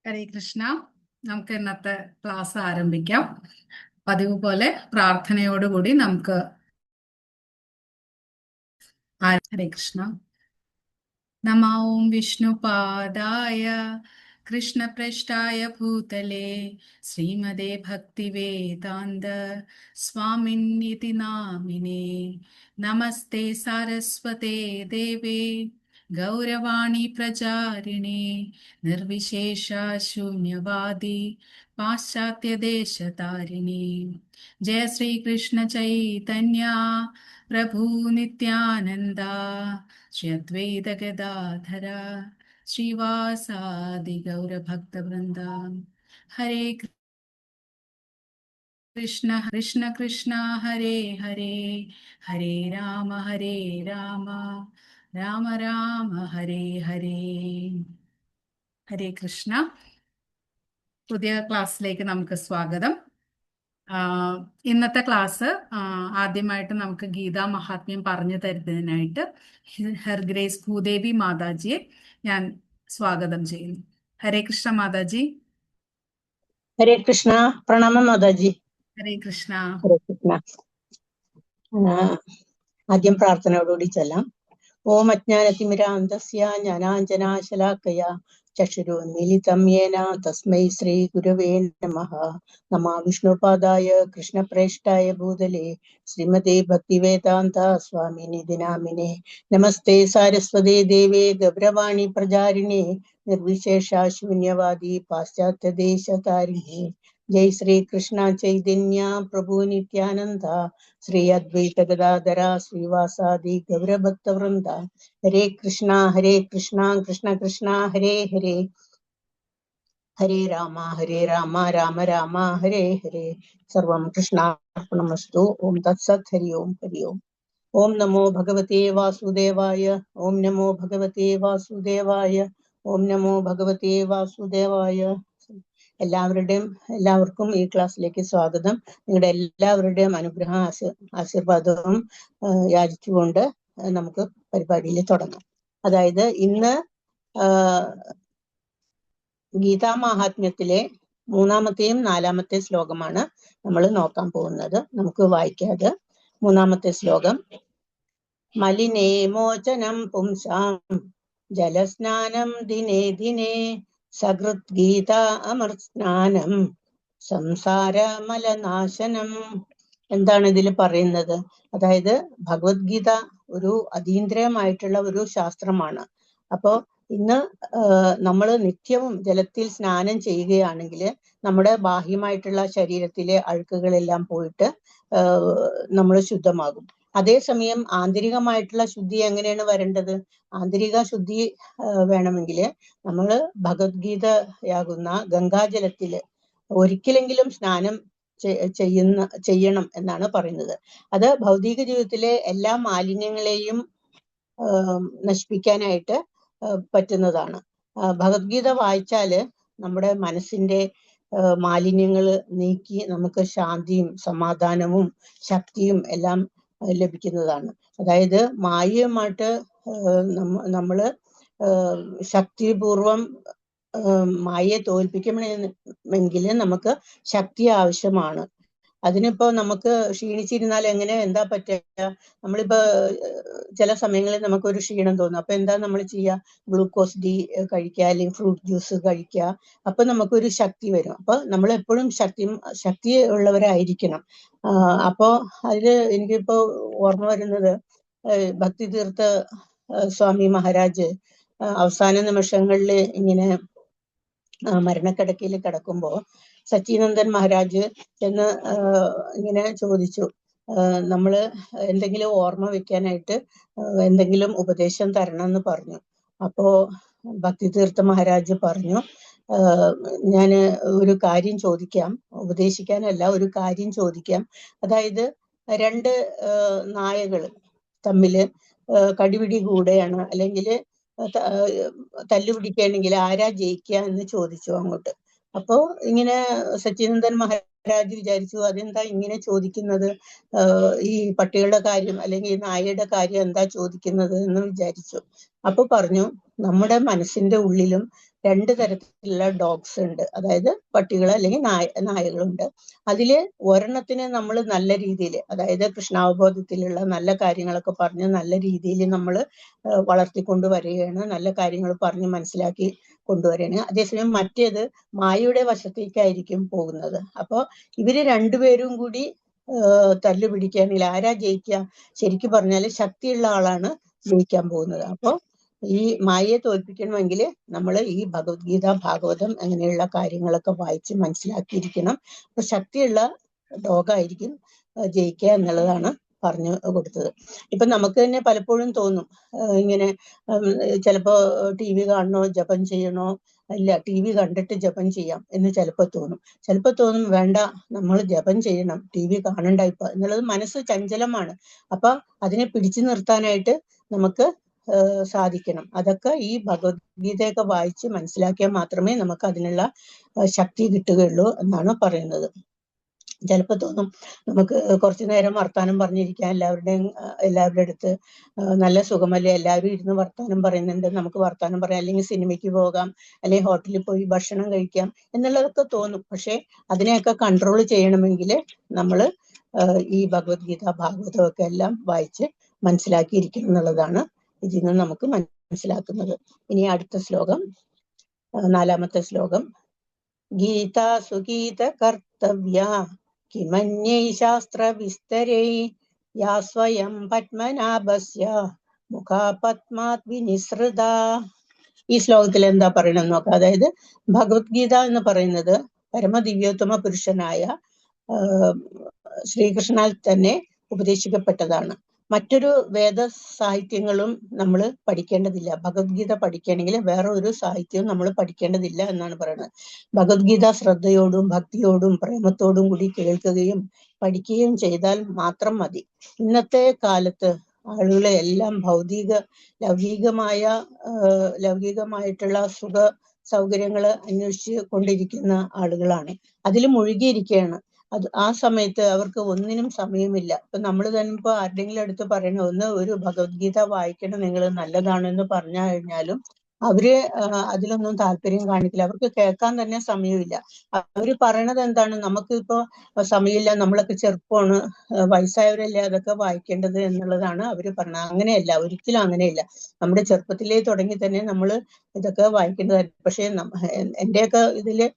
ഹരേ കൃഷ്ണ. നമുക്ക് ഇന്നത്തെ ക്ലാസ് ആരംഭിക്കാം. പതിവ് പോലെ പ്രാർത്ഥനയോടുകൂടി നമുക്ക് ഹരേ കൃഷ്ണ. നമോ ഓം വിഷ്ണുപാദായ കൃഷ്ണപ്രഷ്ടായ ഭൂതലേ ശ്രീമതേ ഭക്തിവേദാന്ത സ്വാമിന്നിതി നാമിനേ. നമസ്തേ സാരസ്വതേ ദേവേ ഗൗരവാണി പ്രചാരിണേ നിർവിശേഷ ശൂന്യവാദി പാശ്ചാത്യദേശതാരിണേ. ജയ ശ്രീകൃഷ്ണ ചൈതന്യ പ്രഭു നിത്യാനന്ദ ശ്രീ അദ്വൈത ഗദാധര ശ്രീവാസാദി ഗൗരഭക്തവൃന്ദ. ഹരേ കൃഷ്ണ കൃഷ്ണ കൃഷ്ണ ഹരേ ഹരേ ഹരേ രാമ രാമ രാമ ഹരേ ഹരേ. ഹരേ കൃഷ്ണ. പുതിയ ക്ലാസ്സിലേക്ക് നമുക്ക് സ്വാഗതം. ഇന്നത്തെ ക്ലാസ് ആദ്യമായിട്ട് നമുക്ക് ഗീതാ മഹാത്മ്യം പറഞ്ഞു തരുന്നതിനായിട്ട് ഹർ ഗ്രേസ് ഭൂദേവി മാതാജിയെ ഞാൻ സ്വാഗതം ചെയ്യുന്നു. ഹരേ കൃഷ്ണ മാതാജി. ഹരേ കൃഷ്ണ. പ്രണാമം മാതാജി. ഹരേ കൃഷ്ണ. ഹരേ കൃഷ്ണ. ആദ്യം പ്രാർത്ഥനയോടുകൂടി ചെല്ലാം. ഓം അജ്ഞാനതിമിരാന്തസ്യ ജ്ഞാനാഞ്ജനാശലാക്കയ ചക്ഷുരുന്മിലിതം യേന തസ്മൈ ശ്രീ ഗുരവേ നമഃ. നമോ വിഷ്ണുപാദായ കൃഷ്ണപ്രേഷ്ഠായ ഭൂതലേ ശ്രീമതേ ഭക്തിവേദാന്ത സ്വാമിനിധി നാമിനേ. നമസ്തേ സാരസ്വതേ ദേവേ ഗൗരവാണി പ്രചാരിണേ നിർവിശേഷ ശൂന്യവാദി പാശ്ചാത്യദേശതാരിണേ. ജയ് ശ്രീ കൃഷ്ണ ചൈതന്യ പ്രഭു നിത്യാനന്ദ ശ്രീ അദ്വൈത ഗദാധര ശ്രീവാസാദി ഗൗരഭക്തവൃന്ദ. ഹരേ കൃഷ്ണ കൃഷ്ണ കൃഷ്ണ ഹരേ ഹരേ ഹരേ രാമ രാമ രാമ ഹരേ ഹരേ. സർവം കൃഷ്ണാർപ്പണമസ്തു. ഓം തത്സത്. ഹരി ഓം ഹരി ഓം. ഓം നമോ ഭഗവതേ വാസുദേവായ. ഓം നമോ ഭഗവതേ വാസുദേവായ. ഓം നമോ ഭഗവതേ വാസുദേവായ. എല്ലാവർക്കും ഈ ക്ലാസ്സിലേക്ക് സ്വാഗതം. നിങ്ങളുടെ എല്ലാവരുടെയും അനുഗ്രഹം ആശീർവാദവും യാചിച്ചുകൊണ്ട് നമുക്ക് പരിപാടിയിൽ തുടങ്ങാം. അതായത് ഇന്ന് ഗീതാ മഹാത്മ്യത്തിലെ 3-ാമത്തെയും 4-ാമത്തെ ശ്ലോകമാണ് നമ്മൾ നോക്കാൻ പോകുന്നത്. നമുക്ക് വായിക്കാതെ 3-ാമത്തെ ശ്ലോകം. മലിനേ മോചനം പുംസാം ജലസ്നാനം ദിനേ ദിനേ സകൃത് ഗീത അമൃസ്നാനം സംസാരമലനാശനം. എന്താണ് ഇതിൽ പറയുന്നത്? അതായത് ഭഗവത്ഗീത ഒരു അതീന്ദ്രിയമായിട്ടുള്ള ഒരു ശാസ്ത്രമാണ്. അപ്പോ ഇന്ന് നമ്മൾ നിത്യവും ജലത്തിൽ സ്നാനം ചെയ്യുകയാണെങ്കിൽ നമ്മുടെ ബാഹ്യമായിട്ടുള്ള ശരീരത്തിലെ അഴുക്കുകളെല്ലാം പോയിട്ട് നമ്മൾ ശുദ്ധമാകും. അതേസമയം ആന്തരികമായിട്ടുള്ള ശുദ്ധി എങ്ങനെയാണ് വരേണ്ടത്? ആന്തരിക ശുദ്ധി വേണമെങ്കിൽ നമ്മൾ ഭഗവത്ഗീതയാകുന്ന ഗംഗാജലത്തില് ഒരിക്കലെങ്കിലും സ്നാനം ചെയ്യണം എന്നാണ് പറയുന്നത്. അത് ഭൗതിക ജീവിതത്തിലെ എല്ലാ മാലിന്യങ്ങളെയും നശിപ്പിക്കാനായിട്ട് പറ്റുന്നതാണ്. ഭഗവത്ഗീത വായിച്ചാല് നമ്മുടെ മനസ്സിന്റെ മാലിന്യങ്ങൾ നീക്കി നമുക്ക് ശാന്തിയും സമാധാനവും ശക്തിയും എല്ലാം ലഭിക്കുന്നതാണ്. അതായത് മായയുമായിട്ട് നമ്മള് ശക്തിപൂർവം മായയെ തോൽപ്പിക്കണമെങ്കിൽ നമുക്ക് ശക്തി ആവശ്യമാണ്. അതിനിപ്പോ നമുക്ക് ക്ഷീണിച്ചിരുന്നാൽ എന്താ പറ്റുക? നമ്മളിപ്പോ ചില സമയങ്ങളിൽ നമുക്കൊരു ക്ഷീണം തോന്നും. അപ്പൊ എന്താ നമ്മൾ ചെയ്യുക? ഗ്ലൂക്കോസ് ഡി കഴിക്കുക, അല്ലെങ്കിൽ ഫ്രൂട്ട് ജ്യൂസ് കഴിക്കുക. അപ്പൊ നമുക്കൊരു ശക്തി വരും. അപ്പൊ നമ്മൾ എപ്പോഴും ശക്തി ഉള്ളവരായിരിക്കണം. അപ്പോ അതില് എനിക്കിപ്പോ ഓർമ്മ വരുന്നത് ഭക്തി തീർത്ഥ സ്വാമി മഹാരാജ് അവസാന നിമിഷങ്ങളിൽ ഇങ്ങനെ മരണക്കിടക്കയിൽ കിടക്കുമ്പോ സച്ചിനന്ദൻ മഹാരാജ് ചെന്ന് ഇങ്ങനെ ചോദിച്ചു, നമ്മള് എന്തെങ്കിലും ഓർമ്മ വെക്കാനായിട്ട് എന്തെങ്കിലും ഉപദേശം തരണം എന്ന് പറഞ്ഞു. അപ്പോ ഭക്തി തീർത്ഥ മഹാരാജ് പറഞ്ഞു, ഞാന് ഒരു കാര്യം ചോദിക്കാം, ഉപദേശിക്കാനല്ല, ഒരു കാര്യം ചോദിക്കാം. അതായത് 2 നായകൾ തമ്മില് കടിപിടി കൂടെയാണ്, അല്ലെങ്കിൽ തല്ലുപിടിക്കുകയാണെങ്കിൽ ആരാ ജയിക്കുക എന്ന് ചോദിച്ചു അങ്ങോട്ട്. അപ്പോ ഇങ്ങനെ സച്ചിനന്ദൻ മഹാരാജ് വിചാരിച്ചു, അതെന്താ ഇങ്ങനെ ചോദിക്കുന്നത്, ഈ പട്ടികളുടെ കാര്യം അല്ലെങ്കിൽ നായയുടെ കാര്യം എന്താ ചോദിക്കുന്നത് എന്ന് വിചാരിച്ചു. അപ്പൊ പറഞ്ഞു, നമ്മുടെ മനസ്സിന്റെ ഉള്ളിലും രണ്ട് തരത്തിലുള്ള ഡോഗ്സ് ഉണ്ട്. അതായത് പട്ടികൾ അല്ലെങ്കിൽ നായകളുണ്ട്. അതില് ഒരെണ്ണത്തിന് നമ്മൾ നല്ല രീതിയിൽ, അതായത് കൃഷ്ണാവബോധത്തിലുള്ള നല്ല കാര്യങ്ങളൊക്കെ പറഞ്ഞ് നല്ല രീതിയിൽ നമ്മൾ വളർത്തിക്കൊണ്ട് വരികയാണ്, നല്ല കാര്യങ്ങൾ പറഞ്ഞ് മനസ്സിലാക്കി കൊണ്ടുവരികയാണ്. അതേസമയം മറ്റേത് മായയുടെ വശത്തേക്കായിരിക്കും പോകുന്നത്. അപ്പോൾ ഇവര് രണ്ടുപേരും കൂടി തല്ലു പിടിക്കുകയാണെങ്കിൽ ആരാ ജയിക്കുക? ശരിക്കും പറഞ്ഞാൽ ശക്തിയുള്ള ആളാണ് ജയിക്കാൻ പോകുന്നത്. അപ്പോൾ ഈ മായയെ തോൽപ്പിക്കണമെങ്കിൽ നമ്മൾ ഈ ഭഗവത്ഗീത, ഭാഗവതം അങ്ങനെയുള്ള കാര്യങ്ങളൊക്കെ വായിച്ച് മനസ്സിലാക്കിയിരിക്കണം. അപ്പൊ ശക്തിയുള്ള ഡോഗായിരിക്കും ജയിക്കുക എന്നുള്ളതാണ് പറഞ്ഞു കൊടുത്തത്. ഇപ്പൊ നമുക്ക് തന്നെ പലപ്പോഴും തോന്നും ഇങ്ങനെ ചിലപ്പോ TV കാണണോ ജപം ചെയ്യണോ, ഇല്ല TV കണ്ടിട്ട് ജപം ചെയ്യാം എന്ന് ചിലപ്പോ തോന്നും. ചിലപ്പോ തോന്നും വേണ്ട, നമ്മൾ ജപം ചെയ്യണം, TV കാണണ്ട ഇപ്പൊ എന്നുള്ളത്. മനസ്സ് ചഞ്ചലമാണ്. അപ്പൊ അതിനെ പിടിച്ചു നിർത്താനായിട്ട് നമുക്ക് സാധിക്കണം. അതൊക്കെ ഈ ഭഗവത്ഗീതയൊക്കെ വായിച്ച് മനസ്സിലാക്കിയാൽ മാത്രമേ നമുക്ക് അതിനുള്ള ശക്തി കിട്ടുകയുള്ളൂ എന്നാണ് പറയുന്നത്. ചിലപ്പോൾ തോന്നും നമുക്ക് കുറച്ചു നേരം വർത്താനം പറഞ്ഞിരിക്കാം, എല്ലാവരുടെ അടുത്ത് നല്ല സുഖമല്ലേ, എല്ലാവരും ഇരുന്ന് വർത്താനം പറയുന്നുണ്ട്, നമുക്ക് വർത്താനം പറയാം, അല്ലെങ്കിൽ സിനിമയ്ക്ക് പോകാം, അല്ലെങ്കിൽ ഹോട്ടലിൽ പോയി ഭക്ഷണം കഴിക്കാം എന്നുള്ളതൊക്കെ തോന്നും. പക്ഷെ അതിനെയൊക്കെ കൺട്രോൾ ചെയ്യണമെങ്കിൽ നമ്മൾ ഈ ഭഗവത്ഗീത, ഭാഗവതം ഒക്കെ എല്ലാം വായിച്ച് മനസ്സിലാക്കിയിരിക്കണം എന്നുള്ളതാണ് ഇതിൽ നിന്ന് നമുക്ക് മനസ്സിലാക്കുന്നത്. ഇനി അടുത്ത ശ്ലോകം, 4-ാമത്തെ ശ്ലോകം. ഗീത സുഗീത കർത്തവ്യ കിമന്യൈ ശാസ്ത്ര വിസ്തരൈ യാ സ്വയം പത്മനാഭസ്യ മുഖാപത്മാത് വിനിസൃത. ഈ ശ്ലോകത്തിൽ എന്താ പറയണമെന്ന് നോക്കാം. അതായത് ഭഗവത്ഗീത എന്ന് പറയുന്നത് പരമദിവ്യോത്തമ പുരുഷനായ ശ്രീകൃഷ്ണനാൽ തന്നെ ഉപദേശിക്കപ്പെട്ടതാണ്. മറ്റൊരു വേദ സാഹിത്യങ്ങളും നമ്മൾ പഠിക്കേണ്ടതില്ല. ഭഗവത്ഗീത പഠിക്കണമെങ്കിൽ വേറെ ഒരു സാഹിത്യവും നമ്മൾ പഠിക്കേണ്ടതില്ല എന്നാണ് പറയുന്നത്. ഭഗവത്ഗീത ശ്രദ്ധയോടും ഭക്തിയോടും പ്രേമത്തോടും കൂടി കേൾക്കുകയും പഠിക്കുകയും ചെയ്താൽ മാത്രം മതി. ഇന്നത്തെ കാലത്ത് ആളുകളെ എല്ലാം ലൗകികമായിട്ടുള്ള സുഖ സൗകര്യങ്ങൾ അന്വേഷിച്ച് കൊണ്ടിരിക്കുന്ന ആളുകളാണ്. അതിൽ മുഴുകിയിരിക്കുകയാണ്. ആ സമയത്ത് അവർക്ക് ഒന്നിനും സമയമില്ല. ഇപ്പൊ നമ്മൾ തന്നെ ഇപ്പൊ ആരുടെങ്കിലും അടുത്ത് പറയണ ഒരു ഭഗവത്ഗീത വായിക്കണം നിങ്ങൾ, നല്ലതാണെന്ന് പറഞ്ഞു കഴിഞ്ഞാലും അവര് അതിലൊന്നും താല്പര്യം കാണിക്കില്ല. അവർക്ക് കേൾക്കാൻ തന്നെ സമയമില്ല. അവര് പറയണത് എന്താണ്, നമുക്ക് ഇപ്പോ സമയമില്ല, നമ്മളൊക്കെ ചെറുപ്പമാണ്, വയസ്സായവരല്ലേ അതൊക്കെ വായിക്കേണ്ടത് എന്നുള്ളതാണ് അവര് പറഞ്ഞത്. അങ്ങനെയല്ല, ഒരിക്കലും അങ്ങനെയല്ല. നമ്മുടെ ചെറുപ്പത്തിലേ തുടങ്ങി തന്നെ നമ്മൾ ഇതൊക്കെ വായിക്കേണ്ടതായിരുന്നു. പക്ഷെ എന്റെയൊക്കെ ഇതില്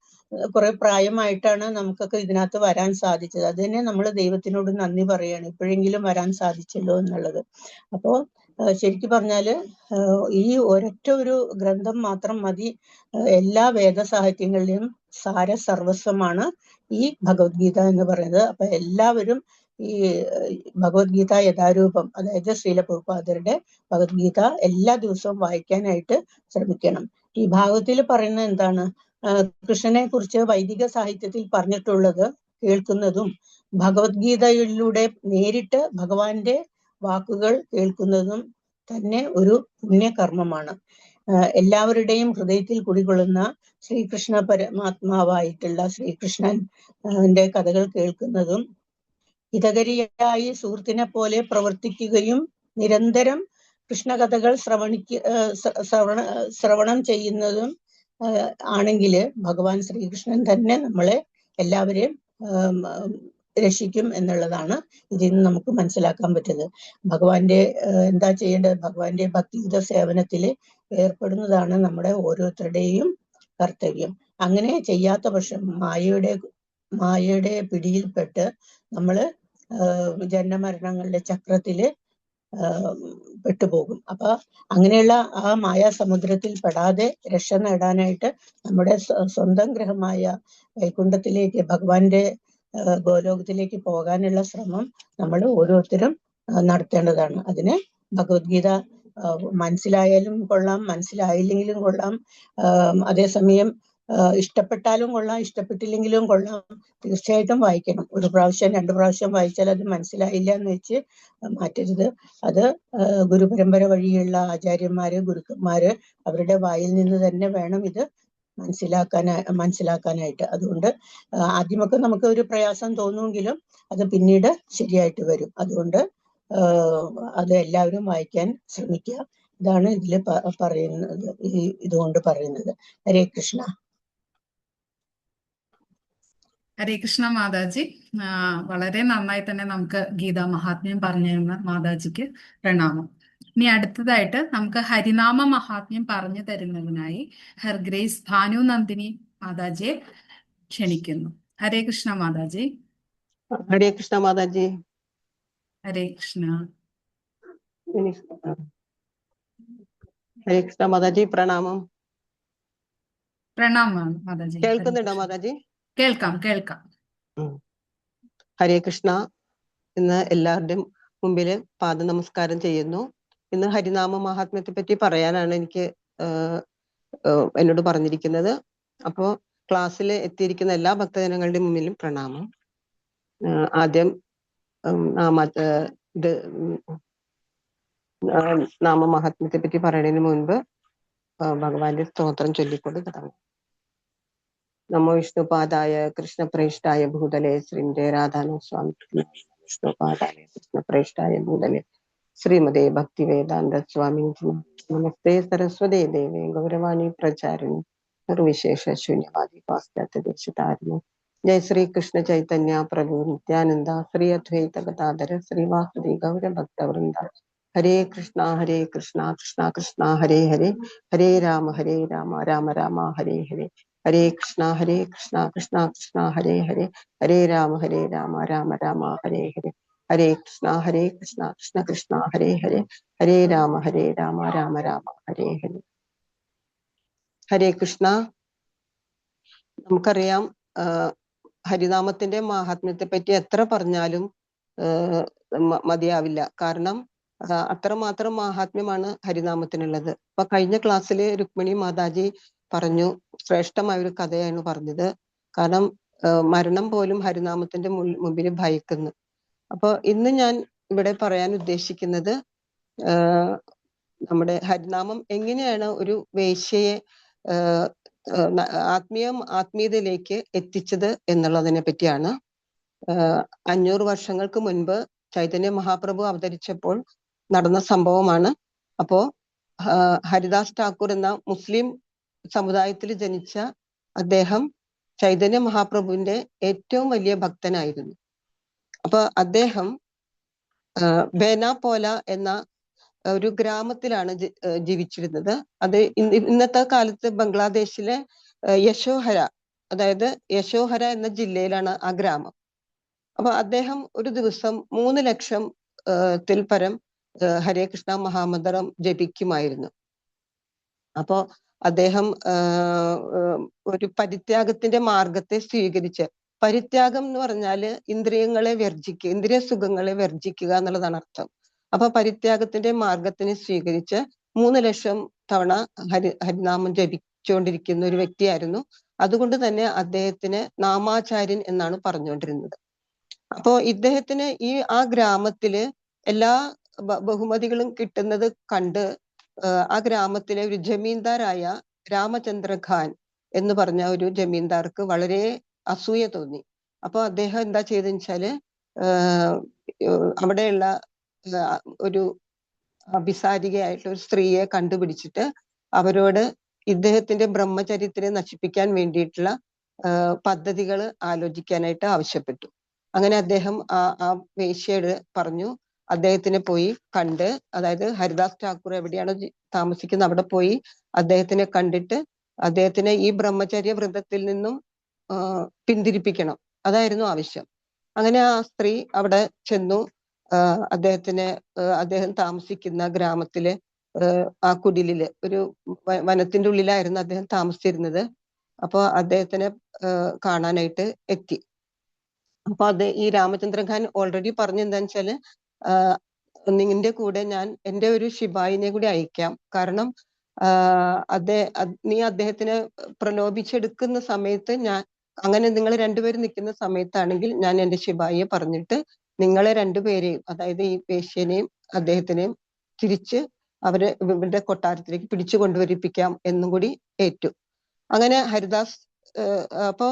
കുറെ പ്രായമായിട്ടാണ് നമുക്കൊക്കെ ഇതിനകത്ത് വരാൻ സാധിച്ചത്. അത് തന്നെ നമ്മൾ ദൈവത്തിനോട് നന്ദി പറയാണ്, ഇപ്പോഴെങ്കിലും വരാൻ സാധിച്ചല്ലോ എന്നുള്ളത്. അപ്പോ ശരിക്കും പറഞ്ഞാല് ഈ ഒരൊറ്റ ഒരു ഗ്രന്ഥം മാത്രം മതി എല്ലാ വേദസാഹിത്യങ്ങളിലും സാരസർവസ്വമാണ് ഈ ഭഗവത്ഗീത എന്ന് പറയുന്നത്. അപ്പൊ എല്ലാവരും ഈ ഭഗവത്ഗീത യഥാരൂപം, അതായത് ശ്രീല പ്രഭുപാദരുടെ ഭഗവത്ഗീത എല്ലാ ദിവസവും വായിക്കാനായിട്ട് ശ്രമിക്കണം. ഈ ഭാഗവത്തിൽ പറയുന്നത് എന്താണ്, കൃഷ്ണനെ കുറിച്ച് വൈദിക സാഹിത്യത്തിൽ പറഞ്ഞിട്ടുള്ളത് കേൾക്കുന്നതും ഭഗവത്ഗീതയിലൂടെ നേരിട്ട് ഭഗവാന്റെ വാക്കുകൾ കേൾക്കുന്നതും തന്നെ ഒരു പുണ്യകർമ്മമാണ്. എല്ലാവരുടെയും ഹൃദയത്തിൽ കുടികൊള്ളുന്ന ശ്രീകൃഷ്ണ പരമാത്മാവായിട്ടുള്ള ശ്രീകൃഷ്ണന്റെ കഥകൾ കേൾക്കുന്നതും ഹിതകരിയായി സുഹൃത്തിനെ പോലെ പ്രവർത്തിക്കുകയും നിരന്തരം കൃഷ്ണകഥകൾ ശ്രവണം ചെയ്യുന്നതും ആണെങ്കിൽ ഭഗവാൻ ശ്രീകൃഷ്ണൻ തന്നെ നമ്മളെ എല്ലാവരെയും രക്ഷിക്കും എന്നുള്ളതാണ് ഇതിൽ നിന്ന് നമുക്ക് മനസ്സിലാക്കാൻ പറ്റുന്നത്. ഭഗവാന്റെ എന്താ ചെയ്യേണ്ടത്, ഭഗവാന്റെ ഭക്തിയുത സേവനത്തിൽ ഏർപ്പെടുന്നതാണ് നമ്മുടെ ഓരോരുത്തരുടെയും കർത്തവ്യം. അങ്ങനെ ചെയ്യാത്ത പക്ഷം മായയുടെ പിടിയിൽപ്പെട്ട് നമ്മള് ജന്മമരണങ്ങളുടെ ചക്രത്തില് പെട്ടുപോകും. അപ്പൊ അങ്ങനെയുള്ള ആ മായാസമുദ്രത്തിൽ പെടാതെ രക്ഷ നേടാനായിട്ട് നമ്മുടെ സ്വന്തം ഗ്രഹമായ വൈകുണ്ഠത്തിലേക്ക്, ഭഗവാന്റെ ഗോലോകത്തിലേക്ക് പോകാനുള്ള ശ്രമം നമ്മൾ ഓരോരുത്തരും നടത്തേണ്ടതാണ്. അതിന് ഭഗവത്ഗീത മനസ്സിലായാലും കൊള്ളാം, മനസ്സിലായില്ലെങ്കിലും കൊള്ളാം, അതേസമയം ഇഷ്ടപ്പെട്ടാലും കൊള്ളാം, ഇഷ്ടപ്പെട്ടില്ലെങ്കിലും കൊള്ളാം, തീർച്ചയായിട്ടും വായിക്കണം. ഒരു പ്രാവശ്യം 2 പ്രാവശ്യം വായിച്ചാൽ അത് മനസ്സിലായില്ല എന്ന് വെച്ച് മാറ്റരുത്. അത് ഗുരുപരമ്പര വഴിയുള്ള ആചാര്യന്മാര്, ഗുരുക്കന്മാര് അവരുടെ വായിൽ നിന്ന് തന്നെ വേണം ഇത് മനസ്സിലാക്കാനായിട്ട്. അതുകൊണ്ട് ആദ്യമൊക്കെ നമുക്ക് ഒരു പ്രയാസം തോന്നുമെങ്കിലും അത് പിന്നീട് ശരിയായിട്ട് വരും. അതുകൊണ്ട് അത് എല്ലാവരും വായിക്കാൻ ശ്രമിക്കുക. ഇതാണ് ഇതില് പറയുന്നത്, ഇതുകൊണ്ട് പറയുന്നത്. ഹരേ കൃഷ്ണ. ഹരേ കൃഷ്ണ മാതാജി. വളരെ നന്നായി തന്നെ നമുക്ക് ഗീതാ മഹാത്മ്യം പറഞ്ഞു തരുന്ന മാതാജിക്ക് പ്രണാമം. ഇനി അടുത്തതായിട്ട് നമുക്ക് ഹരിനാമ മഹാത്മ്യം പറഞ്ഞു തരുന്നതിനായി ഹർഗ്രേസ് ഭാനു നന്ദിനി മാതാജിയെ ക്ഷണിക്കുന്നു. ഹരേ കൃഷ്ണ മാതാജി. ഹരേ കൃഷ്ണ മാതാജി. ഹരേ കൃഷ്ണ. ഹരേ കൃഷ്ണ മാതാജി, പ്രണാമം. പ്രണാമം മാതാജി. കേൾക്കുന്നുണ്ടോ മാതാജി? കേൾക്കാം കേൾക്കാം. ഹരേ കൃഷ്ണ. ഇന്ന് എല്ലാവരുടെയും മുമ്പിൽ പാദ നമസ്കാരം ചെയ്യുന്നു. ഇന്ന് ഹരിനാമ മഹാത്മ്യത്തെ പറ്റി പറയാനാണ് എനിക്ക് എന്നോട് പറഞ്ഞിരിക്കുന്നത്. അപ്പോ ക്ലാസ്സിൽ എത്തിയിരിക്കുന്ന എല്ലാ ഭക്തജനങ്ങളുടെയും മുമ്പിലും പ്രണാമം. ആദ്യം നാമമഹാത്മ്യത്തെ പറ്റി പറയുന്നതിന് മുൻപ് ഭഗവാന്റെ സ്തോത്രം ചൊല്ലിക്കൊണ്ട് തുടങ്ങും. നമോ വിഷ്ണുപാദായ കൃഷ്ണപ്രേഷ്ഠായ ഭൂതലേ ശ്രീമതേ രാധാസ്വാമി വിഷ്ണുപാദായ കൃഷ്ണപ്രേഷ്ഠായ ഭൂതലേ ശ്രീമതേ ഭക്തിവേദാന്ത സ്വാമി നമസ്തേ സരസ്വതേ ദേവേ ഗൗരവാണി പ്രചാരിണി നിർവിശേഷ ശൂന്യവാദി പാശ്ചാത്യ ദേശതാരിണി. ജയ ശ്രീ കൃഷ്ണ ചൈതന്യ പ്രഭു നിത്യാനന്ദ ശ്രീ അദ്വൈത ഗദാധര ശ്രീവാസുദി ഗൗരഭക്തവൃന്ദ. ഹരേ കൃഷ്ണ കൃഷ്ണ കൃഷ്ണ ഹരേ ഹരേ, ഹരേ രാമ രാമ രാമ ഹരേ ഹരേ. ഹരേ കൃഷ്ണ കൃഷ്ണ കൃഷ്ണ ഹരേ ഹരേ, ഹരേ രാമ രാമ രാമ ഹരേ ഹരേ. ഹരേ കൃഷ്ണ കൃഷ്ണ കൃഷ്ണ ഹരേ ഹരേ, ഹരേ രാമ രാമ രാമ ഹരേ ഹരേ. ഹരേ കൃഷ്ണ. നമുക്കറിയാം, ഹരിനാമത്തിന്റെ മാഹാത്മ്യത്തെ പറ്റി എത്ര പറഞ്ഞാലും മതിയാവില്ല. കാരണം അത്രമാത്രം മാഹാത്മ്യമാണ് ഹരിനാമത്തിനുള്ളത്. അപ്പൊ കഴിഞ്ഞ ക്ലാസ്സിൽ രുക്മിണി മാതാജി പറഞ്ഞു, ശ്രേഷ്ഠമായ ഒരു കഥയാണ് പറഞ്ഞത്. കാരണം മരണം പോലും ഹരിനാമത്തിന്റെ മുമ്പിൽ ഭയക്കുന്നു. അപ്പൊ ഇന്ന് ഞാൻ ഇവിടെ പറയാൻ ഉദ്ദേശിക്കുന്നത് നമ്മുടെ ഹരിനാമം എങ്ങനെയാണ് ഒരു വേശ്യയെ ആത്മീയതയിലേക്ക് എത്തിച്ചത് എന്നുള്ളതിനെ പറ്റിയാണ്. 500 വർഷങ്ങൾക്ക് മുൻപ് ചൈതന്യ മഹാപ്രഭു അവതരിച്ചപ്പോൾ നടന്ന സംഭവമാണ്. അപ്പോ ഹരിദാസ് ഠാക്കൂർ എന്ന മുസ്ലിം സമുദായത്തിൽ ജനിച്ച അദ്ദേഹം ചൈതന്യ മഹാപ്രഭുവിന്റെ ഏറ്റവും വലിയ ഭക്തനായിരുന്നു. അപ്പൊ അദ്ദേഹം ബേനാപോല എന്ന ഒരു ഗ്രാമത്തിലാണ് ജീവിച്ചിരുന്നത്. അത് ഇന്നത്തെ കാലത്ത് ബംഗ്ലാദേശിലെ യശോഹര, അതായത് യശോഹര എന്ന ജില്ലയിലാണ് ആ ഗ്രാമം. അപ്പൊ അദ്ദേഹം ഒരു ദിവസം 3 ലക്ഷം പരം ഹരേ കൃഷ്ണ മഹാമന്ത്രം ജപിക്കുമായിരുന്നു. അപ്പോ അദ്ദേഹം ഒരു പരിത്യാഗത്തിന്റെ മാർഗത്തെ സ്വീകരിച്ച്, പരിത്യാഗം എന്ന് പറഞ്ഞാല് ഇന്ദ്രിയങ്ങളെ വർജിക്കുക, ഇന്ദ്രിയ സുഖങ്ങളെ വർജിക്കുക എന്നുള്ളതാണ് അർത്ഥം. അപ്പൊ പരിത്യാഗത്തിന്റെ മാർഗത്തിനെ സ്വീകരിച്ച് 3 ലക്ഷം തവണ ഹരിനാമം ജപിച്ചുകൊണ്ടിരിക്കുന്ന ഒരു വ്യക്തിയായിരുന്നു. അതുകൊണ്ട് തന്നെ അദ്ദേഹത്തിന് നാമാചാര്യൻ എന്നാണ് പറഞ്ഞുകൊണ്ടിരുന്നത്. അപ്പോ ഇദ്ദേഹത്തിന് ആ ഗ്രാമത്തില് എല്ലാ ബഹുമതികളും കിട്ടുന്നത് കണ്ട് ആ ഗ്രാമത്തിലെ ഒരു ജമീന്ദാരായ രാമചന്ദ്ര ഖാൻ എന്ന് പറഞ്ഞ ഒരു ജമീന്ദാർക്ക് വളരെ അസൂയ തോന്നി. അപ്പൊ അദ്ദേഹം എന്താ ചെയ്തെന്ന് വെച്ചാല് അവിടെയുള്ള ഒരു അഭിസാരികയായിട്ടുള്ള ഒരു സ്ത്രീയെ കണ്ടുപിടിച്ചിട്ട് അവരോട് ഇദ്ദേഹത്തിന്റെ ബ്രഹ്മചര്യത്തിനെ നശിപ്പിക്കാൻ വേണ്ടിയിട്ടുള്ള പദ്ധതികൾ ആലോചിക്കാനായിട്ട് ആവശ്യപ്പെട്ടു. അങ്ങനെ അദ്ദേഹം ആ വേശ്യയോട് പറഞ്ഞു, അദ്ദേഹത്തിനെ പോയി കണ്ട്, അതായത് ഹരിദാസ് ഠാക്കൂർ എവിടെയാണോ താമസിക്കുന്നത് അവിടെ പോയി അദ്ദേഹത്തിനെ കണ്ടിട്ട് അദ്ദേഹത്തിനെ ഈ ബ്രഹ്മചര്യ വ്രതത്തിൽ നിന്നും പിന്തിരിപ്പിക്കണം, അതായിരുന്നു ആവശ്യം. അങ്ങനെ ആ സ്ത്രീ അവിടെ ചെന്നു. അദ്ദേഹം താമസിക്കുന്ന ഗ്രാമത്തിലെ ആ കുടിലില്, ഒരു വനത്തിന്റെ ഉള്ളിലായിരുന്നു അദ്ദേഹം താമസിച്ചിരുന്നത്. അപ്പൊ അദ്ദേഹത്തിനെ കാണാനായിട്ട് എത്തി. അപ്പൊ ഈ രാമചന്ദ്ര ഖാൻ ഓൾറെഡി പറഞ്ഞു എന്താന്ന് വെച്ചാല്, നിന്റെ കൂടെ ഞാൻ എൻ്റെ ഒരു ശിപായിനെ കൂടി അയക്കാം. കാരണം നീ അദ്ദേഹത്തിനെ പ്രലോഭിച്ചെടുക്കുന്ന സമയത്ത് അങ്ങനെ നിങ്ങൾ രണ്ടുപേരും നിൽക്കുന്ന സമയത്താണെങ്കിൽ ഞാൻ എൻ്റെ ശിപായിയെ പറഞ്ഞിട്ട് നിങ്ങളെ രണ്ടുപേരെയും, അതായത് ഈ വേശ്യനെയും അദ്ദേഹത്തിനെയും തിരിച്ച് ഇവരുടെ കൊട്ടാരത്തിലേക്ക് പിടിച്ചു കൊണ്ടുവരിപ്പിക്കാം എന്നും കൂടി ഏറ്റു. അങ്ങനെ ഹരിദാസ് അപ്പോ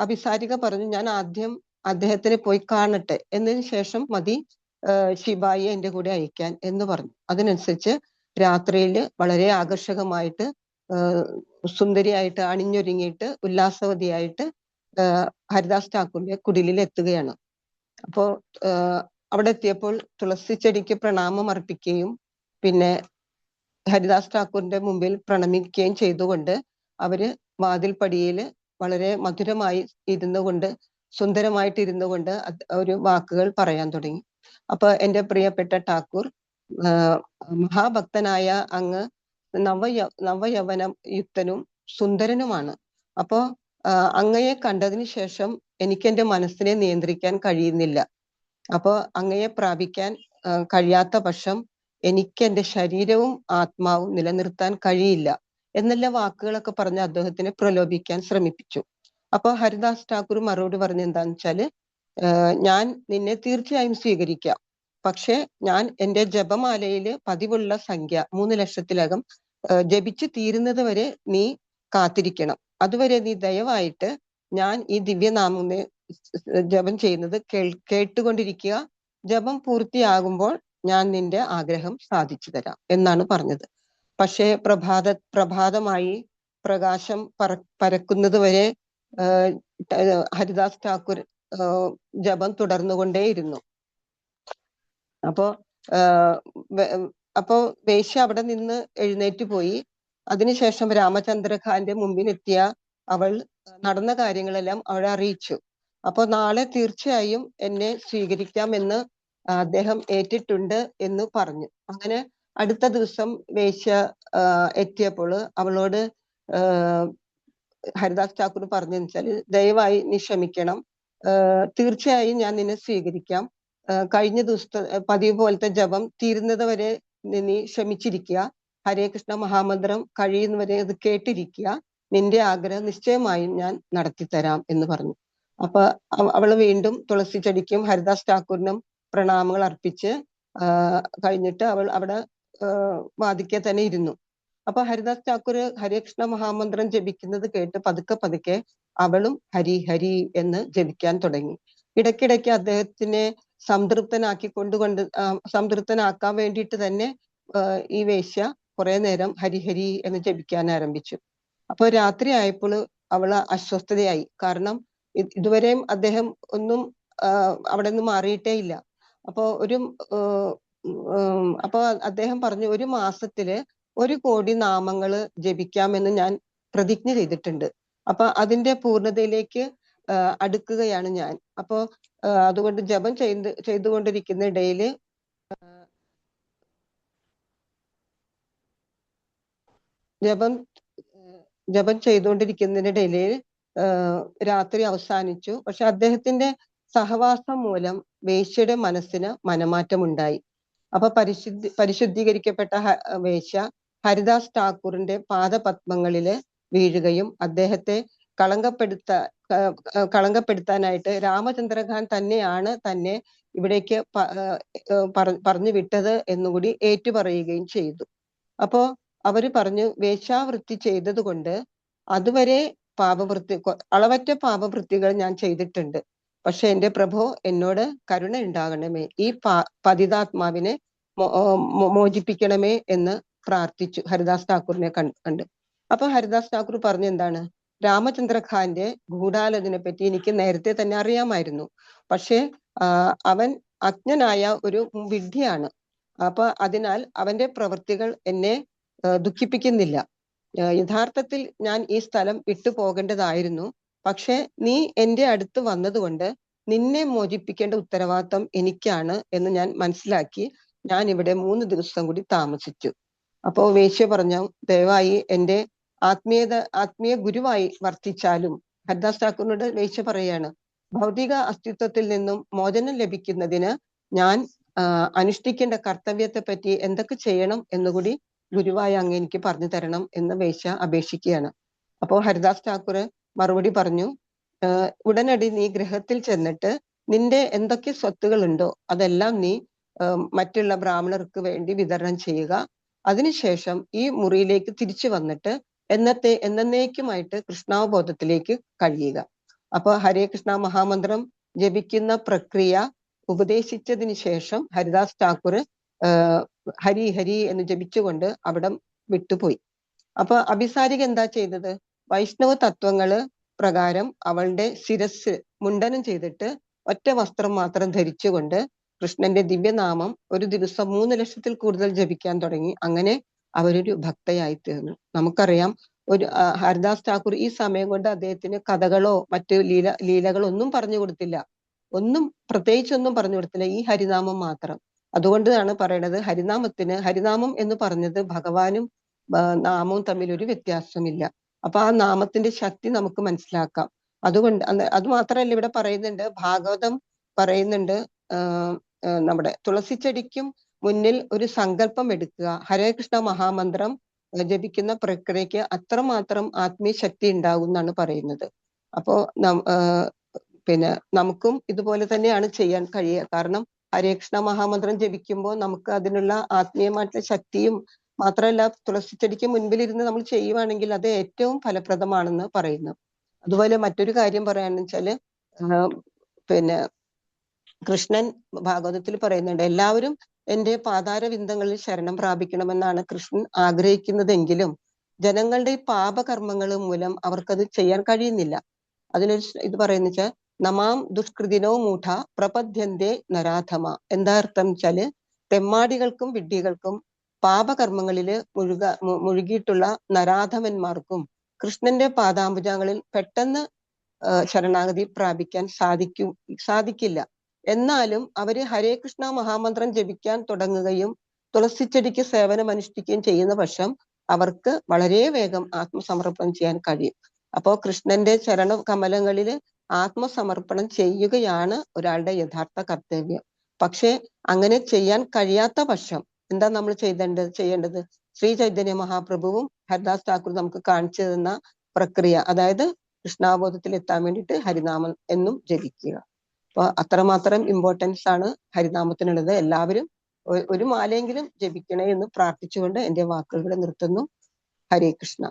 അഭിസാരിക പറഞ്ഞു, ഞാൻ ആദ്യം അദ്ദേഹത്തിനെ പോയി കാണട്ടെ, എന്നതിന് ശേഷം മതി ശിപായിയെ എൻ്റെ കൂടെ അയക്കാൻ എന്ന് പറഞ്ഞു. അതിനനുസരിച്ച് രാത്രിയിൽ വളരെ ആകർഷകമായിട്ട് സുന്ദരിയായിട്ട് അണിഞ്ഞൊരുങ്ങിയിട്ട് ഉല്ലാസവതിയായിട്ട് ഹരിദാസ് ഠാക്കൂറിന്റെ കുടിലിൽ എത്തുകയാണ്. അപ്പോ അവിടെ എത്തിയപ്പോൾ തുളസി ചെടിക്ക് പ്രണാമം അർപ്പിക്കുകയും പിന്നെ ഹരിദാസ് ഠാക്കൂറിന്റെ മുമ്പിൽ പ്രണമിക്കുകയും ചെയ്തുകൊണ്ട് അവര് വാതിൽപ്പടിയിൽ വളരെ മധുരമായി ഇരുന്നുകൊണ്ട് സുന്ദരമായിട്ട് ഇരുന്നുകൊണ്ട് ഒരു വാക്കുകൾ പറയാൻ തുടങ്ങി. അപ്പൊ എന്റെ പ്രിയപ്പെട്ട ഠാക്കൂർ, മഹാഭക്തനായ അങ്ങ് നവയവന യുക്തനും സുന്ദരനുമാണ്. അപ്പോ അങ്ങയെ കണ്ടതിന് ശേഷം എനിക്ക് എന്റെ മനസ്സിനെ നിയന്ത്രിക്കാൻ കഴിയുന്നില്ല. അപ്പോ അങ്ങയെ പ്രാപിക്കാൻ കഴിയാത്ത പക്ഷം എനിക്ക് എന്റെ ശരീരവും ആത്മാവും നിലനിർത്താൻ കഴിയില്ല എന്നുള്ള വാക്കുകളൊക്കെ പറഞ്ഞ് അദ്ദേഹത്തിനെ പ്രലോഭിക്കാൻ ശ്രമിപ്പിച്ചു. അപ്പൊ ഹരിദാസ് ഠാക്കൂർ മറുപടി പറഞ്ഞ എന്താന്ന് വെച്ചാല്, ഞാൻ നിന്നെ തീർച്ചയായും സ്വീകരിക്കാം, പക്ഷെ ഞാൻ എന്റെ ജപമാലയില് പതിവുള്ള സംഖ്യ 3 ലക്ഷത്തിലകം ജപിച്ചു തീരുന്നത് വരെ നീ കാത്തിരിക്കണം. അതുവരെ നീ ദയവായിട്ട് ഞാൻ ഈ ദിവ്യനാമത്തെ ജപം ചെയ്യുന്നത് കേട്ടുകൊണ്ടിരിക്കുക. ജപം പൂർത്തിയാകുമ്പോൾ ഞാൻ നിന്റെ ആഗ്രഹം സാധിച്ചു തരാം എന്നാണ് പറഞ്ഞത്. പക്ഷേ പ്രഭാതമായി പ്രകാശം പരക്കുന്നത് വരെ ഹരിദാസ് ഠാക്കൂർ ജപം തുടർന്നുകൊണ്ടേയിരുന്നു. അപ്പോ വേശ്യ അവിടെ നിന്ന് എഴുന്നേറ്റ് പോയി. അതിനുശേഷം രാമചന്ദ്രഖാന്റെ മുമ്പിലെത്തിയ അവൾ നടന്ന കാര്യങ്ങളെല്ലാം അവളെ അറിയിച്ചു. അപ്പൊ നാളെ തീർച്ചയായും എന്നെ സ്വീകരിക്കാമെന്ന് അദ്ദേഹം ഏറ്റിട്ടുണ്ട് എന്ന് പറഞ്ഞു. അങ്ങനെ അടുത്ത ദിവസം വേശ്യ എത്തിയപ്പോൾ അവളോട് ഹരിദാസ് ഠാക്കൂർ പറഞ്ഞെന്ന് വെച്ചാൽ, ദയവായി നീ ക്ഷമിക്കണം, തീർച്ചയായും ഞാൻ നിന്നെ സ്വീകരിക്കാം. കഴിഞ്ഞ ദിവസത്തെ പതിവ് പോലത്തെ ജപം തീരുന്നത് വരെ നീ ക്ഷമിച്ചിരിക്കുക. ഹരേ കൃഷ്ണ മഹാമന്ത്രം കഴിയുന്നവരെ അത് കേട്ടിരിക്കുക. നിന്റെ ആഗ്രഹം നിശ്ചയമായും ഞാൻ നടത്തിത്തരാം എന്ന് പറഞ്ഞു. അപ്പൊ അവള് വീണ്ടും തുളസി ചെടിക്കും ഹരിദാസ് ഠാക്കൂറിനും പ്രണാമങ്ങൾ അർപ്പിച്ച് കഴിഞ്ഞിട്ട് അവൾ അവിടെ വാദിക്കെ തന്നെ ഇരുന്നു. അപ്പൊ ഹരിദാസ് ഠാക്കൂർ ഹരേ കൃഷ്ണ മഹാമന്ത്രം ജപിക്കുന്നത് കേട്ട് പതുക്കെ അവളും ഹരി ഹരി എന്ന് ജപിക്കാൻ തുടങ്ങി. ഇടയ്ക്കിടയ്ക്ക് അദ്ദേഹത്തിനെ സംതൃപ്തനാക്കാൻ വേണ്ടിയിട്ട് തന്നെ ഈ വേശ്യ കുറെ നേരം ഹരിഹരി എന്ന് ജപിക്കാൻ ആരംഭിച്ചു. അപ്പൊ രാത്രി ആയപ്പോൾ അവള് അസ്വസ്ഥതയായി. കാരണം ഇതുവരെയും അദ്ദേഹം ഒന്നും അവിടെ നിന്ന് മാറിയിട്ടേ ഇല്ല. അപ്പൊ അദ്ദേഹം പറഞ്ഞു, 1 മാസത്തില് 1 കോടി നാമങ്ങള് ജപിക്കാമെന്ന് ഞാൻ പ്രതിജ്ഞ ചെയ്തിട്ടുണ്ട്. അപ്പൊ അതിന്റെ പൂർണ്ണതയിലേക്ക് അടുക്കുകയാണ് ഞാൻ. അപ്പോ അതുകൊണ്ട് ജപം ചെയ്തുകൊണ്ടിരിക്കുന്ന ഇടയില് ജപം ചെയ്തുകൊണ്ടിരിക്കുന്നതിനിടയില് രാത്രി അവസാനിച്ചു. പക്ഷെ അദ്ദേഹത്തിന്റെ സഹവാസം മൂലം വേശ്യയുടെ മനസ്സിന് മനമാറ്റം ഉണ്ടായി. അപ്പൊ പരിശുദ്ധീകരിക്കപ്പെട്ട വേശ്യ ഹരിദാസ് ഠാക്കൂറിന്റെ പാദപത്മങ്ങളില് വീഴുകയും അദ്ദേഹത്തെ കളങ്കപ്പെടുത്താനായിട്ട് രാമചന്ദ്രഖാൻ തന്നെയാണ് തന്നെ ഇവിടേക്ക് പറഞ്ഞു വിട്ടത് എന്നുകൂടി ഏറ്റുപറയുകയും ചെയ്തു. അപ്പോ അവര് പറഞ്ഞു, വേശ്യാവൃത്തി ചെയ്തത് കൊണ്ട് അതുവരെ അളവറ്റ പാപവൃത്തികൾ ഞാൻ ചെയ്തിട്ടുണ്ട്. പക്ഷെ എന്റെ പ്രഭോ എന്നോട് കരുണ ഉണ്ടാകണമേ, ഈ പതിതാത്മാവിനെ മോചിപ്പിക്കണമേ എന്ന് പ്രാർത്ഥിച്ചു ഹരിദാസ് ഠാക്കൂറിനെ കണ്ട്. അപ്പൊ ഹരിദാസ് ഠാക്കൂർ പറഞ്ഞു, എന്താണ്, രാമചന്ദ്രഖാന്റെ ഗൂഢാലോചനയെ പറ്റി എനിക്ക് നേരത്തെ തന്നെ അറിയാമായിരുന്നു. പക്ഷെ അവൻ അജ്ഞനായ ഒരു വിഡ്ഢിയാണ്. അപ്പൊ അതിനാൽ അവന്റെ പ്രവൃത്തികൾ എന്നെ ദുഃഖിപ്പിക്കുന്നില്ല. യഥാർത്ഥത്തിൽ ഞാൻ ഈ സ്ഥലം വിട്ടു പോകേണ്ടതായിരുന്നു. പക്ഷെ നീ എന്റെ അടുത്ത് വന്നതുകൊണ്ട് നിന്നെ മോചിപ്പിക്കേണ്ട ഉത്തരവാദിത്വം എനിക്കാണ് എന്ന് ഞാൻ മനസ്സിലാക്കി ഞാൻ ഇവിടെ 3 ദിവസം കൂടി താമസിച്ചു. അപ്പോ വേശ്യ പറഞ്ഞു, ദയവായി എന്റെ ആത്മീയ ഗുരുവായി വർത്തിച്ചാലും. ഹരിദാസ് ഠാക്കൂറിനോട് വേശ്യ പറയാണ്, ഭൗതിക അസ്തിത്വത്തിൽ നിന്നും മോചനം ലഭിക്കുന്നതിന് ഞാൻ അനുഷ്ഠിക്കേണ്ട കർത്തവ്യത്തെ പറ്റി എന്തൊക്കെ ചെയ്യണം എന്നുകൂടി ഗുരുവായ അങ്ങ് എനിക്ക് പറഞ്ഞു തരണം എന്ന് വേശ്യ അപേക്ഷിക്കുകയാണ്. അപ്പോ ഹരിദാസ് ഠാക്കൂർ മറുപടി പറഞ്ഞു, ഉടനടി നീ ഗൃഹത്തിൽ ചെന്നിട്ട് നിന്റെ എന്തൊക്കെ സ്വത്തുകൾ ഉണ്ടോ അതെല്ലാം നീ മറ്റുള്ള ബ്രാഹ്മണർക്ക് വേണ്ടി വിതരണം ചെയ്യുക. അതിനുശേഷം ഈ മുറിയിലേക്ക് തിരിച്ചു വന്നിട്ട് എന്നേക്കുമായിട്ട് കൃഷ്ണാവബോധത്തിലേക്ക് കഴിയുക. അപ്പൊ ഹരേ കൃഷ്ണ മഹാമന്ത്രം ജപിക്കുന്ന പ്രക്രിയ ഉപദേശിച്ചതിന് ശേഷം ഹരിദാസ് ഠാക്കൂർ ഹരി ഹരി എന്ന് ജപിച്ചുകൊണ്ട് അവിടം വിട്ടുപോയി. അപ്പൊ അഭിസാരിക എന്താ ചെയ്തത്? വൈഷ്ണവ തത്വങ്ങള് പ്രകാരം അവളുടെ ശിരസ് മുണ്ടനം ചെയ്തിട്ട് ഒറ്റ വസ്ത്രം മാത്രം ധരിച്ചുകൊണ്ട് കൃഷ്ണന്റെ ദിവ്യനാമം ഒരു ദിവസം 3 ലക്ഷത്തിൽ കൂടുതൽ ജപിക്കാൻ തുടങ്ങി. അങ്ങനെ അവരൊരു ഭക്തയായി തീർന്നു. നമുക്കറിയാം, ഹരിദാസ് ഠാക്കൂർ ഈ സമയം കൊണ്ട് അദ്ദേഹത്തിന് കഥകളോ മറ്റ് ലീലകളോ ഒന്നും പറഞ്ഞു കൊടുത്തില്ല. പ്രത്യേകിച്ചൊന്നും പറഞ്ഞു കൊടുത്തില്ല, ഈ ഹരിനാമം മാത്രം. അതുകൊണ്ടാണ് പറയണത്, ഹരിനാമം എന്ന് പറഞ്ഞത് ഭഗവാനും നാമവും തമ്മിൽ ഒരു വ്യത്യാസമില്ല. അപ്പൊ ആ നാമത്തിന്റെ ശക്തി നമുക്ക് മനസ്സിലാക്കാം. അതുകൊണ്ട് അത് മാത്രമല്ല, ഇവിടെ പറയുന്നുണ്ട്, ഭാഗവതം പറയുന്നുണ്ട്, നമ്മുടെ തുളസിച്ചെടിക്കും മുന്നിൽ ഒരു സങ്കല്പം എടുക്കുക. ഹരേ കൃഷ്ണ മഹാമന്ത്രം ജപിക്കുന്ന പ്രക്രിയക്ക് അത്രമാത്രം ആത്മീയ ശക്തി ഉണ്ടാകും എന്നാണ് പറയുന്നത്. അപ്പോ പിന്നെ നമുക്കും ഇതുപോലെ തന്നെയാണ് ചെയ്യാൻ കഴിയുക. കാരണം ഹരേ കൃഷ്ണ മഹാമന്ത്രം ജപിക്കുമ്പോൾ നമുക്ക് അതിനുള്ള ആത്മീയമായിട്ടുള്ള ശക്തിയും മാത്രമല്ല, തുളസിച്ചെടിക്ക് മുൻപിലിരുന്ന് നമ്മൾ ചെയ്യുവാണെങ്കിൽ അത് ഏറ്റവും ഫലപ്രദമാണെന്ന് പറയുന്നു. അതുപോലെ മറ്റൊരു കാര്യം പറയാന്ന് വെച്ചാല്, പിന്നെ കൃഷ്ണൻ ഭാഗവതത്തിൽ പറയുന്നുണ്ട്, എല്ലാവരും എന്റെ പാതാരവിന്ദങ്ങളിൽ ശരണം പ്രാപിക്കണമെന്നാണ് കൃഷ്ണൻ ആഗ്രഹിക്കുന്നതെങ്കിലും ജനങ്ങളുടെ ഈ പാപകർമ്മങ്ങൾ മൂലം അവർക്കത് ചെയ്യാൻ കഴിയുന്നില്ല. അതിനൊരു ഇത് പറയുന്ന വെച്ചാൽ, നമാം ദുഷ്കൃതിനോ മൂഢ പ്രപദ്യന്തേ നരാധമ. എന്താ അർത്ഥം വെച്ചാല്, തെമ്മാടികൾക്കും വിഡ്ഢികൾക്കും പാപകർമ്മങ്ങളില് മുഴുകിയിട്ടുള്ള നരാധമന്മാർക്കും കൃഷ്ണന്റെ പാദാംബുജങ്ങളിൽ പെട്ടെന്ന് ശരണാഗതി പ്രാപിക്കാൻ സാധിക്കില്ല. എന്നാലും അവര് ഹരേ കൃഷ്ണ മഹാമന്ത്രം ജപിക്കാൻ തുടങ്ങുകയും തുളസിച്ചെടിക്ക് സേവനം അനുഷ്ഠിക്കുകയും ചെയ്യുന്ന പക്ഷം അവർക്ക് വളരെ വേഗം ആത്മസമർപ്പണം ചെയ്യാൻ കഴിയും. അപ്പോ കൃഷ്ണന്റെ ചരണ കമലങ്ങളില് ആത്മസമർപ്പണം ചെയ്യുകയാണ് ഒരാളുടെ യഥാർത്ഥ കർത്തവ്യം. പക്ഷെ അങ്ങനെ ചെയ്യാൻ കഴിയാത്ത പക്ഷം എന്താ നമ്മൾ ചെയ്യേണ്ടത്? ശ്രീ ചൈതന്യ മഹാപ്രഭുവും ഹരിദാസ് ഠാക്കൂർ നമുക്ക് കാണിച്ചു തന്ന പ്രക്രിയ, അതായത് കൃഷ്ണാബോധത്തിൽ എത്താൻ വേണ്ടിയിട്ട് ഹരിനാമം എന്നും ജപിക്കുക. അപ്പൊ അത്രമാത്രം ഇമ്പോർട്ടൻസ് ആണ് ഹരിനാമത്തിനുള്ളത്. എല്ലാവരും ഒരു മാലയെങ്കിലും ജപിക്കണേ എന്ന് പ്രാർത്ഥിച്ചുകൊണ്ട് എന്റെ വാക്കുകൾ നിർത്തുന്നു. ഹരേ കൃഷ്ണ.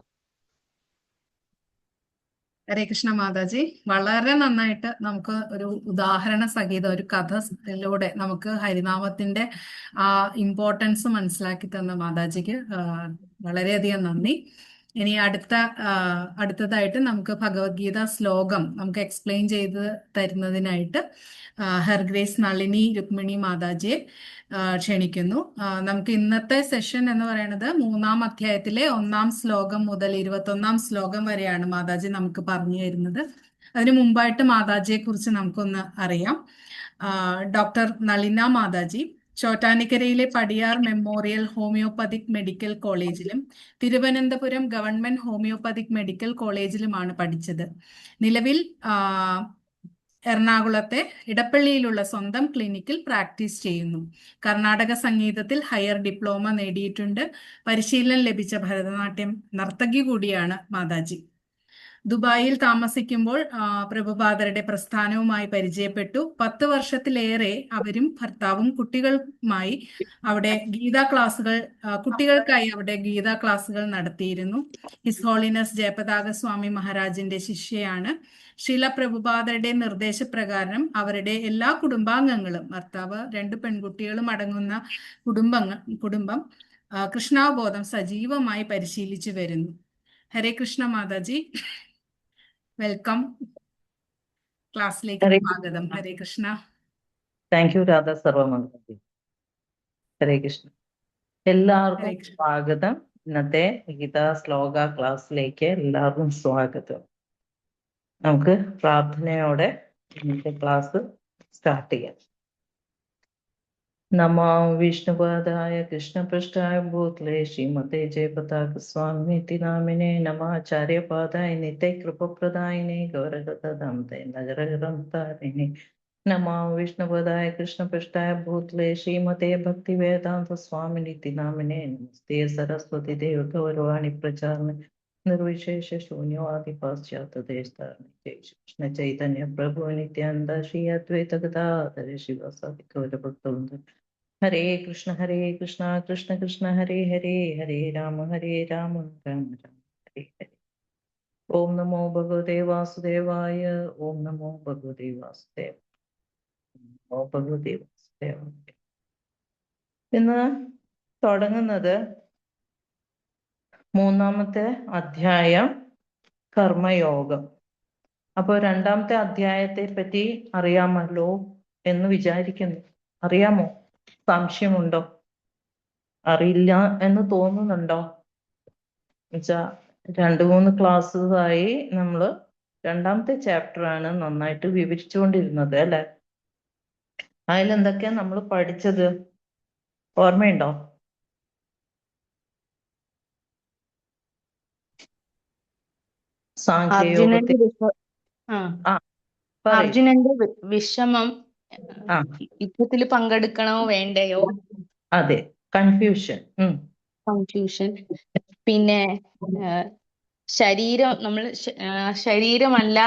ഹരേ കൃഷ്ണ മാതാജി, വളരെ നന്നായിട്ട് നമുക്ക് ഒരു ഉദാഹരണ സഹിതം ഒരു കഥയിലൂടെ നമുക്ക് ഹരിനാമത്തിന്റെ ആ ഇമ്പോർട്ടൻസ് മനസ്സിലാക്കി തന്ന മാതാജിക്ക് വളരെയധികം നന്ദി. ഇനി അടുത്തതായിട്ട് നമുക്ക് ഭഗവത്ഗീത ശ്ലോകം നമുക്ക് എക്സ്പ്ലെയിൻ ചെയ്ത് തരുന്നതിനായിട്ട് ഹെർഗ്രേസ് നളിനി രുക്മിണി മാതാജിയെ ക്ഷണിക്കുന്നു. നമുക്ക് ഇന്നത്തെ സെഷൻ എന്ന് പറയുന്നത് 3-ാം അധ്യായത്തിലെ 1-ാം ശ്ലോകം മുതൽ 21-ാം ശ്ലോകം വരെയാണ് മാതാജി നമുക്ക് പറഞ്ഞു തരുന്നത്. അതിനു മുമ്പായിട്ട് മാതാജിയെ കുറിച്ച് നമുക്കൊന്ന് അറിയാം. ഡോക്ടർ നളിന മാതാജി ചോറ്റാനിക്കരയിലെ പടിയാർ മെമ്മോറിയൽ ഹോമിയോപ്പതിക് മെഡിക്കൽ കോളേജിലും തിരുവനന്തപുരം ഗവൺമെന്റ് ഹോമിയോപ്പതിക് മെഡിക്കൽ കോളേജിലുമാണ് പഠിച്ചത്. നിലവിൽ എറണാകുളത്തെ ഇടപ്പള്ളിയിലുള്ള സ്വന്തം ക്ലിനിക്കിൽ പ്രാക്ടീസ് ചെയ്യുന്നു. കർണാടക സംഗീതത്തിൽ ഹയർ ഡിപ്ലോമ നേടിയിട്ടുണ്ട്. പരിശീലനം ലഭിച്ച ഭരതനാട്യം നർത്തകി കൂടിയാണ് മാതാജി. ദുബായിൽ താമസിക്കുമ്പോൾ പ്രഭുപാദരുടെ പ്രസ്ഥാനവുമായി പരിചയപ്പെട്ടു. 10 വർഷത്തിലേറെ അവരും ഭർത്താവും കുട്ടികൾക്കായി അവിടെ ഗീതാ ക്ലാസുകൾ നടത്തിയിരുന്നു. ഹിസ് ഹോളിനസ് ജയപതാക സ്വാമി മഹാരാജിന്റെ ശിഷ്യയാണ്. ശീല പ്രഭുപാദരുടെ നിർദ്ദേശപ്രകാരം അവരുടെ എല്ലാ കുടുംബാംഗങ്ങളും, ഭർത്താവ് 2 പെൺകുട്ടികളും അടങ്ങുന്ന കുടുംബം കൃഷ്ണാവബോധം സജീവമായി പരിശീലിച്ചു വരുന്നു. ഹരേ കൃഷ്ണ മാതാജി, വെൽക്കം. ക്ലാസ്സിലേക്ക് സ്വാഗതം. ഹരേ കൃഷ്ണ. Thank you Radha Sarvamangali. ഹരേ കൃഷ്ണ. എല്ലാവർക്കും സ്വാഗതം. ഇന്നത്തെ ഗീതാ ശ്ലോക ക്ലാസ്സിലേക്ക് എല്ലാവർക്കും സ്വാഗതം. നമുക്ക് പ്രാർത്ഥനയോടെ ഇന്നത്തെ ക്ലാസ് സ്റ്റാർട്ട് ചെയ്യാം. നമോ വിഷ്ണുപാദായ കൃഷ്ണപൃഷ്ഠായ ഭൂതലേ ശ്രീമതേ ജയപതാക സ്വാമിതി നാമിനെ നമാചാര്യപാദായ നിത്യ കൃപപ്രദായിനെ ഗൗരഗതദാംതേ നഗരഗ്രന്ഥാരിണേ നമോ വിഷ്ണുപാദായ കൃഷ്ണപൃഷ്ഠായ ഭൂതലേ ശ്രീമതേ ഭക്തിവേദാന്ത സ്വാമിനിതി നാമിനെ നമസ്തേ സരസ്വതി ദേവ ഗൗരവാണി പ്രചാരണ നിർവിശേഷ ശൂന്യവാദി പാശ്ചാത്യ ദേശാരണ ജയ കൃഷ്ണ ചൈതന്യ പ്രഭു നിത്യാനന്ദ ശ്രീ അദ്വൈത ഗദാധര ശിവസാദി ഗൗരഭക്തവൃന്ദ. ഹരേ കൃഷ്ണ കൃഷ്ണ കൃഷ്ണ ഹരേ ഹരേ, ഹരേ രാമ രാമ രാമ ഹരേ ഹരേ. ഓം നമോ ഭഗവതേ വാസുദേവായ. ഓം നമോ ഭഗവതേ വാസുദേവ. ഓം ഭഗവതേ വാസുദേവായ. ഇന്ന് തുടങ്ങുന്നത് 3-ാമത്തെ അധ്യായം കർമ്മയോഗം. അപ്പോൾ 2-ാമത്തെ അധ്യായത്തെ പറ്റി അറിയാമല്ലോ എന്ന് വിചാരിക്കുന്നു. അറിയാമോ? സംശയമുണ്ടോ? അറിയില്ല എന്ന് തോന്നുന്നുണ്ടോ? എന്നുവെച്ചാ 2-3 ക്ലാസ്സായി നമ്മള് 2-ാമത്തെ ചാപ്റ്റർ ആണ് നന്നായിട്ട് വിവരിച്ചുകൊണ്ടിരുന്നത് അല്ലെ? അതിലെന്തൊക്കെയാ നമ്മൾ പഠിച്ചത് ഓർമ്മയുണ്ടോ? സാഖ്യയോഗത്തെ അർജുനന്റെ ആ പറയൂ. അർജുനന്റെ വിഷമം ആ യുദ്ധത്തിൽ പങ്കെടുക്കണോ വേണ്ടയോ, അതെ, കൺഫ്യൂഷൻ. കൺഫ്യൂഷൻ. പിന്നെ ശരീരം ശരീരമല്ല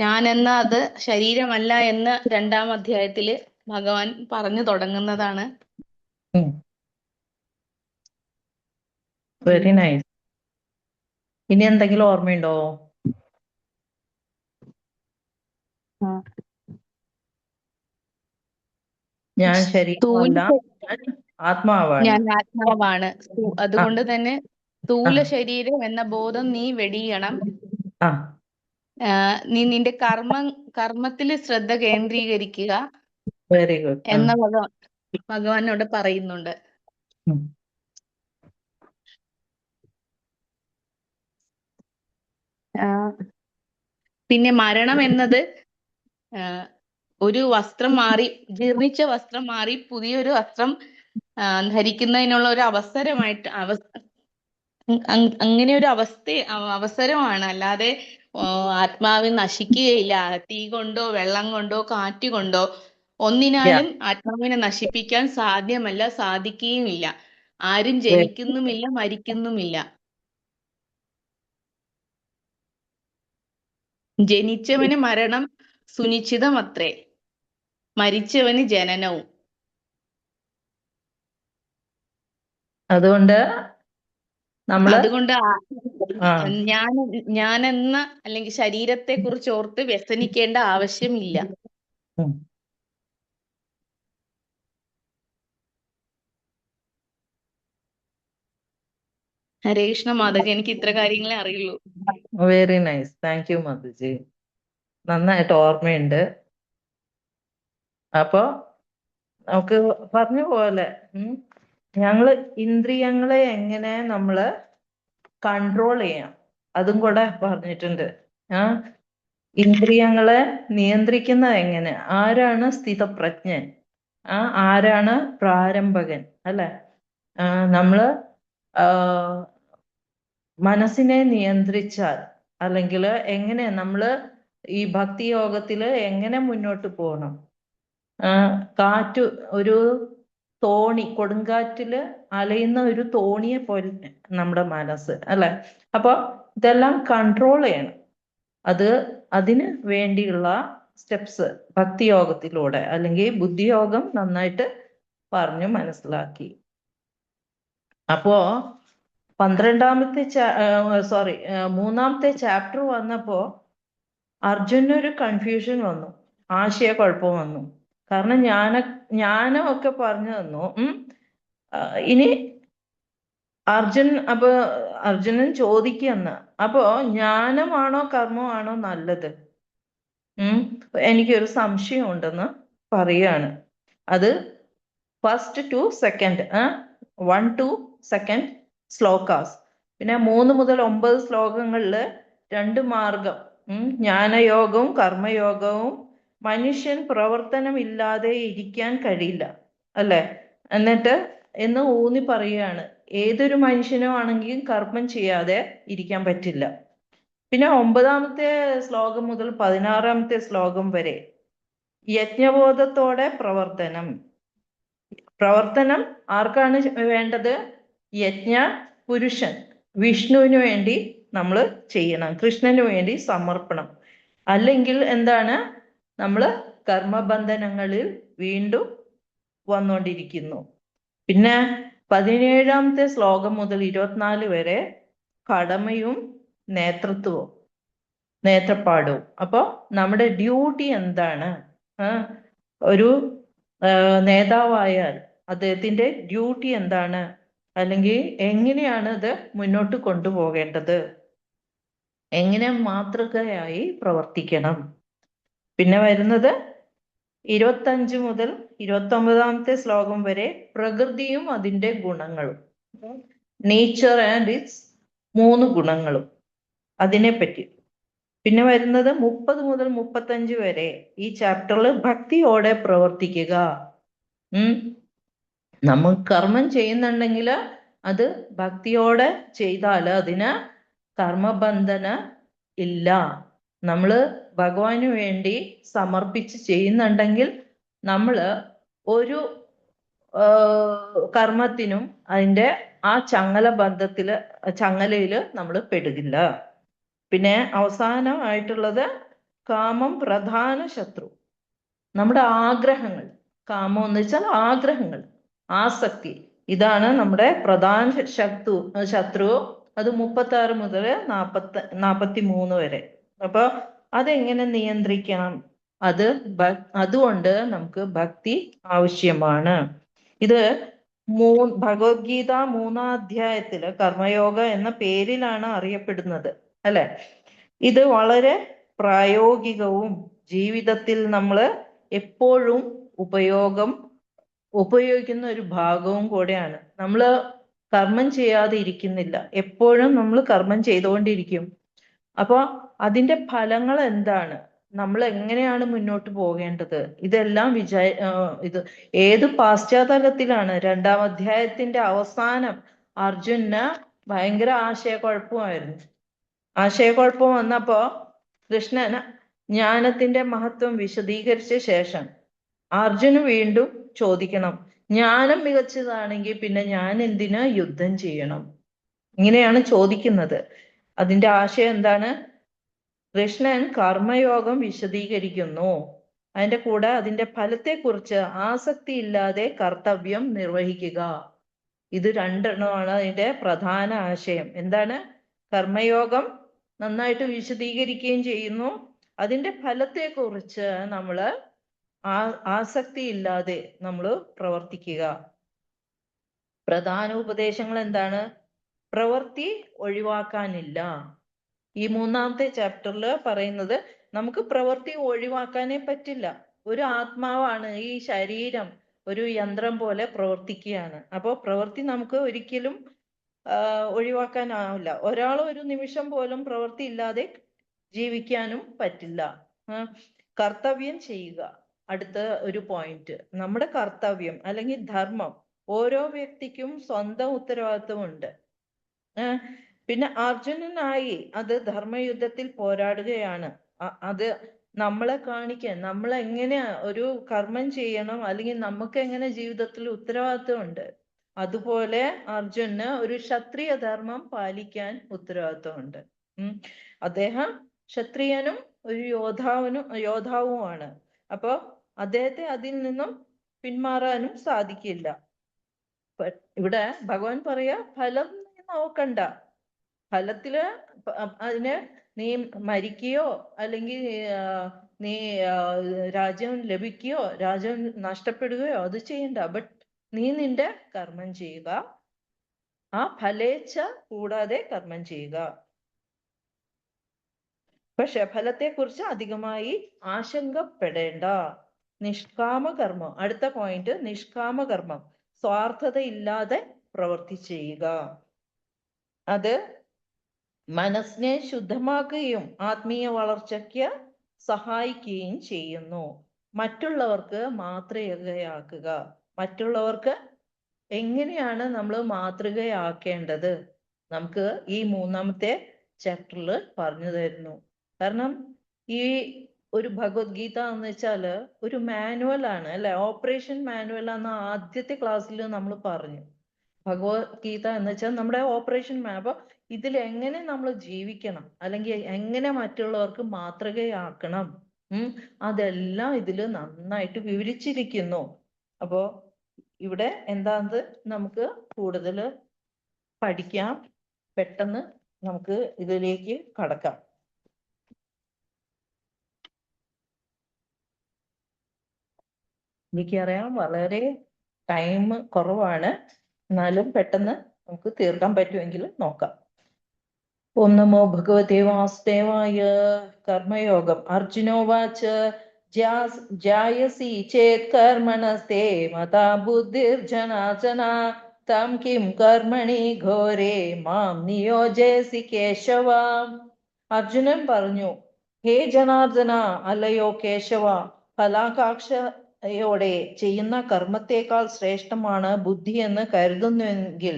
ഞാനെന്ന അത് ശരീരമല്ല എന്ന് 2-ാം അധ്യായത്തില് ഭഗവാൻ പറഞ്ഞു തുടങ്ങുന്നതാണ്. Very nice. ഇനി എന്തെങ്കിലും ഓർമ്മയുണ്ടോ? ആ. ഞാൻ ശരീരമല്ല, ഞാൻ ആത്മാവാണ്. ഞാൻ ആത്മാവാണ്. അതുകൊണ്ട് തന്നെ സ്ഥൂല ശരീരം എന്ന ബോധം നീ വെടിയണം. ആ നീ നിന്റെ കർമ്മത്തിൽ ശ്രദ്ധ കേന്ദ്രീകരിക്കുക വെരി ഗുഡ്. എന്ന ഭഗവാനോട് പറയുന്നുണ്ട്. പിന്നെ മരണം എന്നത് ഒരു വസ്ത്രം മാറി, ജീർണിച്ച വസ്ത്രം മാറി പുതിയൊരു വസ്ത്രം ധരിക്കുന്നതിനുള്ള ഒരു അവസരമായിട്ട് അങ്ങനെ ഒരു അവസരമാണ്. അല്ലാതെ ആത്മാവ് നശിക്കുകയില്ല. തീ കൊണ്ടോ വെള്ളം കൊണ്ടോ കാറ്റ് കൊണ്ടോ ഒന്നിനാലും ആത്മാവിനെ നശിപ്പിക്കാൻ സാധ്യമല്ല, സാധിക്കുകയുമില്ല. ആരും ജനിക്കുന്നുമില്ല, മരിക്കുന്നുമില്ല. ജനിച്ചവന് മരണം സുനിശ്ചിതമത്രേ, മരിച്ചവന് ജനനവും. അതുകൊണ്ട് ഞാനെന്ന അല്ലെങ്കിൽ ശരീരത്തെ കുറിച്ച് ഓർത്ത് വ്യസനിക്കേണ്ട ആവശ്യമില്ല. ഹരേ കൃഷ്ണ മാതാജി, എനിക്ക് ഇത്ര കാര്യങ്ങളെ അറിയുള്ളൂ. Very nice. Thank you Mataji. നന്നായിട്ട് ഓർമ്മയുണ്ട്. അപ്പോ നമുക്ക് പറഞ്ഞ പോലെ ഞങ്ങള് ഇന്ദ്രിയങ്ങളെ എങ്ങനെ നമ്മള് കൺട്രോൾ ചെയ്യാം അതും കൂടെ പറഞ്ഞിട്ടുണ്ട്. ഇന്ദ്രിയങ്ങളെ നിയന്ത്രിക്കുന്നത് എങ്ങനെ, ആരാണ് സ്ഥിതപ്രജ്ഞൻ, ആരാണ് പ്രാരംഭകൻ അല്ലെ? നമ്മള് മനസ്സിനെ നിയന്ത്രിച്ചാൽ അല്ലെങ്കിൽ എങ്ങനെ നമ്മള് ഈ ഭക്തി യോഗത്തില് എങ്ങനെ മുന്നോട്ട് പോകണം? കാറ്റ്, ഒരു തോണി, കൊടുങ്കാറ്റില് അലയുന്ന ഒരു തോണിയെ പോലെ നമ്മുടെ മനസ്സ് അല്ലെ? അപ്പൊ ഇതെല്ലാം കൺട്രോൾ ചെയ്യണം. അതിന് വേണ്ടിയുള്ള സ്റ്റെപ്സ് ഭക്തിയോഗത്തിലൂടെ അല്ലെങ്കിൽ ബുദ്ധിയോഗം നന്നായിട്ട് പറഞ്ഞു മനസ്സിലാക്കി. അപ്പോ 3-ാമത്തെ ചാപ്റ്റർ വന്നപ്പോ അർജുനൊരു കൺഫ്യൂഷൻ വന്നു, ആശയക്കുഴപ്പം വന്നു. കാരണം ജ്ഞാനമൊക്കെ പറഞ്ഞു തന്നു. ഇനി അർജുനൻ ചോദിക്കുന്ന, അപ്പോ ജ്ഞാനമാണോ കർമ്മമാണോ നല്ലത്? എനിക്കൊരു സംശയം ഉണ്ടെന്ന് പറയാണ്. അത് 1 to 2 1 to 2 ശ്ലോകാസ്. പിന്നെ 3 മുതൽ 9 ശ്ലോകങ്ങളില് 2 മാർഗം, ജ്ഞാനയോഗവും കർമ്മയോഗവും. മനുഷ്യൻ പ്രവർത്തനമില്ലാതെ ഇരിക്കാൻ കഴിയില്ല അല്ലെ? എന്ന് ഊന്നി പറയുകയാണ്. ഏതൊരു മനുഷ്യനും ആണെങ്കിലും കർമ്മം ചെയ്യാതെ ഇരിക്കാൻ പറ്റില്ല. പിന്നെ 9-ാമത്തെ ശ്ലോകം മുതൽ 16-ാമത്തെ ശ്ലോകം വരെ യജ്ഞബോധത്തോടെ പ്രവർത്തനം ആർക്കാണ് വേണ്ടത്? പുരുഷൻ വിഷ്ണുവിന് വേണ്ടി നമ്മൾ ചെയ്യണം, കൃഷ്ണന് വേണ്ടി സമർപ്പണം. അല്ലെങ്കിൽ എന്താണ്, നമ്മൾ കർമ്മബന്ധനങ്ങളിൽ വീണ്ടും വന്നുകൊണ്ടിരിക്കുന്നു. പിന്നെ 17-ാമത്തെ ശ്ലോകം മുതൽ 24 വരെ കടമയും നേത്രപ്പാടവും. അപ്പൊ നമ്മുടെ ഡ്യൂട്ടി എന്താണ്? ഒരു നേതാവായാൽ അദ്ദേഹത്തിന്റെ ഡ്യൂട്ടി എന്താണ്, അല്ലെങ്കിൽ എങ്ങനെയാണ് ഇത് മുന്നോട്ട് കൊണ്ടുപോകേണ്ടത്, എങ്ങനെ മാതൃകയായി പ്രവർത്തിക്കണം. പിന്നെ വരുന്നത് 25 മുതൽ 29 ശ്ലോകം വരെ പ്രകൃതിയും അതിൻ്റെ ഗുണങ്ങളും, നേച്ചർ ആൻഡ് ഇറ്റ്സ് 3 ഗുണങ്ങളും അതിനെപ്പറ്റി. പിന്നെ വരുന്നത് 30 മുതൽ 35 വരെ ഈ ചാപ്റ്ററിൽ ഭക്തിയോടെ പ്രവർത്തിക്കുക. നമ്മൾ കർമ്മം ചെയ്യുന്നുണ്ടെങ്കിൽ അത് ഭക്തിയോടെ ചെയ്താൽ അതിന് കർമ്മബന്ധന ഇല്ല. നമ്മൾ ഭഗവാന് വേണ്ടി സമർപ്പിച്ച് ചെയ്യുന്നുണ്ടെങ്കിൽ നമ്മൾ ഒരു കർമ്മത്തിനും അതിൻ്റെ ആ ചങ്ങലയിൽ നമ്മൾ പെടുകില്ല. പിന്നെ അവസാനമായിട്ടുള്ളത് കാമം പ്രധാന ശത്രു. നമ്മുടെ ആഗ്രഹങ്ങൾ, കാമം എന്ന് വെച്ചാൽ ആഗ്രഹങ്ങൾ, ആസക്തി, ഇതാണ് നമ്മുടെ പ്രധാന ശത്രു. അത് 36 മുതൽ 43 വരെ. അപ്പൊ അതെങ്ങനെ നിയന്ത്രിക്കണം? അതുകൊണ്ട് നമുക്ക് ഭക്തി ആവശ്യമാണ്. ഇത് ഭഗവത്ഗീത 3-ാം അധ്യായത്തില് കർമ്മയോഗ എന്ന പേരിലാണ് അറിയപ്പെടുന്നത്, അല്ലെ? ഇത് വളരെ പ്രായോഗികവും ജീവിതത്തിൽ നമ്മൾ എപ്പോഴും ഉപയോഗിക്കുന്ന ഒരു ഭാഗവും കൂടെയാണ്. നമ്മൾ കർമ്മം ചെയ്യാതെ ഇരിക്കുന്നില്ല, എപ്പോഴും നമ്മൾ കർമ്മം ചെയ്തുകൊണ്ടിരിക്കും. അപ്പോൾ അതിൻ്റെ ഫലങ്ങൾ എന്താണ്, നമ്മൾ എങ്ങനെയാണ് മുന്നോട്ട് പോകേണ്ടത്, ഇതെല്ലാം ഇത് ഏത് പാശ്ചാത്തലത്തിലാണ്? 2-ാം അധ്യായത്തിന്റെ അവസാനം അർജുനന് ഭയങ്കര ആശയക്കുഴപ്പമായിരുന്നു. ആശയക്കുഴപ്പം വന്നപ്പോ കൃഷ്ണൻ ജ്ഞാനത്തിന്റെ മഹത്വം വിശദീകരിച്ച ശേഷം അർജുന് വീണ്ടും ചോദിക്കണം, ജ്ഞാനം മികച്ചതാണെങ്കിൽ പിന്നെ ഞാൻ എന്തിനാ യുദ്ധം ചെയ്യണം? ഇങ്ങനെയാണ് ചോദിക്കുന്നത്. അതിന്റെ ആശയം എന്താണ്? കൃഷ്ണൻ കർമ്മയോഗം വിശദീകരിക്കുന്നു. അതിന്റെ കൂടെ അതിന്റെ ഫലത്തെക്കുറിച്ച് ആസക്തി ഇല്ലാതെ കർത്തവ്യം നിർവഹിക്കുക. ഇത് രണ്ടെണ്ണമാണ് അതിന്റെ പ്രധാന ആശയം. എന്താണ്? കർമ്മയോഗം നന്നായിട്ട് വിശദീകരിക്കുകയും ചെയ്യുന്നു. അതിന്റെ ഫലത്തെക്കുറിച്ച് നമ്മൾ ആസക്തി ഇല്ലാതെ നമ്മൾ പ്രവർത്തിക്കുക. പ്രധാന ഉപദേശങ്ങൾ എന്താണ്? പ്രവൃത്തി ഒഴിവാക്കാനില്ല. ഈ 3-ാമത്തെ ചാപ്റ്ററിൽ പറയുന്നത് നമുക്ക് പ്രവൃത്തി ഒഴിവാക്കാനേ പറ്റില്ല. ഒരു ആത്മാവാണ്, ഈ ശരീരം ഒരു യന്ത്രം പോലെ പ്രവർത്തിക്കുകയാണ്. അപ്പോൾ പ്രവൃത്തി നമുക്ക് ഒരിക്കലും ഒഴിവാക്കാനാവില്ല. ഒരാൾ ഒരു നിമിഷം പോലും പ്രവൃത്തി ഇല്ലാതെ ജീവിക്കാനും പറ്റില്ല. കർത്തവ്യം ചെയ്യുക. അടുത്ത ഒരു പോയിന്റ്, നമ്മുടെ കർത്തവ്യം അല്ലെങ്കിൽ ധർമ്മം. ഓരോ വ്യക്തിക്കും സ്വന്തം ഉത്തരവാദിത്വമുണ്ട്. പിന്നെ അർജുനനായി അത് ധർമ്മയുദ്ധത്തിൽ പോരാടുകയാണ്. അത് നമ്മളെ കാണിക്കാൻ, നമ്മൾ എങ്ങനെ ഒരു കർമ്മം ചെയ്യണം, അല്ലെങ്കിൽ നമുക്ക് എങ്ങനെ ജീവിതത്തിൽ ഉത്തരവാദിത്വമുണ്ട്, അതുപോലെ അർജുനന് ഒരു ക്ഷത്രിയ ധർമ്മം പാലിക്കാൻ ഉത്തരവാദിത്വമുണ്ട്. അദ്ദേഹം ക്ഷത്രിയനും ഒരു യോദ്ധാവുമാണ്. അപ്പൊ അദ്ദേഹത്തെ അതിൽ നിന്നും പിന്മാറാനും സാധിക്കില്ല. ഇവിടെ ഭഗവാൻ പറയാ, ഫലം നോക്കണ്ട. ഫലത്തില് അതിന് നീ മരിക്കുകയോ അല്ലെങ്കിൽ നീ രാജ്യം ലഭിക്കുകയോ രാജ്യം നഷ്ടപ്പെടുകയോ അത് ചെയ്യണ്ട. ബട്ട് നീ നിന്റെ കർമ്മം ചെയ്യുക, ആ ഫലേച്ഛ കൂടാതെ കർമ്മം ചെയ്യുക. പക്ഷെ ഫലത്തെക്കുറിച്ച് അധികമായി ആശങ്കപ്പെടേണ്ട. നിഷ്കാമകർമ്മം. അടുത്ത പോയിന്റ്, നിഷ്കാമകർമ്മം. സ്വാർത്ഥതയില്ലാതെ പ്രവൃത്തി ചെയ്യുക. അത് മനസ്സിനെ ശുദ്ധമാക്കുകയും ആത്മീയ വളർച്ചയ്ക്ക് സഹായിക്കുകയും ചെയ്യുന്നു. മറ്റുള്ളവർക്ക് മാതൃകയാക്കുക. മറ്റുള്ളവർക്ക് എങ്ങനെയാണ് നമ്മൾ മാതൃകയാക്കേണ്ടത് നമുക്ക് ഈ 3-ാമത്തെ ചാപ്റ്ററിൽ പറഞ്ഞു തരുന്നു. കാരണം ഈ ഒരു ഭഗവത്ഗീത എന്ന് വെച്ചാല് ഒരു മാനുവൽ ആണ്, അല്ലെ? ഓപ്പറേഷൻ മാനുവൽ ആണ്. ആദ്യത്തെ ക്ലാസ്സിൽ നമ്മൾ പറഞ്ഞു ഭഗവത്ഗീത എന്ന് വെച്ചാൽ നമ്മുടെ ഓപ്പറേഷൻ അപ്പൊ ഇതിൽ എങ്ങനെ നമ്മൾ ജീവിക്കണം, അല്ലെങ്കിൽ എങ്ങനെ മറ്റുള്ളവർക്ക് മാതൃകയാക്കണം, അതെല്ലാം ഇതിൽ നന്നായിട്ട് വിവരിച്ചിരിക്കുന്നു. അപ്പോ ഇവിടെ എന്താന്ന് നമുക്ക് കൂടുതൽ പഠിക്കാം. പെട്ടെന്ന് നമുക്ക് ഇതിലേക്ക് കടക്കാം. എനിക്കറിയാം വളരെ ടൈം കുറവാണ്, എന്നാലും പെട്ടെന്ന് നമുക്ക് തീർക്കാൻ പറ്റുമെങ്കിൽ നോക്കാം. ഓം നമോ ഭഗവതേ വാസുദേവായ. കർമ്മയോഗം. അർജുനോവാച ജായസി ചേത് കർമ്മണസ്തേ മതാ ബുദ്ധിർജനാർദന തം കിം കർമ്മണി ഘോരേ മാം നിയോജയസി കേശവ. അർജുനൻ പറഞ്ഞു, ഹേ ജനാർദന, അല്ലയോ കേശവ, ഫലാകാംക്ഷയോടെ ചെയ്യുന്ന കർമ്മത്തേക്കാൾ ശ്രേഷ്ഠമാണ് ബുദ്ധി എന്ന് കരുതുന്നുവെങ്കിൽ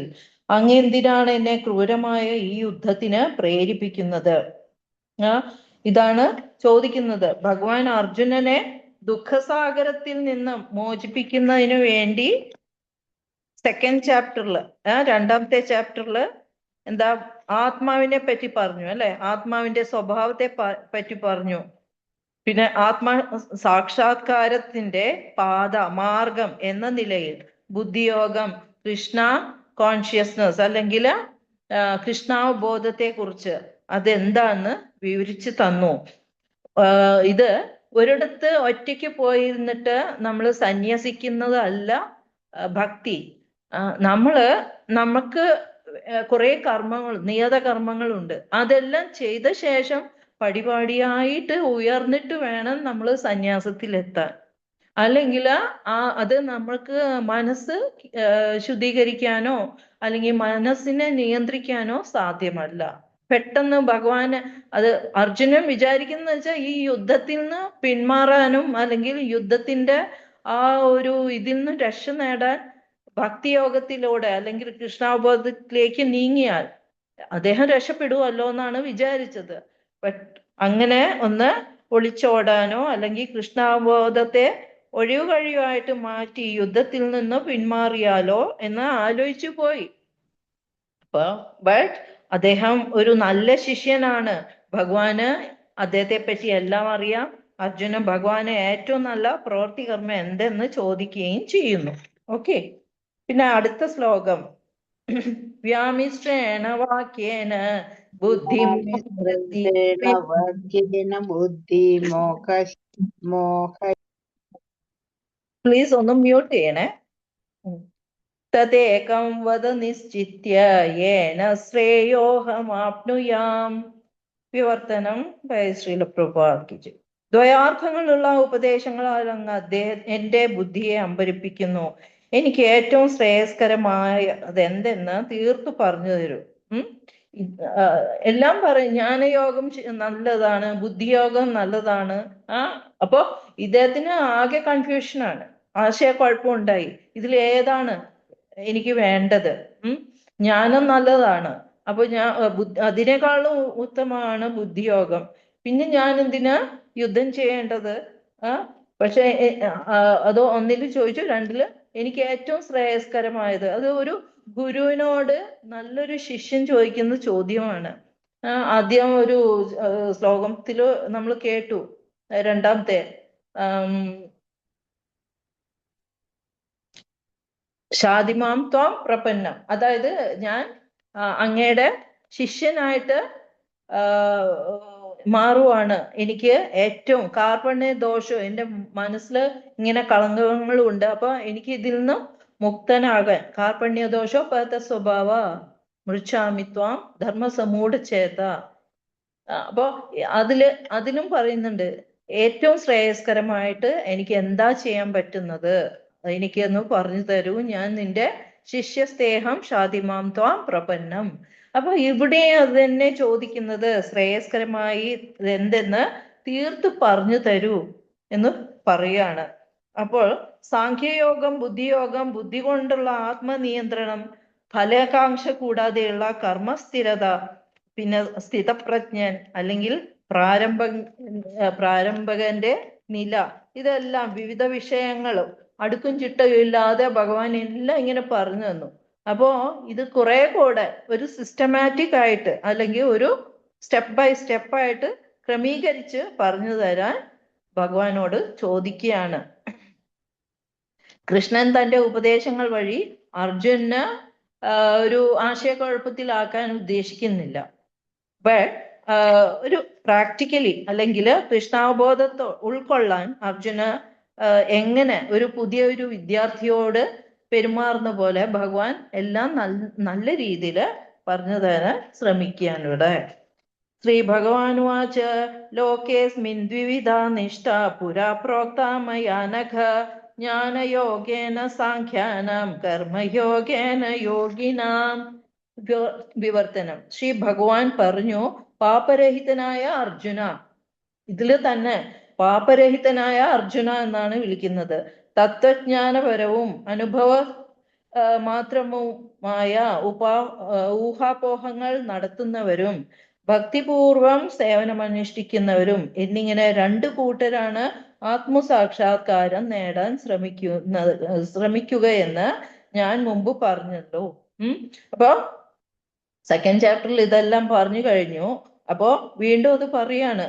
അങ്ങെന്തിനാണ് എന്നെ ക്രൂരമായ ഈ യുദ്ധത്തിന് പ്രേരിപ്പിക്കുന്നത്? ഇതാണ് ചോദിക്കുന്നത്. ഭഗവാൻ അർജുനനെ ദുഃഖസാഗരത്തിൽ നിന്നും മോചിപ്പിക്കുന്നതിന് വേണ്ടി സെക്കൻഡ് ചാപ്റ്ററില്, രണ്ടാമത്തെ ചാപ്റ്ററില് എന്താ ആത്മാവിനെ പറ്റി പറഞ്ഞു അല്ലെ, ആത്മാവിന്റെ സ്വഭാവത്തെ പറ്റി പറഞ്ഞു. പിന്നെ ആത്മാ സാക്ഷാത്കാരത്തിന്റെ മാർഗം എന്ന നിലയിൽ ബുദ്ധിയോഗം, കൃഷ്ണ കോൺഷ്യസ്നസ് അല്ലെങ്കിൽ കൃഷ്ണാവബോധത്തെ കുറിച്ച് അതെന്താന്ന് വിവരിച്ചു തന്നു. ഇത് ഒരിടത്ത് ഒറ്റയ്ക്ക് പോയിരുന്നിട്ട് നമ്മൾ സന്യസിക്കുന്നതല്ല ഭക്തി. നമുക്ക് കുറെ കർമ്മങ്ങൾ, നിയത കർമ്മങ്ങളുണ്ട്. അതെല്ലാം ചെയ്ത ശേഷം പടിപടിയായിട്ട് ഉയർന്നിട്ട് വേണം നമ്മൾ സന്യാസത്തിലെത്താൻ. അല്ലെങ്കിൽ അത് നമ്മൾക്ക് മനസ്സ് ശുദ്ധീകരിക്കാനോ അല്ലെങ്കിൽ മനസ്സിനെ നിയന്ത്രിക്കാനോ സാധ്യമല്ല. പെട്ടെന്ന് ഭഗവാന് അത് അർജുനൻ വിചാരിക്കുന്ന വെച്ചാൽ ഈ യുദ്ധത്തിൽ നിന്ന് പിന്മാറാനും അല്ലെങ്കിൽ യുദ്ധത്തിന്റെ ആ ഒരു ഇതിൽ നിന്ന് രക്ഷ നേടാൻ ഭക്തിയോഗത്തിലൂടെ അല്ലെങ്കിൽ കൃഷ്ണാവബോധത്തിലേക്ക് നീങ്ങിയാൽ അദ്ദേഹം രക്ഷപ്പെടുമല്ലോ എന്നാണ് വിചാരിച്ചത്. അങ്ങനെ ഒന്ന് ഒളിച്ചോടാനോ അല്ലെങ്കിൽ കൃഷ്ണാവബോധത്തെ ഒഴിവുകഴിവായിട്ട് മാറ്റി യുദ്ധത്തിൽ നിന്ന് പിന്മാറിയാലോ എന്ന് ആലോചിച്ചു പോയി. ബട്ട് അദ്ദേഹം ഒരു നല്ല ശിഷ്യനാണ്. ഭഗവാന് അദ്ദേഹത്തെ പറ്റി എല്ലാം അറിയാം. അർജുനൻ ഭഗവാന് ഏറ്റവും നല്ല പ്രവൃത്തി കർമ്മം എന്തെന്ന് ചോദിക്കുകയും ചെയ്യുന്നു. ഓക്കെ, പിന്നെ അടുത്ത ശ്ലോകം. വ്യാമിശ്രേണ വാക്യേന ബുദ്ധി പ്ലീസ് ഒന്ന് മ്യൂട്ട് ചെയ്യണേ. തദേകം വദ നിശ്ചിത്യ യേന ശ്രേയോഹമാപ്നുയാം. വിവർത്തനം ബൈ ശ്രീല പ്രഭുപാദ്. ദ്വയാർത്ഥങ്ങളുള്ള ഉപദേശങ്ങളാൽ അങ്ങ് എന്റെ ബുദ്ധിയെ അമ്പരിപ്പിക്കുന്നു. എനിക്ക് ഏറ്റവും ശ്രേയസ്കരമായ അതെന്തെന്ന് തീർത്തു പറഞ്ഞു തരൂ. എല്ലാം പറയും, ജ്ഞാനയോഗം നല്ലതാണ്, ബുദ്ധിയോഗം നല്ലതാണ്. അപ്പൊ ഇദ്ദേഹത്തിന് ആകെ കൺഫ്യൂഷനാണ്, ആശയക്കുഴപ്പമുണ്ടായി. ഇതിൽ ഏതാണ് എനിക്ക് വേണ്ടത്? ജ്ഞാനം നല്ലതാണ്, അപ്പൊ അതിനേക്കാളും ഉത്തമമാണ് ബുദ്ധിയോഗം. പിന്നെ ഞാൻ എന്തിനാ യുദ്ധം ചെയ്യേണ്ടത്? പക്ഷെ അത് ഒന്നില് ചോദിച്ചു, രണ്ടില് എനിക്ക് ഏറ്റവും ശ്രേയസ്കരമായത്. അത് ഒരു ഗുരുവിനോട് നല്ലൊരു ശിഷ്യൻ ചോദിക്കുന്ന ചോദ്യമാണ്. ആദ്യം ഒരു ശ്ലോകത്തില് നമ്മൾ കേട്ടു, രണ്ടാമത്തെ ഷാദിമാം ത്വം പ്രപന്നം, അതായത് ഞാൻ അങ്ങയുടെ ശിഷ്യനായിട്ട് മാറുവാണ്. എനിക്ക് ഏറ്റവും കാർപ്പണ്യ ദോഷം, എൻ്റെ മനസ്സിൽ ഇങ്ങനെ കളങ്കങ്ങളും ഉണ്ട്. അപ്പൊ എനിക്ക് ഇതിൽ നിന്നും മുക്തനാകാൻ കാർപ്പണ്യ ദോഷോ പത സ്വഭാവ മൃച്ഛാമിത്വം ധർമ്മസമൂഢചേത. അപ്പൊ അതിലും പറയുന്നുണ്ട് ഏറ്റവും ശ്രേയസ്കരമായിട്ട് എനിക്ക് എന്താ ചെയ്യാൻ പറ്റുന്നത്, എനിക്കൊന്ന് പറഞ്ഞു തരൂ, ഞാൻ നിന്റെ ശിഷ്യസ്തേഹം ഷാദിമാം ത്വാം പ്രപന്നം. അപ്പൊ ഇവിടെ അത് തന്നെ ചോദിക്കുന്നത്, ശ്രേയസ്കരമായി എന്തെന്ന് തീർത്ത് പറഞ്ഞു തരൂ എന്ന് പറയാണ്. അപ്പോൾ സാഖ്യയോഗം, ബുദ്ധിയോഗം, ബുദ്ധി കൊണ്ടുള്ള ആത്മനിയന്ത്രണം, ഫലാകാംക്ഷ കൂടാതെയുള്ള കർമ്മസ്ഥിരത, പിന്നെ സ്ഥിതപ്രജ്ഞൻ അല്ലെങ്കിൽ പ്രാരംഭകന്റെ നില, ഇതെല്ലാം വിവിധ വിഷയങ്ങളും അടുക്കും ചിട്ടയും ഇല്ലാതെ ഭഗവാൻ എല്ലാം ഇങ്ങനെ പറഞ്ഞു തന്നു. അപ്പോ ഇത് കുറെ കൂടെ ഒരു സിസ്റ്റമാറ്റിക് ആയിട്ട് അല്ലെങ്കിൽ ഒരു സ്റ്റെപ്പ് ബൈ സ്റ്റെപ്പായിട്ട് ക്രമീകരിച്ച് പറഞ്ഞു തരാൻ ഭഗവാനോട് ചോദിക്കുകയാണ്. കൃഷ്ണൻ തന്റെ ഉപദേശങ്ങൾ വഴി അർജുനന് ഒരു ആശയക്കുഴപ്പത്തിലാക്കാൻ ഉദ്ദേശിക്കുന്നില്ല. ബട്ട് ഒരു പ്രാക്ടിക്കലി അല്ലെങ്കിൽ കൃഷ്ണാവബോധത്തെ ഉൾക്കൊള്ളാൻ അർജുന എങ്ങനെ ഒരു പുതിയ ഒരു വിദ്യാർത്ഥിയോട് പെരുമാറുന്ന പോലെ ഭഗവാൻ എല്ലാം നല്ല രീതിയിൽ പറഞ്ഞു തരാൻ ശ്രമിക്കുകയാണ് ഇവിടെ. ശ്രീ ഭഗവാനുവാച ലോകേസ്മിൻ ദ്വിവിധാ നിഷ്ഠ പുരാ പ്രോക്താ മയാ നഘ ജ്ഞാനയോഗേന സാഖ്യാനാം കർമ്മയോഗേന യോഗിനാം. വിവർത്തനം. ശ്രീ ഭഗവാൻ പറഞ്ഞു, പാപരഹിതനായ അർജുന, ഇതില് തന്നെ പാപരഹിതനായ അർജുന എന്നാണ് വിളിക്കുന്നത്. തത്വജ്ഞാനപരവും അനുഭവ മാത്രവുമായ ഊഹാപോഹങ്ങൾ നടത്തുന്നവരും ഭക്തിപൂർവം സേവനമനുഷ്ഠിക്കുന്നവരും എന്നിങ്ങനെ 2 കൂട്ടരാണ് ആത്മസാക്ഷാത്കാരം നേടാൻ ശ്രമിക്കുകയെന്ന് ഞാൻ മുമ്പ് പറഞ്ഞല്ലോ. അപ്പൊ സെക്കൻഡ് ചാപ്റ്ററിൽ ഇതെല്ലാം പറഞ്ഞു കഴിഞ്ഞു. അപ്പോ വീണ്ടും അത് പറയാണ്.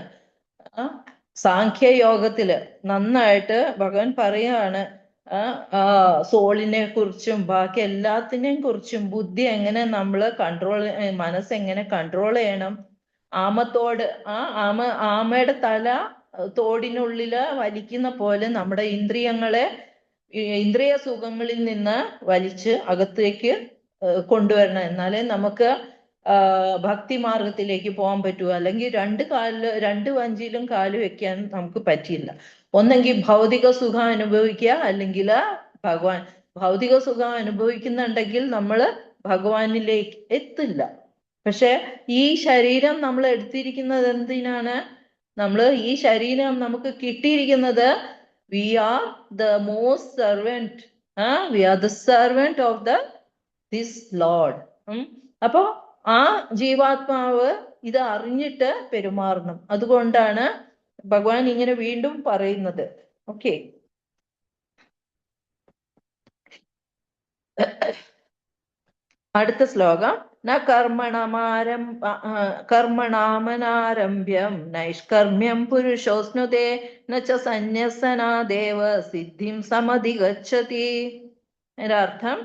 സാഖ്യയോഗത്തില് നന്നായിട്ട് ഭഗവാൻ പറയാണ് സോളിനെ കുറിച്ചും ബാക്കി എല്ലാത്തിനെയും കുറിച്ചും ബുദ്ധി എങ്ങനെ നമ്മള് മനസ്സെങ്ങനെ കൺട്രോൾ ചെയ്യണം. ആമത്തോട് ആമയുടെ തല തോടിനുള്ളില് വലിക്കുന്ന പോലെ നമ്മുടെ ഇന്ദ്രിയ സുഖങ്ങളിൽ നിന്ന് വലിച്ച് അകത്തേക്ക് കൊണ്ടുവരണം. എന്നാലേ നമുക്ക് ഭക്തി മാർഗത്തിലേക്ക് പോകാൻ പറ്റൂ. അല്ലെങ്കിൽ 2 വഞ്ചിയിലും കാല് വെക്കാൻ നമുക്ക് പറ്റില്ല. ഒന്നെങ്കിൽ ഭൗതിക സുഖം അനുഭവിക്കുക, അല്ലെങ്കിൽ ഭൗതിക സുഖം അനുഭവിക്കുന്നുണ്ടെങ്കിൽ നമ്മൾ ഭഗവാനിലേക്ക് എത്തില്ല. പക്ഷെ ഈ ശരീരം നമ്മൾ എടുത്തിരിക്കുന്നത് എന്തിനാണ്? ഈ ശരീരം നമുക്ക് കിട്ടിയിരിക്കുന്നത് we are the most servant. We are the servant of this lord. അപ്പോ ആ ജീവാത്മാവ് ഇത് അറിഞ്ഞിട്ട് പെരുമാറണം. അതുകൊണ്ടാണ് ഭഗവാൻ ഇങ്ങനെ വീണ്ടും പറയുന്നത്. ഓക്കെ, അടുത്ത ശ്ലോകം. ന കർമ്മണാമനാരംഭ്യം നൈഷ്കർമ്മ്യം പുരുഷോസ്നുതേ ന ച സന്യസനാദേവ സിദ്ധിം സമധിഗച്ഛതി. അതിനർത്ഥം,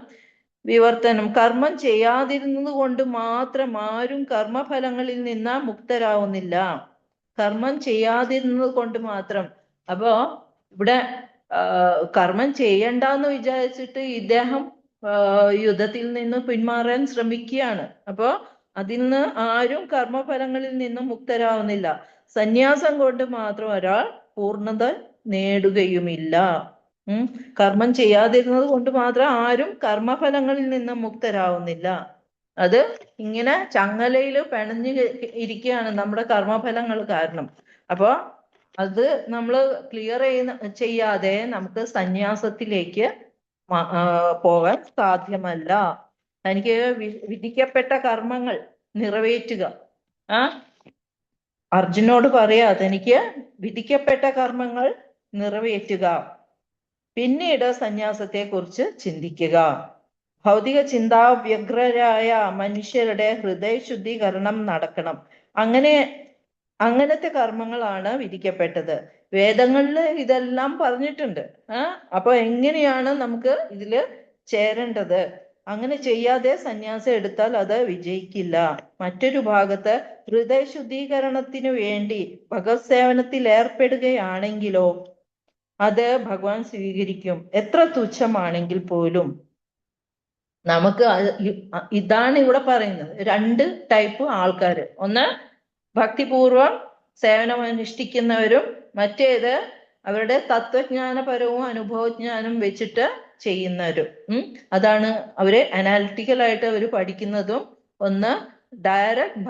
വിവർത്തനം. കർമ്മം ചെയ്യാതിരുന്നത് കൊണ്ട് മാത്രം ആരും കർമ്മഫലങ്ങളിൽ നിന്ന് മുക്തരാവുന്നില്ല. കർമ്മം ചെയ്യാതിരുന്നത് കൊണ്ട് മാത്രം. അപ്പോ ഇവിടെ കർമ്മം ചെയ്യണ്ടെന്ന് വിചാരിച്ചിട്ട് ഇദ്ദേഹം യുദ്ധത്തിൽ നിന്ന് പിന്മാറാൻ ശ്രമിക്കുകയാണ്. അപ്പോ അതിൽ നിന്ന് ആരും കർമ്മഫലങ്ങളിൽ നിന്നും മുക്തരാവുന്നില്ല. സന്യാസം കൊണ്ട് മാത്രം ഒരാൾ പൂർണ്ണത നേടുകയുമില്ല. കർമ്മം ചെയ്യാതിരുന്നത് കൊണ്ട് മാത്രം ആരും കർമ്മഫലങ്ങളിൽ നിന്നും മുക്തരാവുന്നില്ല. അത് ഇങ്ങനെ ചങ്ങലയിൽ പിണഞ്ഞു ഇരിക്കുകയാണ് നമ്മുടെ കർമ്മഫലങ്ങൾ കാരണം. അപ്പോ അത് നമ്മൾ ക്ലിയർ ചെയ്യാതെ നമുക്ക് സന്യാസത്തിലേക്ക് പോകാൻ സാധ്യമല്ല. തനിക്ക് വിധിക്കപ്പെട്ട കർമ്മങ്ങൾ നിറവേറ്റുക. അർജുനോട് പറയാ, തനിക്ക് വിധിക്കപ്പെട്ട കർമ്മങ്ങൾ നിറവേറ്റുക, പിന്നീട് സന്യാസത്തെ കുറിച്ച് ചിന്തിക്കുക. ഭൗതിക ചിന്താവ്യഗ്രരായ മനുഷ്യരുടെ ഹൃദയശുദ്ധീകരണം നടക്കണം. അങ്ങനത്തെ കർമ്മങ്ങളാണ് വിധിക്കപ്പെട്ടത്. വേദങ്ങളിൽ ഇതെല്ലാം പറഞ്ഞിട്ടുണ്ട്. അപ്പൊ എങ്ങനെയാണ് നമുക്ക് ഇതില് ചേരേണ്ടത്? അങ്ങനെ ചെയ്യാതെ സന്യാസം എടുത്താൽ അത് വിജയിക്കില്ല. മറ്റൊരു ഭാഗത്ത് ഹൃദയശുദ്ധീകരണത്തിനു വേണ്ടി ഭഗവത് സേവനത്തിൽ ഏർപ്പെടുകയാണെങ്കിലോ അത് ഭഗവാൻ സ്വീകരിക്കും, എത്ര തുച്ഛമാണെങ്കിൽ പോലും. നമുക്ക് ഇതാണ് ഇവിടെ പറയുന്നത്. 2 ടൈപ്പ് ആൾക്കാര്. ഒന്ന് ഭക്തിപൂർവം സേവനം അനുഷ്ഠിക്കുന്നവരും, മറ്റേത് അവരുടെ തത്വജ്ഞാനപരവും അനുഭവജ്ഞാനം വെച്ചിട്ട് ചെയ്യുന്നവരും. അതാണ് അവര് അനാലിറ്റിക്കലായിട്ട് അവർ പഠിക്കുന്നതും. ഒന്ന് ഡയറക്റ്റ്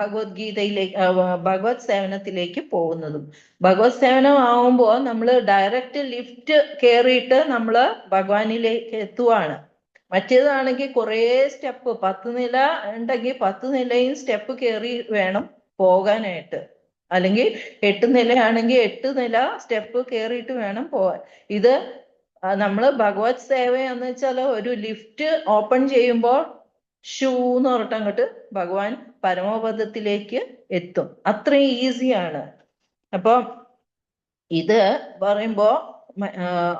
ഭഗവത് സേവനത്തിലേക്ക് പോകുന്നതും. ഭഗവത് സേവനം ആവുമ്പോൾ നമ്മൾ ഡയറക്റ്റ് ലിഫ്റ്റ് കയറിയിട്ട് നമ്മൾ ഭഗവാനിലേക്ക് എത്തുവാണ്. മറ്റേതാണെങ്കിൽ കുറേ സ്റ്റെപ്പ്, 10 നില ഉണ്ടെങ്കിൽ 10 നിലയും സ്റ്റെപ്പ് കയറി വേണം പോകാനായിട്ട്. അല്ലെങ്കിൽ 8 നിലയാണെങ്കിൽ 8 നില സ്റ്റെപ്പ് കയറിയിട്ട് വേണം പോവാൻ. ഇത് നമ്മൾ ഭഗവത് സേവ എന്ന് വെച്ചാൽ ഒരു ലിഫ്റ്റ് ഓപ്പൺ ചെയ്യുമ്പോൾ ഷൂ എന്ന് പറഞ്ഞിട്ട് അങ്ങോട്ട് ഭഗവാൻ പരമപദത്തിലേക്ക് എത്തും. അത്രയും ഈസിയാണ്. അപ്പൊ ഇത് പറയുമ്പോ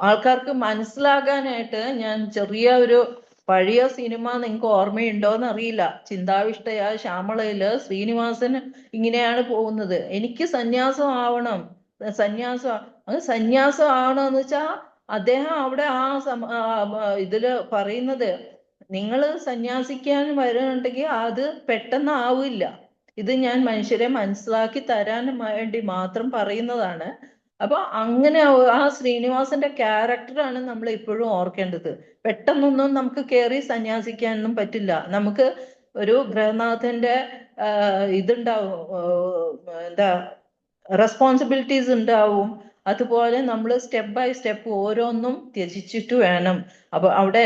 ആൾക്കാർക്ക് മനസ്സിലാകാനായിട്ട് ഞാൻ ചെറിയ ഒരു പഴയ സിനിമ നിങ്ങൾക്ക് ഓർമ്മയുണ്ടോന്ന് അറിയില്ല. ചിന്താവിഷ്ടയായ ശ്യാമളയില് ശ്രീനിവാസൻ ഇങ്ങനെയാണ് പോകുന്നത്. എനിക്ക് സന്യാസം ആവണം, സന്യാസം ആവണമെന്ന് വെച്ചാൽ അദ്ദേഹം അവിടെ ഇതില് പറയുന്നത്, നിങ്ങൾ സന്യാസിക്കാൻ വരുന്നുണ്ടെങ്കിൽ അത് പെട്ടെന്ന് ആവില്ല. ഇത് ഞാൻ മനുഷ്യരെ മനസ്സിലാക്കി തരാൻ വേണ്ടി മാത്രം പറയുന്നതാണ്. അപ്പൊ അങ്ങനെ ആ ശ്രീനിവാസന്റെ ക്യാരക്ടറാണ് നമ്മൾ ഇപ്പോഴും ഓർക്കേണ്ടത്. പെട്ടെന്നൊന്നും നമുക്ക് കയറി സന്യാസിക്കാനൊന്നും പറ്റില്ല. നമുക്ക് ഒരു ഗൃഹനാഥന്റെ ഇതുണ്ടാവും, എന്താ റെസ്പോൺസിബിലിറ്റീസ് ഉണ്ടാവും. അതുപോലെ നമ്മൾ സ്റ്റെപ്പ് ബൈ സ്റ്റെപ്പ് ഓരോന്നും ത്യജിച്ചിട്ട് വേണം. അപ്പൊ അവിടെ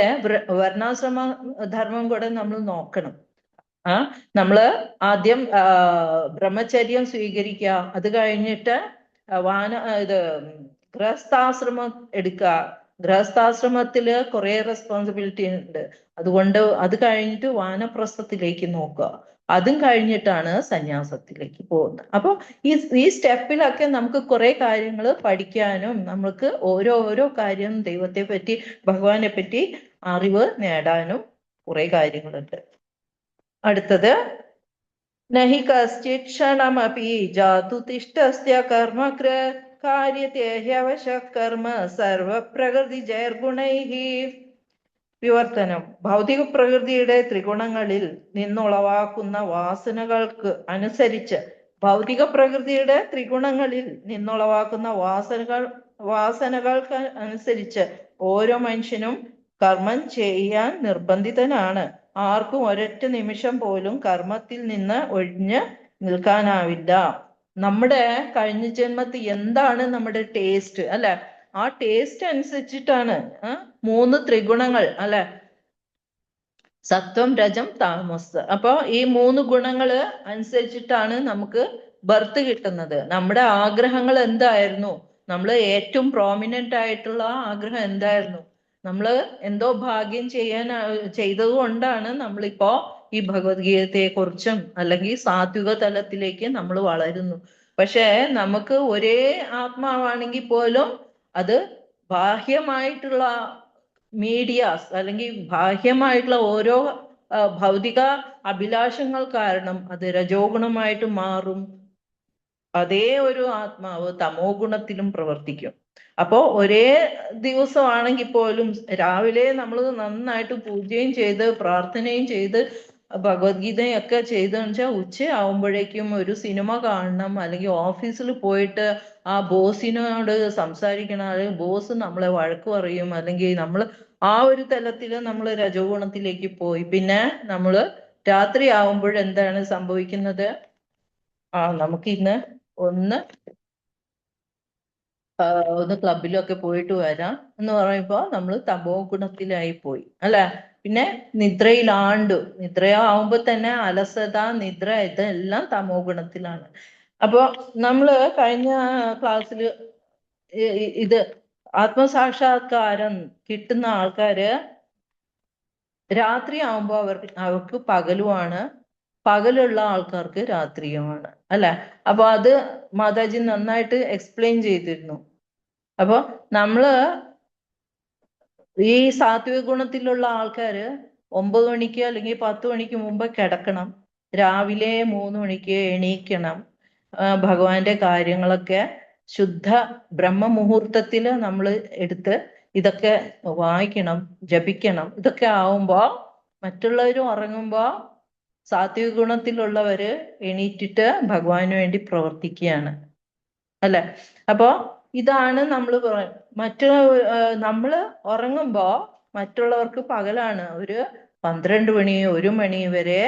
വർണ്ണാശ്രമ ധർമ്മം കൂടെ നമ്മൾ നോക്കണം. നമ്മള് ആദ്യം ബ്രഹ്മചര്യം സ്വീകരിക്കുക, അത് കഴിഞ്ഞിട്ട് ഇത് ഗൃഹസ്ഥാശ്രമം എടുക്കുക. ഗൃഹസ്ഥാശ്രമത്തില് കുറെ റെസ്പോൺസിബിലിറ്റി ഉണ്ട്. അതുകൊണ്ട് അത് കഴിഞ്ഞിട്ട് വാനപ്രസ്ഥത്തിലേക്ക് നോക്കുക. അതും കഴിഞ്ഞിട്ടാണ് സന്യാസത്തിലേക്ക് പോകുന്നത്. അപ്പൊ ഈ സ്റ്റെപ്പിലൊക്കെ നമുക്ക് കുറെ കാര്യങ്ങൾ പഠിക്കാനും നമുക്ക് ഓരോ കാര്യം ദൈവത്തെ പറ്റി, ഭഗവാനെ പറ്റി അറിവ് നേടാനും കുറെ കാര്യങ്ങളുണ്ട്. അടുത്തത്, നഹി കശ്ചിത് ക്ഷണമപി ജാതു തിഷ്ഠസ്യ കർമ്മകൃ കാര്യത്തെ ഹ്യവശഃ കർമ്മ സർവപ്രകൃതി ജൈർഗുണൈഹി. വിവർത്തനം. ഭൗതിക പ്രകൃതിയുടെ ത്രിഗുണങ്ങളിൽ നിന്നുളവാക്കുന്ന വാസനകൾക്ക് അനുസരിച്ച്, ഭൗതിക പ്രകൃതിയുടെ ത്രിഗുണങ്ങളിൽ നിന്നുളവാക്കുന്ന വാസനകൾക്ക് അനുസരിച്ച് ഓരോ മനുഷ്യനും കർമ്മം ചെയ്യാൻ നിർബന്ധിതനാണ്. ആർക്കും ഒരൊറ്റ നിമിഷം പോലും കർമ്മത്തിൽ നിന്ന് ഒഴിഞ്ഞ് നിൽക്കാനാവില്ല. നമ്മുടെ കഴിഞ്ഞ ജന്മത്തിൽ എന്താണ് നമ്മുടെ ടേസ്റ്റ്, അല്ലെ? ആ ടേസ്റ്റ് അനുസരിച്ചിട്ടാണ് 3 ത്രിഗുണങ്ങൾ, അല്ലെ? സത്വം, രജം, താമസ്. അപ്പൊ ഈ 3 ഗുണങ്ങള് അനുസരിച്ചിട്ടാണ് നമുക്ക് ബർത്ത് കിട്ടുന്നത്. നമ്മുടെ ആഗ്രഹങ്ങൾ എന്തായിരുന്നു? നമ്മൾ ഏറ്റവും പ്രോമിനന്റ് ആയിട്ടുള്ള ആഗ്രഹം എന്തായിരുന്നു? നമ്മള് എന്തോ ഭാഗ്യം ചെയ്തത് കൊണ്ടാണ് നമ്മളിപ്പോ ഈ ഭഗവത്ഗീതയെ കുറിച്ചും അല്ലെങ്കിൽ സാത്വിക തലത്തിലേക്ക് നമ്മൾ വളരുന്നു. പക്ഷെ നമുക്ക് ഒരേ ആത്മാവാണെങ്കിൽ പോലും അത് ബാഹ്യമായിട്ടുള്ള മീഡിയാസ് അല്ലെങ്കിൽ ബാഹ്യമായിട്ടുള്ള ഓരോ ഭൗതിക അഭിലാഷങ്ങൾ കാരണം അത് രജോ ഗുണമായിട്ട് മാറും. അതേ ഒരു ആത്മാവ് തമോ ഗുണത്തിലും പ്രവർത്തിക്കും. അപ്പോ ഒരേ ദിവസമാണെങ്കിൽ പോലും രാവിലെ നമ്മൾ നന്നായിട്ട് പൂജയും ചെയ്ത് പ്രാർത്ഥനയും ചെയ്ത് ഭഗവത്ഗീതയൊക്കെ ചെയ്തെന്ന് വെച്ചാൽ ഉച്ചയാവുമ്പോഴേക്കും ഒരു സിനിമ കാണണം, അല്ലെങ്കിൽ ഓഫീസിൽ പോയിട്ട് ആ ബോസിനോട് സംസാരിക്കണം, അല്ലെങ്കിൽ ബോസ് നമ്മളെ വഴക്ക് പറയും, അല്ലെങ്കിൽ നമ്മൾ ആ ഒരു തലത്തിൽ നമ്മൾ രജോ ഗുണത്തിലേക്ക് പോയി. പിന്നെ നമ്മൾ രാത്രി ആവുമ്പോഴെന്താണ് സംഭവിക്കുന്നത്? നമുക്ക് ഇന്ന് ഒന്ന് ക്ലബിലൊക്കെ പോയിട്ട് വരാം എന്ന് പറയുമ്പോ നമ്മൾ തമോ ഗുണത്തിലായി പോയി, അല്ലെ? പിന്നെ നിദ്രയിലാണ്ടു. നിദ്രയാവുമ്പോ തന്നെ അലസത, നിദ്ര, ഇതെല്ലാം തമോ ഗുണത്തിലാണ്. അപ്പൊ നമ്മള് കഴിഞ്ഞ ക്ലാസ്സിൽ ഇത് ആത്മസാക്ഷാത്കാരം കിട്ടുന്ന ആൾക്കാര് രാത്രി ആവുമ്പോ അവർക്ക് പകലുമാണ്, പകലുള്ള ആൾക്കാർക്ക് രാത്രിയുമാണ്, അല്ലെ? അപ്പൊ അത് മാതാജി നന്നായിട്ട് എക്സ്പ്ലെയിൻ ചെയ്തിരുന്നു. അപ്പൊ നമ്മള് ഈ സാത്വിക ഗുണത്തിലുള്ള ആൾക്കാര് 9 മണിക്ക് അല്ലെങ്കിൽ 10 മണിക്ക് മുമ്പ് കിടക്കണം, രാവിലെ 3 മണിക്ക് എണീക്കണം, ഭഗവാന്റെ കാര്യങ്ങളൊക്കെ ശുദ്ധ ബ്രഹ്മ മുഹൂർത്തത്തില് നമ്മൾ എടുത്ത് ഇതൊക്കെ വായിക്കണം, ജപിക്കണം. ഇതൊക്കെ ആവുമ്പോ മറ്റുള്ളവരും ഉറങ്ങുമ്പോ സാത്വിക ഗുണത്തിലുള്ളവര് എണീറ്റിട്ട് ഭഗവാന് വേണ്ടി പ്രവർത്തിക്കുകയാണ്, അല്ലെ? അപ്പോ ഇതാണ് നമ്മൾ നമ്മള് ഉറങ്ങുമ്പോ മറ്റുള്ളവർക്ക് പകലാണ്. ഒരു 12 മണി 1 മണി വരെ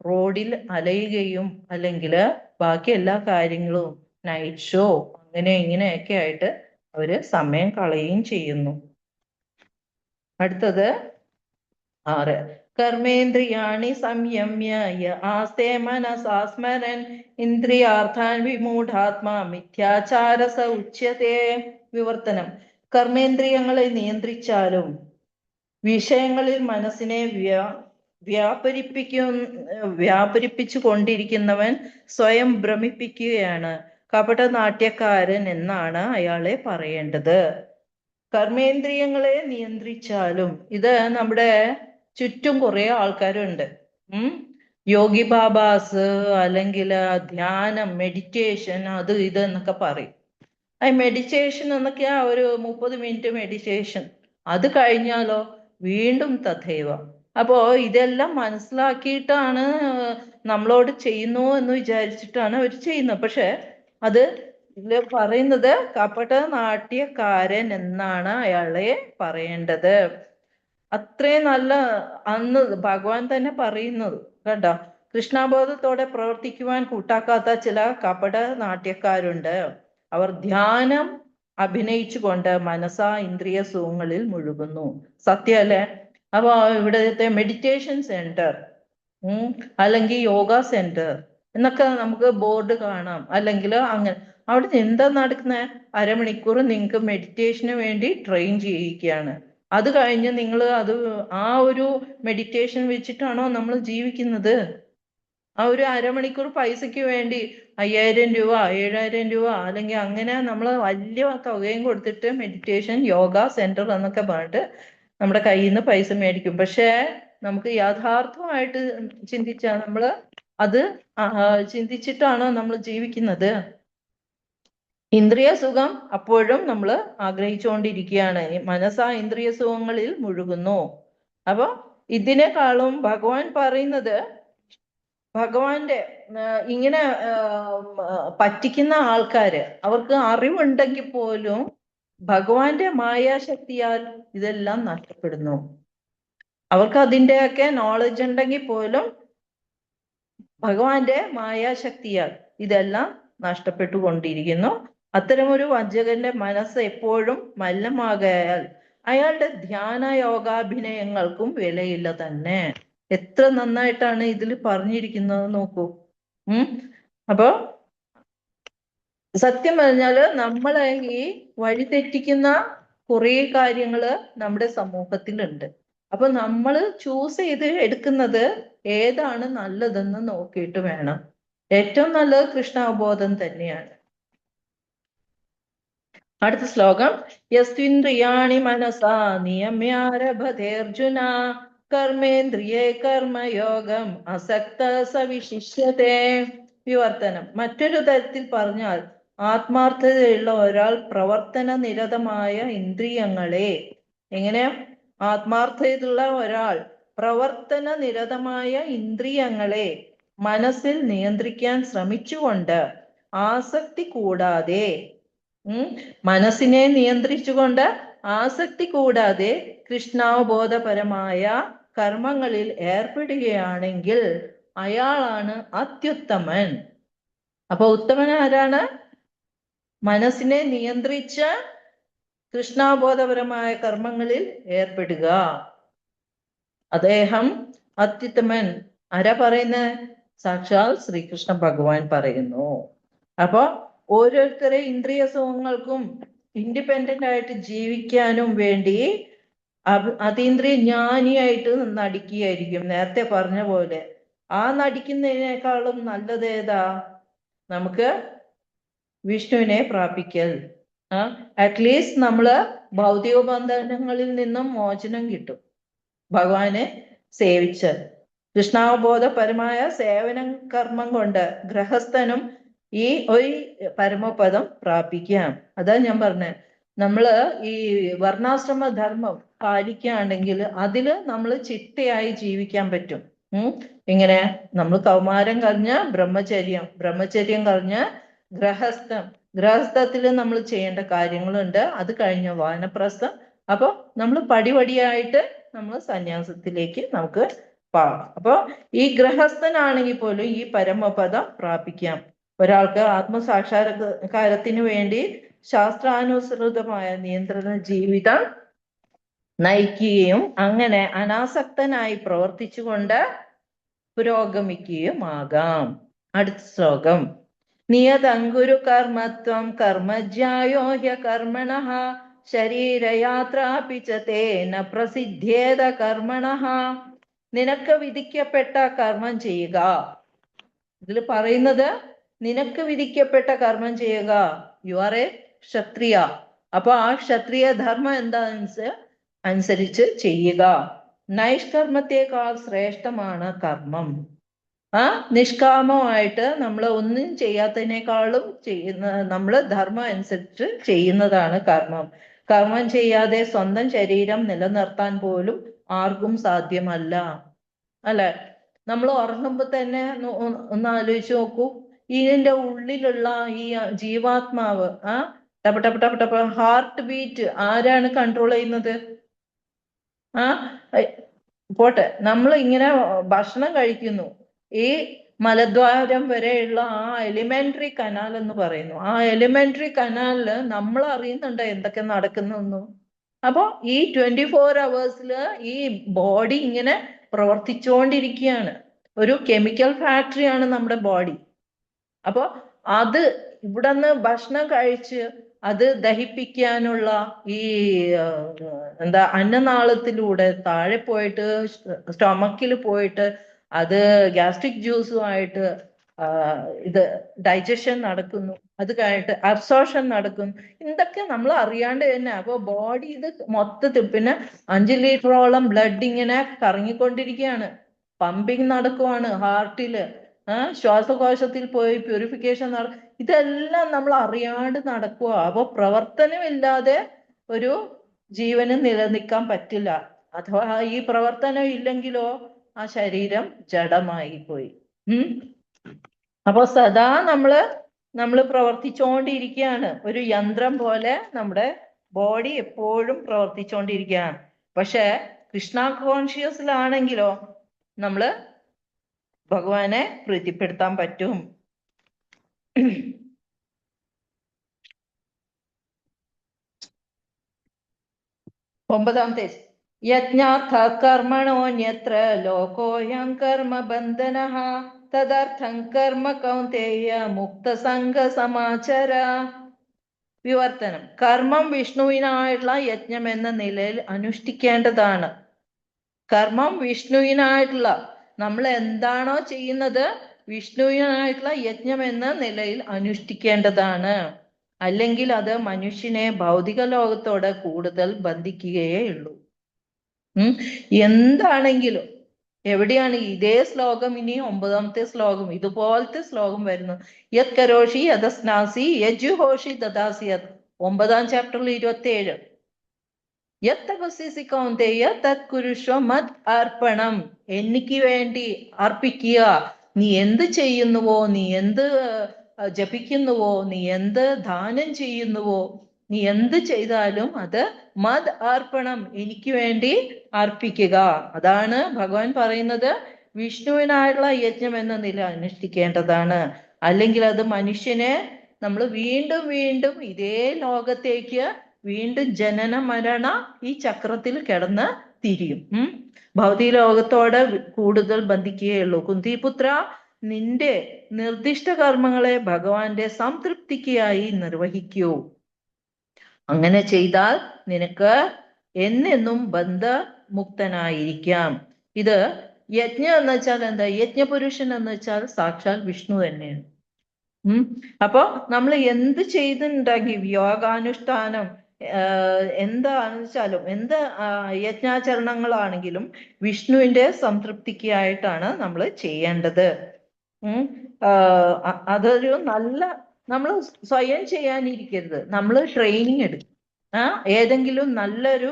റോഡിൽ അലയുകയും അല്ലെങ്കിൽ ബാക്കി എല്ലാ കാര്യങ്ങളും നൈറ്റ് ഷോ അങ്ങനെ ഇങ്ങനെയൊക്കെ ആയിട്ട് അവര് സമയം കളയുകയും ചെയ്യുന്നു. അടുത്തത് 6. കർമ്മേന്ദ്രിയാണി സംയമ്യ ആസ്തേ മനസാ സ്മരൻ ഇന്ദ്രിയാർത്ഥാൻ വിമൂഢാത്മാ മിഥ്യാചാരസ ഉച്യതേ. വിവർത്തനം. കർമ്മേന്ദ്രിയങ്ങളെ നിയന്ത്രിച്ചാലും വിഷയങ്ങളിൽ മനസ്സിനെ വ്യാപരിപ്പിച്ചു കൊണ്ടിരിക്കുന്നവൻ സ്വയം ഭ്രമിപ്പിക്കുകയാണ്. കപടനാട്യക്കാരൻ എന്നാണ് അയാളെ പറയേണ്ടത്. കർമ്മേന്ദ്രിയങ്ങളെ നിയന്ത്രിച്ചാലും, ഇത് നമ്മുടെ ചുറ്റും കുറെ ആൾക്കാരുണ്ട്. യോഗി ബാബാസ് അല്ലെങ്കിൽ ധ്യാനം, മെഡിറ്റേഷൻ, അത് ഇത് എന്നൊക്കെ പറയും, മെഡിറ്റേഷൻ എന്നൊക്കെയാ ഒരു 30 മിനിറ്റ് മെഡിറ്റേഷൻ. അത് കഴിഞ്ഞാലോ വീണ്ടും തഥൈവ. അപ്പോ ഇതെല്ലാം മനസ്സിലാക്കിയിട്ടാണ് നമ്മളോട് ചെയ്യുന്നു എന്ന് വിചാരിച്ചിട്ടാണ് അവർ ചെയ്യുന്നത്. പക്ഷെ അത് ഇതില് പറയുന്നത് കപട നാട്യക്കാരൻ എന്നാണ് അയാളെ പറയേണ്ടത്. അത്രയും നല്ല അന്ന് ഭഗവാൻ തന്നെ പറയുന്നത് കേട്ടോ. കൃഷ്ണബോധത്തോടെ പ്രവർത്തിക്കുവാൻ കൂട്ടാക്കാത്ത ചില കപട നാട്യക്കാരുണ്ട്. അവർ ധ്യാനം അഭിനയിച്ചുകൊണ്ട് മനസാ ഇന്ദ്രിയ സുഖങ്ങളിൽ മുഴുകുന്നു. സത്യമല്ലേ? അപ്പൊ ഇവിടുത്തെ മെഡിറ്റേഷൻ സെന്റർ അല്ലെങ്കിൽ യോഗ സെന്റർ എന്നൊക്കെ നമുക്ക് ബോർഡ് കാണാം. അല്ലെങ്കിൽ അങ്ങനെ അവിടെ എന്താ നടക്കുന്നത്? അരമണിക്കൂർ നിങ്ങൾക്ക് മെഡിറ്റേഷന് വേണ്ടി ട്രെയിൻ ചെയ്യിക്കുകയാണ്. അത് കഴിഞ്ഞ് നിങ്ങൾ ആ ഒരു മെഡിറ്റേഷൻ വെച്ചിട്ടാണോ നമ്മൾ ജീവിക്കുന്നത്? ആ ഒരു അരമണിക്കൂർ പൈസയ്ക്ക് വേണ്ടി 5000 രൂപ 7000 രൂപ അല്ലെങ്കിൽ അങ്ങനെ നമ്മൾ വലിയ തുകയും കൊടുത്തിട്ട് മെഡിറ്റേഷൻ യോഗ സെന്റർ എന്നൊക്കെ പറഞ്ഞിട്ട് നമ്മുടെ കയ്യിൽ നിന്ന് പൈസ മേടിക്കും. പക്ഷേ നമുക്ക് യാഥാർത്ഥമായിട്ട് ചിന്തിച്ചാൽ നമ്മൾ അത് ചിന്തിച്ചിട്ടാണോ നമ്മൾ ജീവിക്കുന്നത്? ഇന്ദ്രിയ സുഖം അപ്പോഴും നമ്മൾ ആഗ്രഹിച്ചുകൊണ്ടിരിക്കുകയാണ്. മനസ്സാ ഇന്ദ്രിയ സുഖങ്ങളിൽ മുഴുകുന്നു. അപ്പൊ ഇതിനേക്കാളും ഭഗവാൻ പറയുന്നത്, ഭഗവാന്റെ ഇങ്ങനെ പറ്റിക്കുന്ന ആൾക്കാര് അവർക്ക് അറിവുണ്ടെങ്കിൽ പോലും ഭഗവാന്റെ മായാശക്തിയാൽ ഇതെല്ലാം നഷ്ടപ്പെടുന്നു. അവർക്ക് അതിൻ്റെയൊക്കെ നോളജ് ഉണ്ടെങ്കിൽ പോലും ഭഗവാന്റെ മായാശക്തിയാൽ ഇതെല്ലാം നഷ്ടപ്പെട്ടുകൊണ്ടിരിക്കുന്നു. അത്തരമൊരു വഞ്ചകന്റെ മനസ്സ് എപ്പോഴും മലിനമാകയാൽ അയാളുടെ ധ്യാന യോഗാഭിനയങ്ങൾക്കും വിലയില്ല തന്നെ. എത്ര നന്നായിട്ടാണ് ഇതിൽ പറഞ്ഞിരിക്കുന്നത് നോക്കൂ. അപ്പൊ സത്യം പറഞ്ഞാല് നമ്മളെ ഈ വഴിതെറ്റിക്കുന്ന കുറെ കാര്യങ്ങള് നമ്മുടെ സമൂഹത്തിലുണ്ട്. അപ്പൊ നമ്മൾ ചൂസ് ചെയ്ത് എടുക്കുന്നത് ഏതാണ് നല്ലതെന്ന് നോക്കിയിട്ട് വേണം. ഏറ്റവും നല്ലത് കൃഷ്ണാവബോധം തന്നെയാണ്. അടുത്ത ശ്ലോകം. യസ്വിന്ദ്രിയാണി മനസാ നിയമയാരഭതേർജുന കർമ്മേന്ദ്രിയേ കർമ്മയോഗം അസക്ത സവിശിഷ്യതേ. വിവർത്തനം. മറ്റൊരു തരത്തിൽ പറഞ്ഞാൽ ആത്മാർത്ഥതയുള്ള ഒരാൾ പ്രവർത്തന നിരതമായ ഇന്ദ്രിയങ്ങളെ, എങ്ങനെ ആത്മാർത്ഥതയുള്ള ഒരാൾ പ്രവർത്തന നിരതമായ ഇന്ദ്രിയങ്ങളെ മനസ്സിൽ നിയന്ത്രിക്കാൻ ശ്രമിച്ചുകൊണ്ട് ആസക്തി കൂടാതെ, മനസ്സിനെ നിയന്ത്രിച്ചുകൊണ്ട് ആസക്തി കൂടാതെ കൃഷ്ണാവബോധപരമായ കർമ്മങ്ങളിൽ ഏർപ്പെടുകയാണെങ്കിൽ അയാളാണ് അത്യുത്തമൻ. അപ്പൊ ഉത്തമൻ ആരാണ്? മനസ്സിനെ നിയന്ത്രിച്ച കൃഷ്ണാബോധപരമായ കർമ്മങ്ങളിൽ ഏർപ്പെടുക. അദ്ദേഹം അത്യുത്തമൻ. ആരാ പറയുന്നത്? സാക്ഷാൽ ശ്രീകൃഷ്ണ ഭഗവാൻ പറയുന്നു. അപ്പൊ ഓരോരുത്തരെ ഇന്ദ്രിയ സുഖങ്ങൾക്കും ഇൻഡിപെൻഡന്റ് ആയിട്ട് ജീവിക്കാനും വേണ്ടി അതീന്ദ്രിയ ജ്ഞാനിയായിട്ട് നടിക്കുകയായിരിക്കും. നേരത്തെ പറഞ്ഞ പോലെ ആ നടിക്കുന്നതിനേക്കാളും നല്ലത് ഏതാ? നമുക്ക് വിഷ്ണുവിനെ പ്രാപിക്കൽ. അറ്റ്ലീസ്റ്റ് നമ്മള് ഭൗതിക ബന്ധനങ്ങളിൽ നിന്നും മോചനം കിട്ടും ഭഗവാനെ സേവിച്ചാൽ. കൃഷ്ണാവബോധപരമായ സേവന കർമ്മം കൊണ്ട് ഗൃഹസ്ഥനും ഈ ഒരു പരമപദം പ്രാപിക്കാം. അതാ ഞാൻ പറഞ്ഞത്. നമ്മള് ഈ വർണ്ണാശ്രമ ധർമ്മം പാലിക്കുകയാണെങ്കിൽ അതില് നമ്മൾ ചിട്ടയായി ജീവിക്കാൻ പറ്റും. ഇങ്ങനെ നമ്മൾ കൗമാരം കഴിഞ്ഞ ബ്രഹ്മചര്യം, ബ്രഹ്മചര്യം കഴിഞ്ഞ ഗൃഹസ്ഥത്തിൽ നമ്മൾ ചെയ്യേണ്ട കാര്യങ്ങളുണ്ട്. അത് കഴിഞ്ഞ വാനപ്രസ്ഥം. അപ്പൊ നമ്മൾ പടിപടിയായിട്ട് നമ്മൾ സന്യാസത്തിലേക്ക് നമുക്ക് പോകാം. അപ്പൊ ഈ ഗൃഹസ്ഥനാണെങ്കിൽ പോലും ഈ പരമപദം പ്രാപിക്കാം. ഒരാൾക്ക് ആത്മസാക്ഷാത്കാരത്തിന് വേണ്ടി ശാസ്ത്രാനുസൃതമായ നിയന്ത്രണ ജീവിതം നയിക്കുകയും അങ്ങനെ അനാസക്തനായി പ്രവർത്തിച്ചുകൊണ്ട് പുരോഗമിക്കുകയുമാകാം. അടുത്ത ശ്ലോകം. നിയതങ്കുരു കർമ്മത്വം കർമ്മജ്യായോഹ്യ കർമ്മണഃ ശരീരയാത്രാപി ച തേന പ്രസിദ്ധ്യേത കർമ്മണഃ. നിനക്ക് വിധിക്കപ്പെട്ട കർമ്മം ചെയ്യുക. ഇതിൽ പറയുന്നത് നിനക്ക് വിധിക്കപ്പെട്ട കർമ്മം ചെയ്യുക. യു ആർ എ ക്ഷത്രിയ. അപ്പൊ ആ ക്ഷത്രിയ ധർമ്മം എന്താണെന്ന് അനുസരിച്ച് ചെയ്യുക. നൈഷ്കർമ്മത്തെക്കാൾ ശ്രേഷ്ഠമാണ് കർമ്മം. നിഷ്കാമമായിട്ട് നമ്മൾ ഒന്നും ചെയ്യാത്തതിനേക്കാളും നമ്മൾ ധർമ്മം അനുസരിച്ച് ചെയ്യുന്നതാണ് കർമ്മം. കർമ്മം ചെയ്യാതെ സ്വന്തം ശരീരം നിലനിർത്താൻ പോലും ആർക്കും സാധ്യമല്ല. അല്ലെ? നമ്മൾ ഉറങ്ങുമ്പോ തന്നെ ഒന്ന് ആലോചിച്ച് നോക്കൂ, ഇതിന്റെ ഉള്ളിലുള്ള ഈ ജീവാത്മാവ് ടപ ടപ ടപ ടപ ഹാർട്ട് ബീറ്റ് ആരാണ് കൺട്രോൾ ചെയ്യുന്നത്? പോട്ടെ, നമ്മൾ ഇങ്ങനെ ഭക്ഷണം കഴിക്കുന്നു, ഈ മലദ്വാരം വരെയുള്ള ആ എലിമെന്ററി കനാൽ എന്ന് പറയുന്നു. ആ എലിമെന്ററി കനാലില് നമ്മൾ അറിയുന്നുണ്ട് എന്തൊക്കെ നടക്കുന്നു. അപ്പൊ ഈ 24 hours ഈ ബോഡി ഇങ്ങനെ പ്രവർത്തിച്ചുകൊണ്ടിരിക്കുകയാണ്. ഒരു കെമിക്കൽ ഫാക്ടറിയാണ് നമ്മുടെ ബോഡി. അപ്പൊ അത് ഇവിടുന്ന് ഭക്ഷണം കഴിച്ച് അത് ദഹിപ്പിക്കാനുള്ള ഈ അന്നനാളത്തിലൂടെ താഴെ പോയിട്ട് സ്റ്റൊമക്കിൽ പോയിട്ട് അത് ഗ്യാസ്ട്രിക് ജ്യൂസുമായിട്ട് ഇത് ഡൈജഷൻ നടക്കുന്നു. അത് കഴിഞ്ഞിട്ട് അബ്സോർഷൻ നടക്കുന്നു. ഇതൊക്കെ നമ്മൾ അറിയാണ്ട് തന്നെ. അപ്പൊ ബോഡി ഇത് മൊത്തത്തിൽ പിന്നെ 5 ലിറ്ററോളം ബ്ലഡ് ഇങ്ങനെ കറങ്ങിക്കൊണ്ടിരിക്കുകയാണ്. പമ്പിങ് നടക്കുവാണ് ഹാർട്ടില്. ശ്വാസകോശത്തിൽ പോയി പ്യൂരിഫിക്കേഷൻ ഇതെല്ലാം നമ്മൾ അറിയാണ്ട് നടക്കുക. അപ്പൊ പ്രവർത്തനമില്ലാതെ ഒരു ജീവന് നിലനിൽക്കാൻ പറ്റില്ല. അഥവാ ഈ പ്രവർത്തനം ഇല്ലെങ്കിലോ ആ ശരീരം ജഡമായി പോയി. അപ്പൊ സദാ നമ്മള് പ്രവർത്തിച്ചുകൊണ്ടിരിക്കുകയാണ്. ഒരു യന്ത്രം പോലെ നമ്മുടെ ബോഡി എപ്പോഴും പ്രവർത്തിച്ചുകൊണ്ടിരിക്കുകയാണ്. പക്ഷെ കൃഷ്ണ കോൺഷ്യസിലാണെങ്കിലോ നമ്മള് ഭഗവാനെ പ്രീതിപ്പെടുത്താൻ പറ്റും. 9ാമത്തെ യജ്ഞാർത്ഥ കർമ്മണോന്യത്ര ലോകോയം കർമ്മ ബന്ധനഃ തദർത്ഥം കർമ്മ കൗന്തേയ മുക്തസംഗ സമാചര. വിവർത്തനം: കർമ്മം വിഷ്ണുവിനായിട്ടുള്ള യജ്ഞം എന്ന നിലയിൽ അനുഷ്ഠിക്കേണ്ടതാണ്. കർമ്മം വിഷ്ണുവിനായിട്ടുള്ള, നമ്മൾ എന്താണോ ചെയ്യുന്നത് വിഷ്ണുവിനായിട്ടുള്ള യജ്ഞം എന്ന നിലയിൽ അനുഷ്ഠിക്കേണ്ടതാണ്. അല്ലെങ്കിൽ അത് മനുഷ്യനെ ഭൗതിക ലോകത്തോട് കൂടുതൽ ബന്ധിക്കുകയേ ഉള്ളൂ. എന്താണെങ്കിലും എവിടെയാണ് ഇതേ ശ്ലോകം? ഇനി 9ാമത്തെ ശ്ലോകം ഇതുപോലത്തെ ശ്ലോകം വരുന്നു. യത് കരോഷി യദസ്നാസി യജുഹോഷി ദദാസി യത്. 9ാം ചാപ്റ്ററിൽ 27. യത് തപസ്സി കൗന്ദേയ തത് കുരുഷ്വ മത് അർപ്പണം. എനിക്ക് വേണ്ടി അർപ്പിക്കുക. നീ എന്ത് ചെയ്യുന്നുവോ, നീ എന്ത് ജപിക്കുന്നുവോ, നീ എന്ത് ദാനം ചെയ്യുന്നുവോ, നീ എന്ത് ചെയ്താലും അത് മത് അർപ്പണം, എനിക്ക് വേണ്ടി അർപ്പിക്കുക. അതാണ് ഭഗവാൻ പറയുന്നത്. വിഷ്ണുവിനായുള്ള യജ്ഞം എന്ന നില അനുഷ്ഠിക്കേണ്ടതാണ്. അല്ലെങ്കിൽ അത് മനുഷ്യനെ നമ്മൾ വീണ്ടും വീണ്ടും ഇതേ ലോകത്തേക്ക് വീണ്ടും ജനന മരണ ഈ ചക്രത്തിൽ കിടന്ന് തിരിയും. ഭൗതിക ലോകത്തോട് കൂടുതൽ ബന്ധിക്കുകയുള്ളൂ. കുന്തിപുത്ര, നിന്റെ നിർദ്ദിഷ്ട കർമ്മങ്ങളെ ഭഗവാന്റെ സംതൃപ്തിക്കായി നിർവഹിക്കൂ. അങ്ങനെ ചെയ്താൽ നിനക്ക് എന്നെന്നും ബന്ധമുക്തനായിരിക്കാം. ഇത് യജ്ഞം എന്ന് വെച്ചാൽ എന്താ? യജ്ഞപുരുഷൻ എന്ന് വെച്ചാൽ സാക്ഷാൽ വിഷ്ണു തന്നെയാണ്. അപ്പൊ നമ്മൾ എന്ത് ചെയ്തിട്ടുണ്ടെങ്കിൽ യോഗാനുഷ്ഠാനം എന്താണെന്ന് വെച്ചാലും എന്ത് യജ്ഞാചരണങ്ങളാണെങ്കിലും വിഷ്ണുവിന്റെ സംതൃപ്തിക്കായിട്ടാണ് നമ്മൾ ചെയ്യേണ്ടത്. അതൊരു നല്ല, നമ്മൾ സ്വയം ചെയ്യാനിരിക്കരുത്. നമ്മൾ ട്രെയിനിങ് എടുക്കും. ഏതെങ്കിലും നല്ലൊരു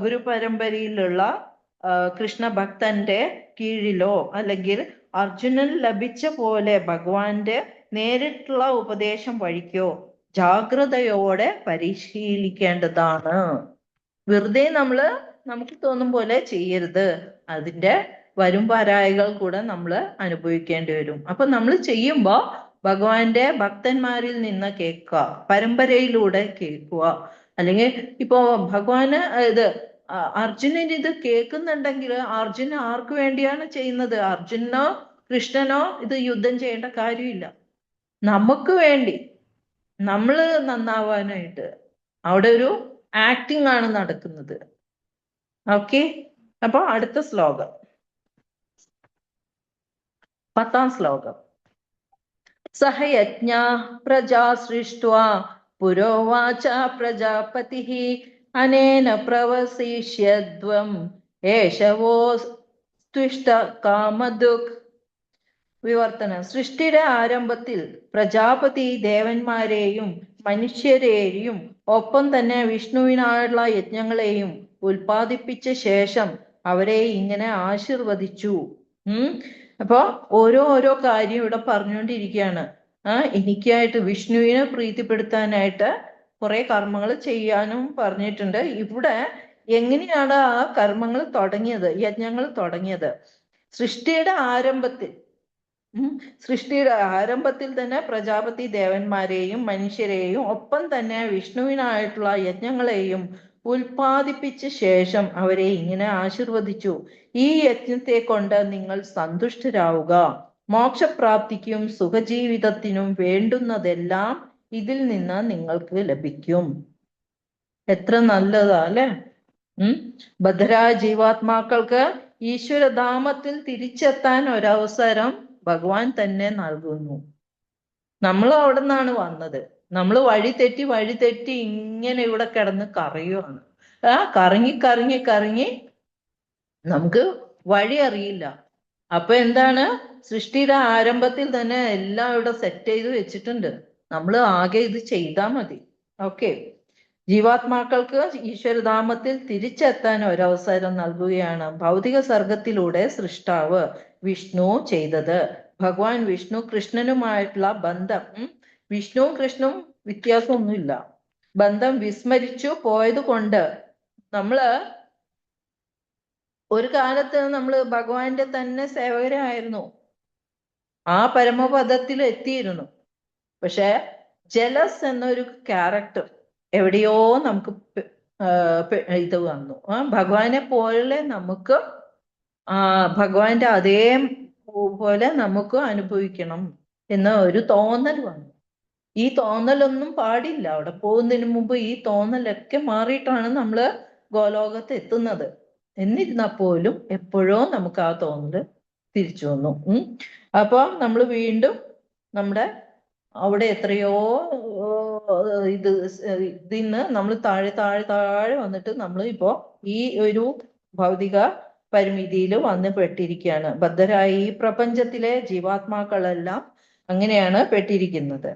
ഗുരുപരമ്പരയിലുള്ള കൃഷ്ണ ഭക്തന്റെ കീഴിലോ അല്ലെങ്കിൽ അർജുനൻ ലഭിച്ച പോലെ ഭഗവാന്റെ നേരിട്ടുള്ള ഉപദേശം വഴിക്കോ ജാഗ്രതയോടെ പരിശീലിക്കേണ്ടതാണ്. വെറുതെ നമുക്ക് തോന്നും പോലെ ചെയ്യരുത്. അതിന്റെ വരും പാരായകൾ കൂടെ നമ്മൾ അനുഭവിക്കേണ്ടി വരും. അപ്പൊ നമ്മൾ ചെയ്യുമ്പോ ഭഗവാന്റെ ഭക്തന്മാരിൽ നിന്ന് കേൾക്കുക, പരമ്പരയിലൂടെ കേൾക്കുക. അല്ലെങ്കിൽ ഇപ്പോ ഭഗവാന് അർജുനൻ ഇത് കേൾക്കുന്നുണ്ടെങ്കിൽ അർജുനൻ ആർക്ക് വേണ്ടിയാണ് ചെയ്യുന്നത്? അർജുനനോ കൃഷ്ണനോ ഇത് യുദ്ധം ചെയ്യേണ്ട കാര്യമില്ല. നമുക്ക് വേണ്ടി, നമ്മള് നന്നാവാനായിട്ട് അവിടെ ഒരു ആക്ടിങ് ആണ് നടക്കുന്നത്. ഓക്കെ, അപ്പൊ അടുത്ത ശ്ലോകം 10ാം ശ്ലോകം. സഹയജ്ഞ പ്രജാ സൃഷ്ട്വാ പുരോവാച പ്രജാപതിഃ അനേന പ്രവസിഷ്യധ്വം ഏഷവോ സ്തുഷ്ട കാമദുഃഖ. വിവർത്തനം. സൃഷ്ടിയുടെ ആരംഭത്തിൽ പ്രജാപതി ദേവന്മാരെയും മനുഷ്യരെയും ഒപ്പം തന്നെ വിഷ്ണുവിനായുള്ള യജ്ഞങ്ങളെയും ഉൽപ്പാദിപ്പിച്ച ശേഷം അവരെ ഇങ്ങനെ ആശീർവദിച്ചു. അപ്പൊ ഓരോ കാര്യം ഇവിടെ പറഞ്ഞുകൊണ്ടിരിക്കുകയാണ്. എനിക്കായിട്ട് വിഷ്ണുവിനെ പ്രീതിപ്പെടുത്താനായിട്ട് കുറെ കർമ്മങ്ങൾ ചെയ്യാനും പറഞ്ഞിട്ടുണ്ട്. ഇവിടെ എങ്ങനെയാണ് ആ കർമ്മങ്ങൾ തുടങ്ങിയത്, യജ്ഞങ്ങൾ തുടങ്ങിയത്? സൃഷ്ടിയുടെ ആരംഭത്തിൽ തന്നെ പ്രജാപതി ദേവന്മാരെയും മനുഷ്യരെയും ഒപ്പം തന്നെ വിഷ്ണുവിനായിട്ടുള്ള യജ്ഞങ്ങളെയും ഉൽപ്പാദിപ്പിച്ച ശേഷം അവരെ ഇങ്ങനെ ആശീർവദിച്ചു. ഈ യജ്ഞത്തെ കൊണ്ട് നിങ്ങൾ സന്തുഷ്ടരാവുക. മോക്ഷപ്രാപ്തിക്കും സുഖജീവിതത്തിനും വേണ്ടുന്നതെല്ലാം ഇതിൽ നിന്ന് നിങ്ങൾക്ക് ലഭിക്കും. എത്ര നല്ലതാ അല്ലെ? ബദ്ധരായ ജീവാത്മാക്കൾക്ക് ഈശ്വരധാമത്തിൽ തിരിച്ചെത്താൻ ഒരവസരം ഭഗവാൻ തന്നെ നൽകുന്നു. നമ്മൾ അവിടെ നിന്നാണ് വന്നത്. നമ്മൾ വഴി തെറ്റി ഇങ്ങനെ ഇവിടെ കിടന്ന് കറയുവാണ്. കറങ്ങി നമുക്ക് വഴി അറിയില്ല. അപ്പൊ എന്താണ്, സൃഷ്ടിയുടെ ആരംഭത്തിൽ തന്നെ എല്ലാം ഇവിടെ സെറ്റ് ചെയ്ത് വെച്ചിട്ടുണ്ട്. നമ്മൾ ആകെ ഇത് ചെയ്താൽ മതി. ഓക്കെ. ജീവാത്മാക്കൾക്ക് ഈശ്വരധാമത്തിൽ തിരിച്ചെത്താൻ ഒരവസരം നൽകുകയാണ് ഭൗതിക സർഗത്തിലൂടെ സൃഷ്ടാവ് വിഷ്ണു ചെയ്തത്. ഭഗവാൻ വിഷ്ണു കൃഷ്ണനുമായിട്ടുള്ള ബന്ധം, വിഷ്ണുവും കൃഷ്ണനും വ്യത്യാസമൊന്നുമില്ല. ബന്ധം വിസ്മരിച്ചു പോയത് കൊണ്ട് നമ്മള് ഒരു കാലത്ത് നമ്മൾ ഭഗവാന്റെ തന്നെ സേവകരായിരുന്നു, ആ പരമപദത്തിൽ എത്തിയിരുന്നു. പക്ഷെ ജലസ് എന്നൊരു ക്യാരക്ടർ എവിടെയോ നമുക്ക് ഇത് വന്നു. ഭഗവാനെ പോലെ നമുക്ക് ഭഗവാന്റെ അതേ പോലെ നമുക്ക് അനുഭവിക്കണം എന്ന ഒരു തോന്നൽ വന്നു. ഈ തോന്നലൊന്നും പാടില്ല. അവിടെ പോകുന്നതിന് മുമ്പ് ഈ തോന്നലൊക്കെ മാറിയിട്ടാണ് നമ്മള് ഗോലോകത്ത് എത്തുന്നത്. എന്നിരുന്നാൽ പോലും എപ്പോഴോ നമുക്ക് ആ തോന്നല് തിരിച്ചു വന്നു. അപ്പൊ നമ്മൾ വീണ്ടും നമ്മുടെ അവിടെ എത്രയോ ഇതിന്ന് നമ്മൾ താഴെ വന്നിട്ട് നമ്മൾ ഇപ്പോ ഈ ഒരു ഭൗതിക പരിമിതിയിൽ വന്ന് പെട്ടിരിക്കുകയാണ്. ബദ്ധരായി ഈ പ്രപഞ്ചത്തിലെ ജീവാത്മാക്കളെല്ലാം അങ്ങനെയാണ് പെട്ടിരിക്കുന്നത്.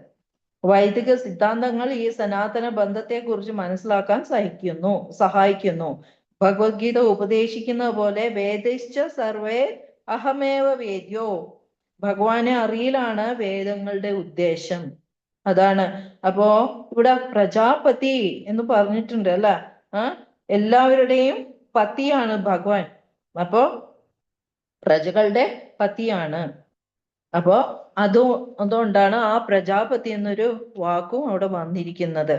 വൈദിക സിദ്ധാന്തങ്ങൾ ഈ സനാതന ബന്ധത്തെ കുറിച്ച് മനസ്സിലാക്കാൻ സഹായിക്കുന്നു. ഭഗവത്ഗീത ഉപദേശിക്കുന്ന പോലെ വേദിശ്ച സർവേ അഹമേവ വേദ്യോ, ഭഗവാനെ അറിയലാണ് വേദങ്ങളുടെ ഉദ്ദേശം. അതാണ്. അപ്പോ ഇവിടെ പ്രജാപതി എന്ന് പറഞ്ഞിട്ടുണ്ട് അല്ല, എല്ലാവരുടെയും പതിയാണ് ഭഗവാൻ. അപ്പോ പ്രജകളുടെ പതിയാണ്. അപ്പോ അതുകൊണ്ടാണ് ആ പ്രജാപതി എന്നൊരു വാക്കും അവിടെ വന്നിരിക്കുന്നത്.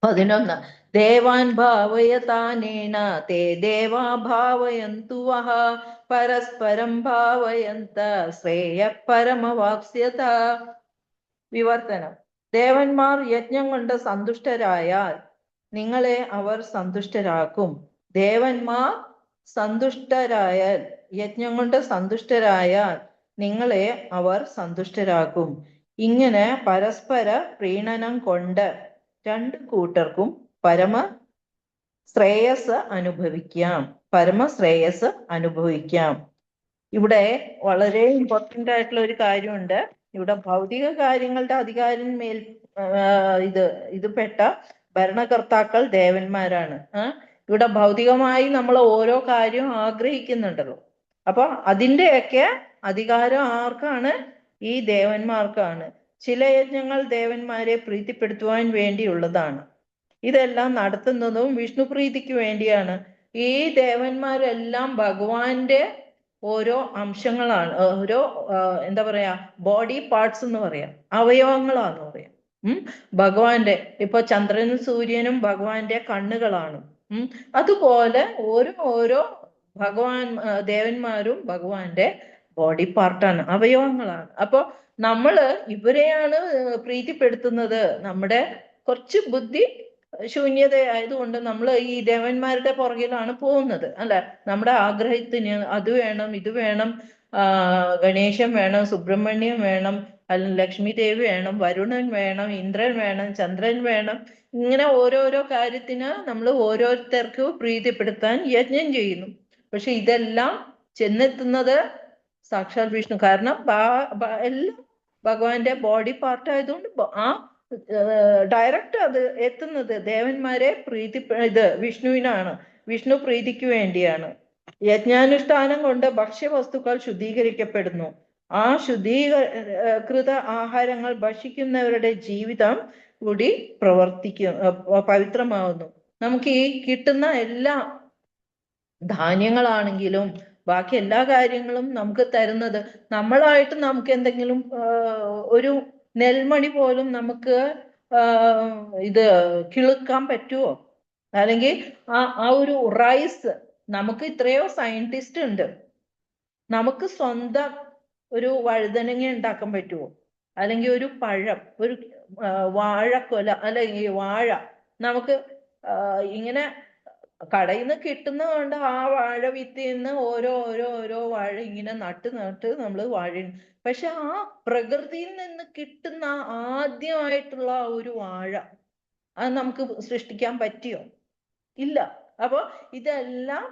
11 ദേവാൻ ഭാവയതാനേന തേ ദേവാ ഭാവയന്തു വഹ പരസ്പരം ഭാവയന്ത ശ്രേയ പരമവാപ്സ്യത. വിവർത്തനം. ദേവന്മാർ യജ്ഞം കൊണ്ട് സന്തുഷ്ടരായാൽ നിങ്ങളെ അവർ സന്തുഷ്ടരാക്കും. ദേവന്മാർ സന്തുഷ്ടരായാൽ, യജ്ഞം കൊണ്ട് സന്തുഷ്ടരായാൽ നിങ്ങളെ അവർ സന്തുഷ്ടരാക്കും. ഇങ്ങനെ പരസ്പര പ്രീണനം കൊണ്ട് രണ്ടു കൂട്ടർക്കും പരമശ്രേയസ് അനുഭവിക്കാം. ഇവിടെ വളരെ ഇമ്പോർട്ടൻ്റ് ആയിട്ടുള്ള ഒരു കാര്യമുണ്ട്. ഇവിടെ ഭൗതിക കാര്യങ്ങളുടെ അധികാരന്മേൽ ഇത് പെട്ട ഭരണകർത്താക്കൾ ദേവന്മാരാണ്. ഇവിടെ ഭൗതികമായി നമ്മൾ ഓരോ കാര്യവും ആഗ്രഹിക്കുന്നുണ്ടല്ലോ. അപ്പൊ അതിൻ്റെയൊക്കെ അധികാരം ആർക്കാണ്? ഈ ദേവന്മാർക്കാണ്. ചില യജ്ഞങ്ങൾ ദേവന്മാരെ പ്രീതിപ്പെടുത്തുവാൻ വേണ്ടിയുള്ളതാണ്. ഇതെല്ലാം നടത്തുന്നതും വിഷ്ണു പ്രീതിക്ക് വേണ്ടിയാണ്. ഈ ദേവന്മാരെല്ലാം ഭഗവാന്റെ ഓരോ അംശങ്ങളാണ്, ഓരോ എന്താ പറയാ, ബോഡി പാർട്സ് എന്ന് പറയാം, അവയവങ്ങളാന്ന് പറയാം. ഭഗവാന്റെ ഇപ്പൊ ചന്ദ്രനും സൂര്യനും ഭഗവാന്റെ കണ്ണുകളാണ്. അതുപോലെ ഓരോ ദേവന്മാരും ഭഗവാന്റെ ബോഡി പാർട്ടാണ്, അവയവങ്ങളാണ്. അപ്പൊ നമ്മള് ഇവരെയാണ് പ്രീതിപ്പെടുത്തുന്നത്. നമ്മുടെ കുറച്ച് ബുദ്ധി ശൂന്യത ആയതുകൊണ്ട് നമ്മൾ ഈ ദേവന്മാരുടെ പുറകിലാണ് പോകുന്നത് അല്ലെ. നമ്മുടെ ആഗ്രഹത്തിന് അത് വേണം, ഇത് വേണം, ഗണേശൻ വേണം, സുബ്രഹ്മണ്യം വേണം, അല്ലെങ്കിൽ ലക്ഷ്മി ദേവി വേണം, വരുണൻ വേണം, ഇന്ദ്രൻ വേണം, ചന്ദ്രൻ വേണം. ഇങ്ങനെ ഓരോരോ കാര്യത്തിന് നമ്മൾ ഓരോരുത്തർക്ക് പ്രീതിപ്പെടുത്താൻ യജ്ഞം ചെയ്യുന്നു. പക്ഷെ ഇതെല്ലാം ചെന്നെത്തുന്നത് സാക്ഷാൽ വിഷ്ണു. കാരണം എല്ലാം ഭഗവാന്റെ ബോഡി പാർട്ട് ആയതുകൊണ്ട് ആ ഡയറക്റ്റ് അത് എത്തുന്നത് ദേവന്മാരെ വിഷ്ണുവിനാണ്, വിഷ്ണു പ്രീതിക്ക് വേണ്ടിയാണ്. യജ്ഞാനുഷ്ഠാനം കൊണ്ട് ഭക്ഷ്യവസ്തുക്കൾ ശുദ്ധീകരിക്കപ്പെടുന്നു. ആ ശുദ്ധീകൃത ആഹാരങ്ങൾ ഭക്ഷിക്കുന്നവരുടെ ജീവിതം കൂടി പവിത്രമാവുന്നു. നമുക്ക് ഈ കിട്ടുന്ന എല്ലാ ധാന്യങ്ങളാണെങ്കിലും ബാക്കി എല്ലാ കാര്യങ്ങളും നമുക്ക് തരുന്നത്, നമ്മളായിട്ട് നമുക്ക് എന്തെങ്കിലും ഒരു നെൽമണി പോലും നമുക്ക് ഇത് കിളുക്കാൻ പറ്റുമോ? അല്ലെങ്കിൽ ആ ഒരു റൈസ്, നമുക്ക് ഇത്രയോ സയന്റിസ്റ്റ് ഉണ്ട്, നമുക്ക് സ്വന്തം ഒരു വഴുതനങ്ങ ഉണ്ടാക്കാൻ പറ്റുമോ? അല്ലെങ്കിൽ ഒരു പഴം, ഒരു വാഴക്കൊല അല്ലെങ്കിൽ വാഴ നമുക്ക് ഇങ്ങനെ കടയിൽ നിന്ന് കിട്ടുന്നത് കൊണ്ട് ആ വാഴ വിത്തിൽ നിന്ന് ഓരോ വാഴ ഇങ്ങനെ നട്ട് നമ്മൾ വാഴ. പക്ഷെ ആ പ്രകൃതിയിൽ നിന്ന് കിട്ടുന്ന ആദ്യമായിട്ടുള്ള ഒരു വാഴ അത് നമുക്ക് സൃഷ്ടിക്കാൻ പറ്റിയോ? ഇല്ല. അപ്പൊ ഇതെല്ലാം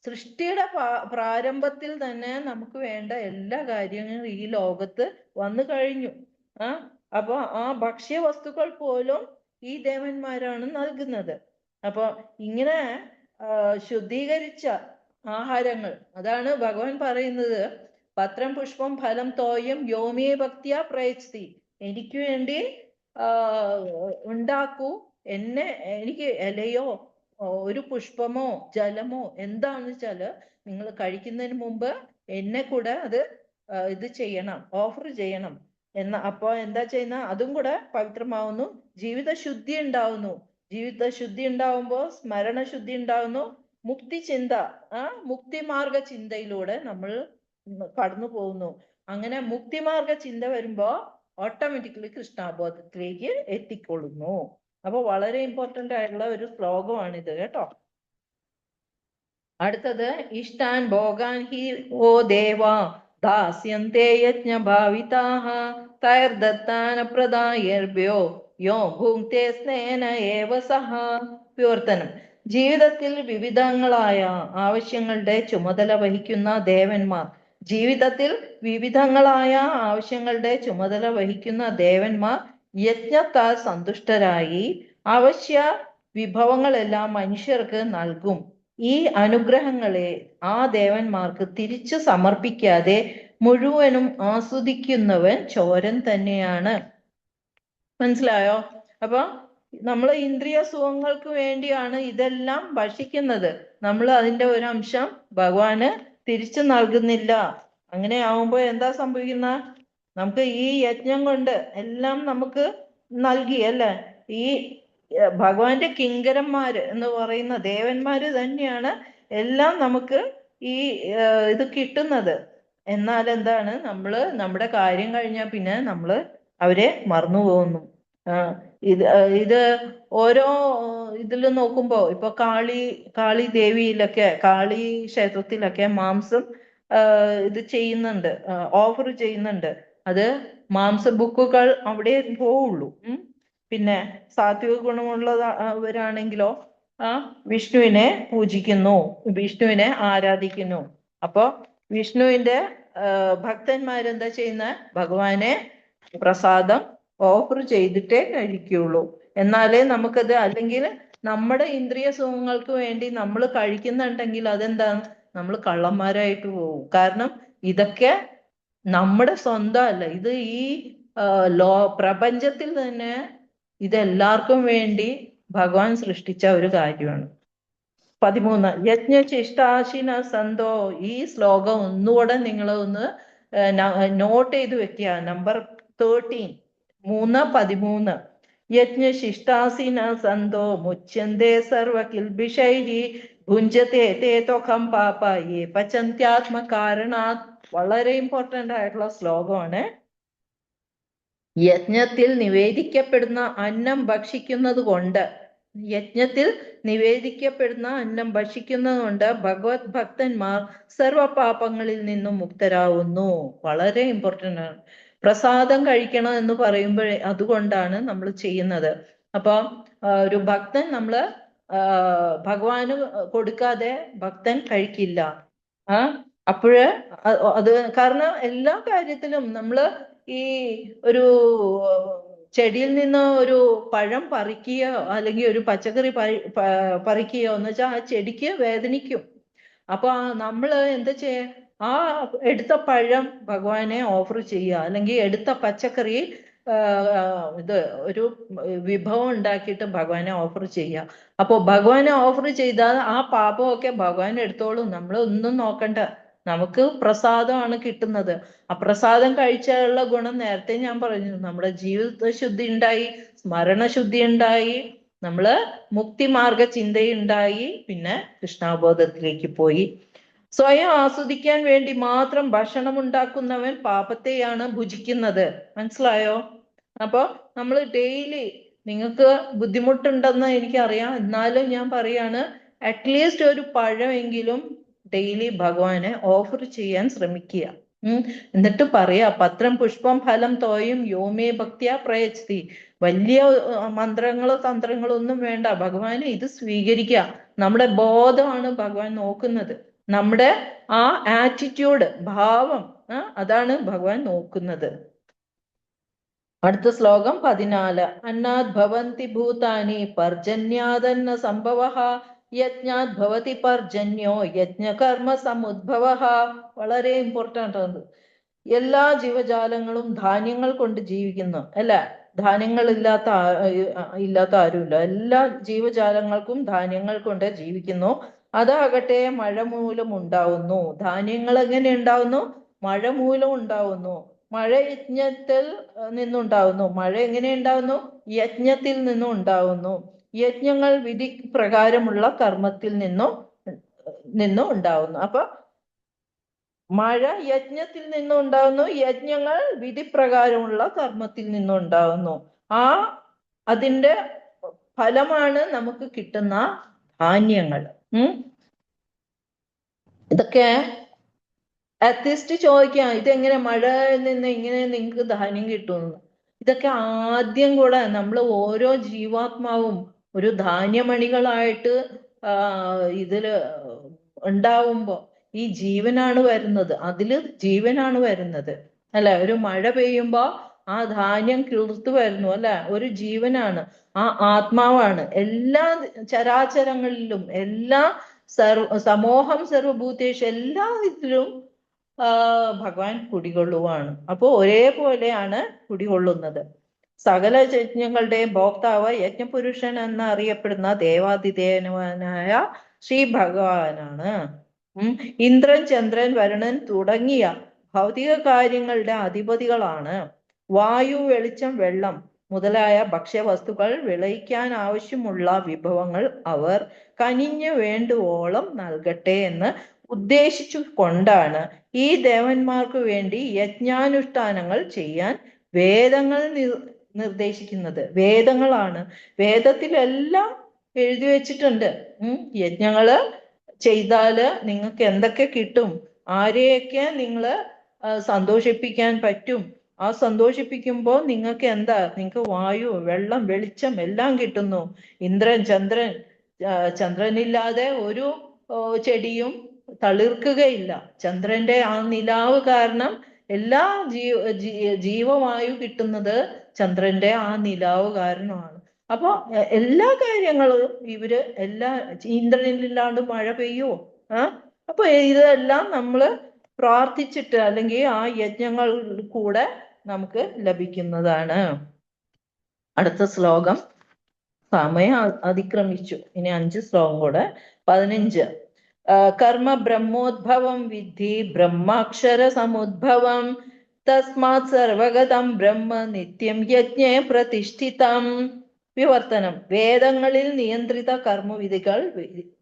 സൃഷ്ടിയുടെ പ്രാരംഭത്തിൽ തന്നെ നമുക്ക് വേണ്ട എല്ലാ കാര്യങ്ങളും ഈ ലോകത്ത് വന്നു കഴിഞ്ഞു. അപ്പൊ ആ ഭക്ഷ്യവസ്തുക്കൾ പോലും ഈ ദേവന്മാരാണ് നൽകുന്നത്. അപ്പൊ ഇങ്ങനെ ശുദ്ധീകരിച്ച ആഹാരങ്ങൾ, അതാണ് ഭഗവാൻ പറയുന്നത്, പത്രം പുഷ്പം ഫലം തോയം യോമേ ഭക്തിയ പ്രയച്ഛതി. എനിക്ക് വേണ്ടി ഉണ്ടാക്കൂ, എനിക്ക് ഇലയോ ഒരു പുഷ്പമോ ജലമോ എന്താണെന്ന് വെച്ചാല് നിങ്ങൾ കഴിക്കുന്നതിന് മുമ്പ് എന്നെ കൂടെ അത് ഇത് ചെയ്യണം, ഓഫർ ചെയ്യണം അപ്പൊ എന്താ ചെയ്യുന്ന, അതും കൂടെ പവിത്രമാവുന്നു. ജീവിത ശുദ്ധി ഉണ്ടാവുന്നു. ജീവിത ശുദ്ധി ഉണ്ടാവുമ്പോ സ്മരണശുദ്ധി ഉണ്ടാവുന്നു. മുക്തി ചിന്ത, മുക്തിമാർഗ ചിന്തയിലൂടെ നമ്മൾ കടന്നു പോകുന്നു. അങ്ങനെ മുക്തിമാർഗ ചിന്ത വരുമ്പോ ഓട്ടോമാറ്റിക്കലി കൃഷ്ണാബോധത്തിലേക്ക് എത്തിക്കൊള്ളുന്നു. അപ്പൊ വളരെ ഇമ്പോർട്ടന്റ് ആയിട്ടുള്ള ഒരു ശ്ലോകമാണിത് കേട്ടോ. അടുത്തത് ഇഷ്ടാൻ ഭോഗാൻ ഹി ഓ ദേവാ ദാസ്യന്തേ യജ്ഞഭാവിതാഃ തൈർദത്താന പ്രദായേർഭ്യോ യോ ഭുങ്ക്തേ സ്നേന ഏവ സഹ. വിവർത്തനം: ജീവിതത്തിൽ വിവിധങ്ങളായ ആവശ്യങ്ങളുടെ ചുമതല വഹിക്കുന്ന ദേവന്മാർ യജ്ഞത്താൽ സന്തുഷ്ടരായി അവശ്യ വിഭവങ്ങളെല്ലാം മനുഷ്യർക്ക് നൽകും. ഈ അനുഗ്രഹങ്ങളെ ആ ദേവന്മാർക്ക് തിരിച്ചു സമർപ്പിക്കാതെ മുഴുവനും ആസ്വദിക്കുന്നവൻ ചോരൻ തന്നെയാണ്. മനസ്സിലായോ? അപ്പൊ നമ്മൾ ഇന്ദ്രിയ സുഖങ്ങൾക്ക് വേണ്ടിയാണ് ഇതെല്ലാം ഭക്ഷിക്കുന്നത്. നമ്മൾ അതിന്റെ ഒരു അംശം ഭഗവാന് തിരിച്ചു നൽകുന്നില്ല. അങ്ങനെ ആവുമ്പോ എന്താ സംഭവിക്കുന്ന? നമുക്ക് ഈ യജ്ഞം കൊണ്ട് എല്ലാം നമുക്ക് നൽകി അല്ലേ? ഈ ഭഗവാന്റെ കിങ്കരന്മാര് എന്ന് പറയുന്ന ദേവന്മാര് തന്നെയാണ് എല്ലാം നമുക്ക് ഈ ഇത് കിട്ടുന്നത്. എന്നാൽ എന്താണ്, നമ്മുടെ കാര്യം കഴിഞ്ഞാൽ പിന്നെ നമ്മള് അവരെ മറന്നു പോകുന്നു. ഇത് ഓരോ ഇതിൽ നോക്കുമ്പോ ഇപ്പൊ കാളി ദേവിയിലൊക്കെ, കാളി ക്ഷേത്രത്തിലൊക്കെ മാംസം ഇത് ചെയ്യുന്നുണ്ട്, ഓഫർ ചെയ്യുന്നുണ്ട്. അത് മാംസ ബുക്കുകൾ അവിടെ പോവുള്ളൂ. പിന്നെ സാത്വിക ഗുണമുള്ളവരാണെങ്കിലോ വിഷ്ണുവിനെ പൂജിക്കുന്നു, വിഷ്ണുവിനെ ആരാധിക്കുന്നു. അപ്പൊ വിഷ്ണുവിന്റെ ഭക്തന്മാരെന്താ ചെയ്യുന്ന? ഭഗവാനെ പ്രസാദം ഓഫർ ചെയ്തിട്ടേ കഴിക്കുള്ളൂ. എന്നാലേ നമുക്കത്, അല്ലെങ്കിൽ നമ്മുടെ ഇന്ദ്രിയ സുഖങ്ങൾക്ക് വേണ്ടി നമ്മൾ കഴിക്കുന്നുണ്ടെങ്കിൽ അതെന്താണ്, നമ്മൾ കള്ളന്മാരായിട്ട് പോകും. കാരണം ഇതൊക്കെ നമ്മുടെ സ്വന്തം അല്ല, ഇത് ഈ പ്രപഞ്ചത്തിൽ തന്നെ ഇതെല്ലാവർക്കും വേണ്ടി ഭഗവാൻ സൃഷ്ടിച്ച ഒരു കാര്യമാണ്. 13 യജ്ഞശിഷ്ടാശിന സന്തോ. ഈ ശ്ലോകം ഒന്നുകൂടെ നിങ്ങൾ ഒന്ന് നോട്ട് ചെയ്ത് വെക്കുക. നമ്പർ 13 3:13. യജ്ഞശിഷ്ടാസിന സന്തോ മുച്യന്തേ സർവ കിൽബിഷൈഹി ഭുഞ്ജതേ തേ ത്വഖം പാപ യേ പചന്ത്യാത്മകാരണാത്. വളരെ ഇമ്പോർട്ടന്റ് ആയിട്ടുള്ള ശ്ലോകമാണ്. യജ്ഞത്തിൽ നിവേദിക്കപ്പെടുന്ന അന്നം ഭക്ഷിക്കുന്നത് കൊണ്ട് ഭഗവത് ഭക്തന്മാർ സർവ പാപങ്ങളിൽ നിന്നും മുക്തരാവുന്നു. വളരെ ഇമ്പോർട്ടന്റ് ആണ്. പ്രസാദം കഴിക്കണം എന്ന് പറയുമ്പോഴേ അതുകൊണ്ടാണ് നമ്മൾ ചെയ്യുന്നത്. അപ്പൊ ഒരു ഭക്തൻ ഭഗവാന് കൊടുക്കാതെ ഭക്തൻ കഴിക്കില്ല. അപ്പോഴ് അത് കാരണം എല്ലാ കാര്യത്തിലും നമ്മള് ഈ ഒരു ചെടിയിൽ നിന്ന് ഒരു പഴം പറിക്കുകയോ അല്ലെങ്കിൽ ഒരു പച്ചക്കറി പറിക്കുകയോ എന്ന് വെച്ചാൽ ആ ചെടിക്ക് വേദനിക്കും. അപ്പൊ നമ്മൾ എന്താ ചെയ്യാ, ആ എടുത്ത പഴം ഭഗവാനെ ഓഫർ ചെയ്യുക, അല്ലെങ്കിൽ എടുത്ത പച്ചക്കറി ഇത് ഒരു വിഭവം ഉണ്ടാക്കിയിട്ട് ഭഗവാനെ ഓഫർ ചെയ്യുക. അപ്പൊ ഭഗവാനെ ഓഫർ ചെയ്താൽ ആ പാപമൊക്കെ ഭഗവാൻ എടുത്തോളും, നമ്മൾ ഒന്നും നോക്കണ്ട. നമുക്ക് പ്രസാദമാണ് കിട്ടുന്നത്. ആ പ്രസാദം കഴിച്ചാലുള്ള ഗുണം നേരത്തെ ഞാൻ പറഞ്ഞു, നമ്മുടെ ജീവിത ശുദ്ധി ഉണ്ടായി, സ്മരണശുദ്ധി ഉണ്ടായി, നമ്മള് മുക്തിമാർഗ ചിന്തയുണ്ടായി, പിന്നെ കൃഷ്ണാബോധത്തിലേക്ക് പോയി. സ്വയം ആസ്വദിക്കാൻ വേണ്ടി മാത്രം ഭക്ഷണം ഉണ്ടാക്കുന്നവൻ പാപത്തെയാണ് ഭുജിക്കുന്നത്. മനസ്സിലായോ? അപ്പൊ നമ്മൾ ഡെയിലി, നിങ്ങൾക്ക് ബുദ്ധിമുട്ടുണ്ടെന്ന് എനിക്കറിയാം, എന്നാലും ഞാൻ പറയാണ്, അറ്റ്ലീസ്റ്റ് ഒരു പഴമെങ്കിലും ഡെയിലി ഭഗവാനെ ഓഫർ ചെയ്യാൻ ശ്രമിക്കുക. എന്നിട്ട് പറയാ, പത്രം പുഷ്പം ഫലം തോയും യോമേ ഭക്തിയാ പ്രയച്ഛതി. വലിയ മന്ത്രങ്ങളോ തന്ത്രങ്ങളോ ഒന്നും വേണ്ട, ഭഗവാനെ ഇത് സ്വീകരിക്കുക. നമ്മുടെ ബോധമാണ് ഭഗവാൻ നോക്കുന്നത്, നമ്മുടെ ആ ആറ്റിറ്റ്യൂഡ്, ഭാവം, അതാണ് ഭഗവാൻ നോക്കുന്നത്. അടുത്ത ശ്ലോകം 14. അന്നാത് ഭവന്തി ഭൂതാനി പർജന്യാദന്ന സംഭവഃ യജ്ഞാത് ഭവതി പർജന്യോ യജ്ഞകർമ്മ സമുദ്ഭവഃ. വളരെ ഇമ്പോർട്ടൻ്റ് ആണ്. എല്ലാ ജീവജാലങ്ങളും ധാന്യങ്ങൾ കൊണ്ട് ജീവിക്കുന്നു, അല്ല? ധാന്യങ്ങൾ ഇല്ലാത്ത ആരുമില്ല. എല്ലാ ജീവജാലങ്ങൾക്കും ധാന്യങ്ങൾ കൊണ്ട് ജീവിക്കുന്നു. അതാകട്ടെ മഴ മൂലം ഉണ്ടാവുന്നു. ധാന്യങ്ങൾ എങ്ങനെ ഉണ്ടാവുന്നു? മഴ മൂലം ഉണ്ടാവുന്നു. മഴ യജ്ഞത്തിൽ നിന്നുണ്ടാവുന്നു. മഴ എങ്ങനെ ഉണ്ടാവുന്നു? യജ്ഞത്തിൽ നിന്നും ഉണ്ടാവുന്നു. യജ്ഞങ്ങൾ വിധി പ്രകാരമുള്ള കർമ്മത്തിൽ നിന്നും ഉണ്ടാവുന്നു. അപ്പൊ മഴ യജ്ഞത്തിൽ നിന്നും ഉണ്ടാവുന്നു, യജ്ഞങ്ങൾ വിധി പ്രകാരമുള്ള കർമ്മത്തിൽ നിന്നും ഉണ്ടാവുന്നു. അതിന്റെ ഫലമാണ് നമുക്ക് കിട്ടുന്ന ധാന്യങ്ങൾ. ഇതൊക്കെ അത്യസ്റ്റ് ചോദിക്കാം, ഇതെങ്ങനെ മഴയിൽ നിന്ന് ഇങ്ങനെ നിങ്ങൾക്ക് ധാന്യം കിട്ടുമെന്ന്. ഇതൊക്കെ ആദ്യം കൂടെ നമ്മൾ ഓരോ ജീവാത്മാവും ഒരു ധാന്യമണികളായിട്ട് ഇതില് ഉണ്ടാവുമ്പോ ഈ ജീവനാണ് വരുന്നത്, അതില് ജീവനാണ് വരുന്നത്, അല്ലെ? ഒരു മഴ പെയ്യുമ്പോ ആ ധാന്യം കിളിർത്തു വരുന്നു, അല്ലെ? ഒരു ജീവനാണ്, ആ ആത്മാവാണ്. എല്ലാ ചരാചരങ്ങളിലും, എല്ലാ സമൂഹം സർവഭൂതേഷു, എല്ലാ ഇതിലും ഭഗവാൻ കുടികൊള്ളുവാണ്. അപ്പോ ഒരേപോലെയാണ് കുടികൊള്ളുന്നത്. സകല യജ്ഞങ്ങളുടെയും ഭോക്താവ് യജ്ഞപുരുഷൻ എന്നറിയപ്പെടുന്ന ദേവാതിദേവനായ ശ്രീ ഭഗവാനാണ്. ഇന്ദ്രൻ, ചന്ദ്രൻ, വരുണൻ തുടങ്ങിയ ഭൗതിക കാര്യങ്ങളുടെ അധിപതികളാണ്. വായു, വെളിച്ചം, വെള്ളം മുതലായ ഭക്ഷ്യവസ്തുക്കൾ വിളയിക്കാൻ ആവശ്യമുള്ള വിഭവങ്ങൾ അവർ കനിഞ്ഞു വേണ്ടുവോളം നൽകട്ടെ എന്ന് ഉദ്ദേശിച്ചു കൊണ്ടാണ് ഈ ദേവന്മാർക്ക് വേണ്ടി യജ്ഞാനുഷ്ഠാനങ്ങൾ ചെയ്യാൻ വേദങ്ങൾ നിർദ്ദേശിക്കുന്നത്. വേദങ്ങളാണ്, വേദത്തിലെല്ലാം എഴുതി വെച്ചിട്ടുണ്ട്. യജ്ഞങ്ങള് ചെയ്താല് നിങ്ങൾക്ക് എന്തൊക്കെ കിട്ടും, ആരെയൊക്കെ നിങ്ങള് സന്തോഷിപ്പിക്കാൻ പറ്റും, ആ സന്തോഷിപ്പിക്കുമ്പോൾ നിങ്ങൾക്ക് നിങ്ങൾക്ക് വായു, വെള്ളം, വെളിച്ചം എല്ലാം കിട്ടുന്നു. ഇന്ദ്രൻ, ചന്ദ്രൻ, ചന്ദ്രനില്ലാതെ ഒരു ചെടിയും തളിർക്കുകയില്ല. ചന്ദ്രന്റെ ആ നിലാവ് കാരണം എല്ലാ ജീവവായു കിട്ടുന്നത് ചന്ദ്രന്റെ ആ നിലാവ് കാരണമാണ്. അപ്പൊ എല്ലാ കാര്യങ്ങളും ഇവര് ഇന്ദ്രനില്ലാണ്ട് മഴ പെയ്യുമോ? അപ്പൊ ഇതെല്ലാം നമ്മള് പ്രാർത്ഥിച്ചിട്ട്, അല്ലെങ്കിൽ ആ യജ്ഞങ്ങൾ കൂടെ നമുക്ക് ലഭിക്കുന്നതാണ്. അടുത്ത ശ്ലോകം, സമയം അതിക്രമിച്ചു, ഇനി 5 ശ്ലോകം കൂടെ. 15. കർമ്മ ബ്രഹ്മോദ്ഭവം വിദ്ധി ബ്രഹ്മാക്ഷര സമുദ്ഭവം തസ്മാത് സർവഗതം ബ്രഹ്മ നിത്യം യജ്ഞേ പ്രതിഷ്ഠിതം. വിവർത്തനം. വേദങ്ങളിൽ നിയന്ത്രിത കർമ്മവിധികൾ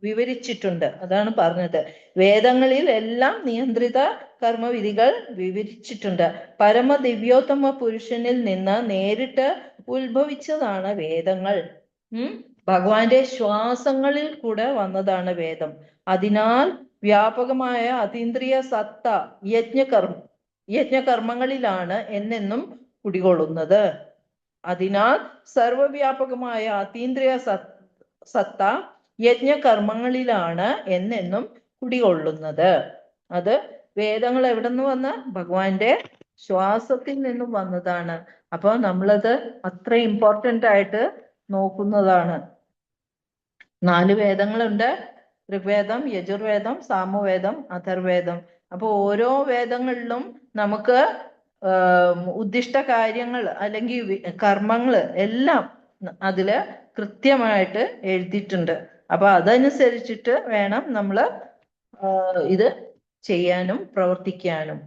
വിവരിച്ചിട്ടുണ്ട്, അതാണ് പറഞ്ഞത്. വേദങ്ങളിൽ എല്ലാം നിയന്ത്രിത കർമ്മവിധികൾ വിവരിച്ചിട്ടുണ്ട്. പരമദിവ്യോത്തമ പുരുഷനിൽ നിന്ന് നേരിട്ട് ഉത്ഭവിച്ചതാണ് വേദങ്ങൾ. ഭഗവാന്റെ ശ്വാസങ്ങളിൽ കൂടെ വന്നതാണ് വേദം. അതിനാൽ വ്യാപകമായ അതീന്ദ്രിയ സത്ത യജ്ഞകർമ്മങ്ങളിലാണ് എന്നെന്നും കുടികൊള്ളുന്നത്. അതിനാൽ സർവവ്യാപകമായ അതീന്ദ്രിയ സത്ത യജ്ഞകർമ്മങ്ങളിലാണ് എന്നെന്നും കുടികൊള്ളുന്നത്. അത് വേദങ്ങൾ എവിടെ നിന്ന് വന്ന? ഭഗവാന്റെ ശ്വാസത്തിൽ നിന്നും വന്നതാണ്. അപ്പൊ നമ്മളത് അത്ര ഇമ്പോർട്ടന്റ് ആയിട്ട് നോക്കുന്നതാണ്. 4 വേദങ്ങളുണ്ട്: ഋഗ്വേദം, യജുർവേദം, സാമവേദം, അഥർവേദം. അപ്പൊ ഓരോ വേദങ്ങളിലും നമുക്ക് ഉദ്ദിഷ്ട കാര്യങ്ങൾ അല്ലെങ്കിൽ കർമ്മങ്ങൾ എല്ലാം അതില് കൃത്യമായിട്ട് എഴുതിയിട്ടുണ്ട്. അപ്പൊ അതനുസരിച്ചിട്ട് വേണം നമ്മള് ഇത് ചെയ്യാനും പ്രവർത്തിക്കാനും.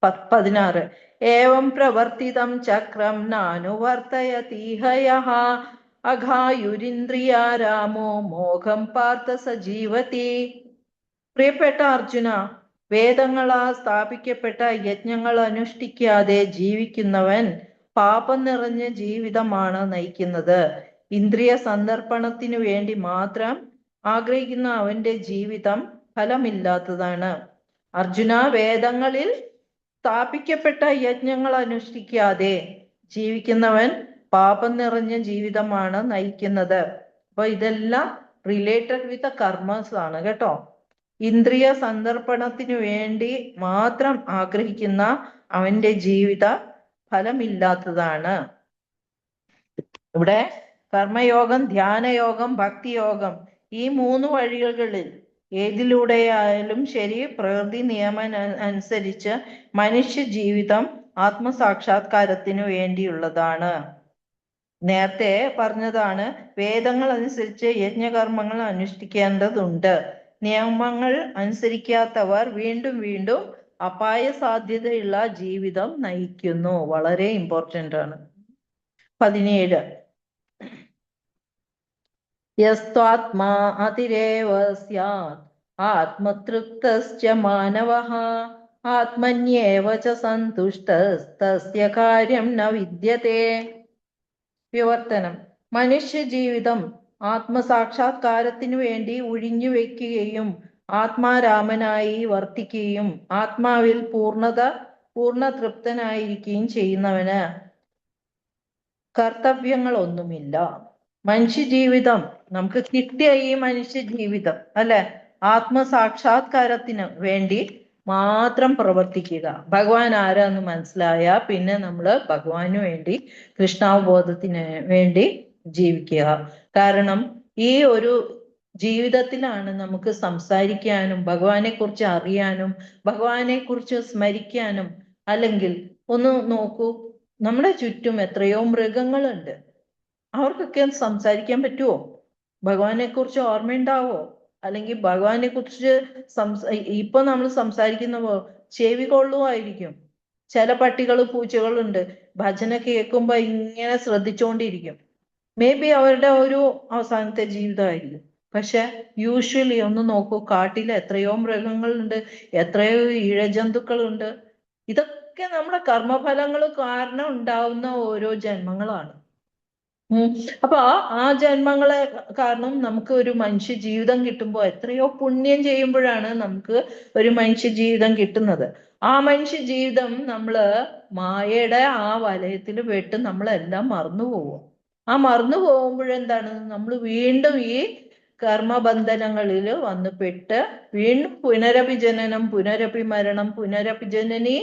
16 ഏവം പ്രവർത്തിതം ചക്രം നാനുവർത്തയതീഹ യഃ അഘായുരിന്ദ്രിയാ രാമോ മോഘം പാർത്ഥ സജീവതി. പ്രിയപ്പെട്ട അർജുന, വേദങ്ങളാൽ സ്ഥാപിക്കപ്പെട്ട യജ്ഞങ്ങൾ അനുഷ്ഠിക്കാതെ ജീവിക്കുന്നവൻ പാപം നിറഞ്ഞ ജീവിതമാണ് നയിക്കുന്നത്. ഇന്ദ്രിയ സന്ദർപ്പണത്തിനു വേണ്ടി മാത്രം ആഗ്രഹിക്കുന്ന അവന്റെ ജീവിതം ഫലമില്ലാത്തതാണ്. അർജുന, വേദങ്ങളിൽ സ്ഥാപിക്കപ്പെട്ട യജ്ഞങ്ങൾ അനുഷ്ഠിക്കാതെ ജീവിക്കുന്നവൻ പാപം നിറഞ്ഞ ജീവിതമാണ് നയിക്കുന്നത്. അപ്പൊ ഇതെല്ലാം റിലേറ്റഡ് വിത്ത് കർമ്മസ് ആണ് കേട്ടോ. ഇന്ദ്രിയ സന്ദർപ്പണത്തിനു വേണ്ടി മാത്രം ആഗ്രഹിക്കുന്ന അവന്റെ ജീവിത ഫലമില്ലാത്തതാണ്. ഇവിടെ കർമ്മയോഗം, ധ്യാനയോഗം, ഭക്തിയോഗം, ഈ 3 വഴികളിൽ ഏതിലൂടെയായാലും ശരി, പ്രകൃതി നിയമം അനുസരിച്ച് മനുഷ്യ ജീവിതം ആത്മസാക്ഷാത്കാരത്തിനു വേണ്ടിയുള്ളതാണ്. നേരത്തെ പറഞ്ഞതാണ്, വേദങ്ങൾ അനുസരിച്ച് യജ്ഞകർമ്മങ്ങൾ അനുഷ്ഠിക്കേണ്ടതുണ്ട്. നിയമങ്ങൾ അനുസരിക്കാത്തവർ വീണ്ടും വീണ്ടും അപായ സാധ്യതയുള്ള ജീവിതം നയിക്കുന്നു. വളരെ ഇമ്പോർട്ടന്റ് ആണ്. 17 യസ്ത്വാത്മാ അതിരേവ സ്യാത് ആത്മതൃപ്തശ്ച മാനവഃ ആത്മന്യേവ ച സന്തുഷ്ടസ്തസ്യ കാര്യം ന വിദ്യതേ. വിവർത്തനം: മനുഷ്യ ജീവിതം ആത്മസാക്ഷാത്കാരത്തിനു വേണ്ടി ഒഴിഞ്ഞു വെക്കുകയും ആത്മാരാമനായി വർത്തിക്കുകയും ആത്മാവിൽ പൂർണ്ണ തൃപ്തനായിരിക്കുകയും ചെയ്യുന്നവന് കർത്തവ്യങ്ങളൊന്നുമില്ല. മനുഷ്യജീവിതം നമുക്ക് കിട്ടിയ ഈ മനുഷ്യ ജീവിതം അല്ലെ, ആത്മസാക്ഷാത്കാരത്തിന് വേണ്ടി മാത്രം പ്രവർത്തിക്കുക. ഭഗവാൻ ആരാന്ന് മനസ്സിലായ പിന്നെ നമ്മള് ഭഗവാന് വേണ്ടി, കൃഷ്ണാവബോധത്തിന് വേണ്ടി ജീവിക്കുക. കാരണം ഈ ഒരു ജീവിതത്തിലാണ് നമുക്ക് സംസാരിക്കാനും ഭഗവാനെ കുറിച്ച് അറിയാനും ഭഗവാനെ കുറിച്ച് സ്മരിക്കാനും. അല്ലെങ്കിൽ ഒന്ന് നോക്കൂ, നമ്മുടെ ചുറ്റും എത്രയോ മൃഗങ്ങളുണ്ട്. അവർക്കൊക്കെ സംസാരിക്കാൻ പറ്റുമോ? ഭഗവാനെ കുറിച്ച് ഓർമ്മയുണ്ടാവോ? അല്ലെങ്കിൽ ഭഗവാനെ കുറിച്ച് ഇപ്പൊ നമ്മൾ സംസാരിക്കുന്നപ്പോ ചെവി കൊള്ളുമായിരിക്കും. ചില പട്ടികൾ, പൂച്ചകളുണ്ട്, ഭജന കേൾക്കുമ്പോ ഇങ്ങനെ ശ്രദ്ധിച്ചുകൊണ്ടിരിക്കും. മേ ബി അവരുടെ ഒരു അവസാനത്തെ ജീവിതമായിരിക്കും. പക്ഷെ യൂഷ്വലി ഒന്ന് നോക്കൂ, കാട്ടിൽ എത്രയോ മൃഗങ്ങളുണ്ട്, എത്രയോ ഇഴജന്തുക്കളുണ്ട്. ഇതൊക്കെ നമ്മുടെ കർമ്മഫലങ്ങൾ കാരണം ഉണ്ടാവുന്ന ഓരോ ജന്മങ്ങളാണ്. അപ്പൊ ആ ജന്മങ്ങളെ കാരണം നമുക്ക് ഒരു മനുഷ്യ ജീവിതം കിട്ടുമ്പോൾ എത്രയോ പുണ്യം ചെയ്യുമ്പോഴാണ് നമുക്ക് ഒരു മനുഷ്യ ജീവിതം കിട്ടുന്നത്. ആ മനുഷ്യ ജീവിതം നമ്മള് മായയുടെ ആ വലയത്തിൽ പെട്ട് നമ്മളെല്ലാം മറന്നുപോകും. ആ മറന്നു പോകുമ്പോഴെന്താണ്, നമ്മൾ വീണ്ടും ഈ കർമ്മബന്ധനങ്ങളിൽ വന്ന് പെട്ട് വീണ്ടും പുനരഭിജനനം, പുനരഭിമരണം, പുനരഭിജനനി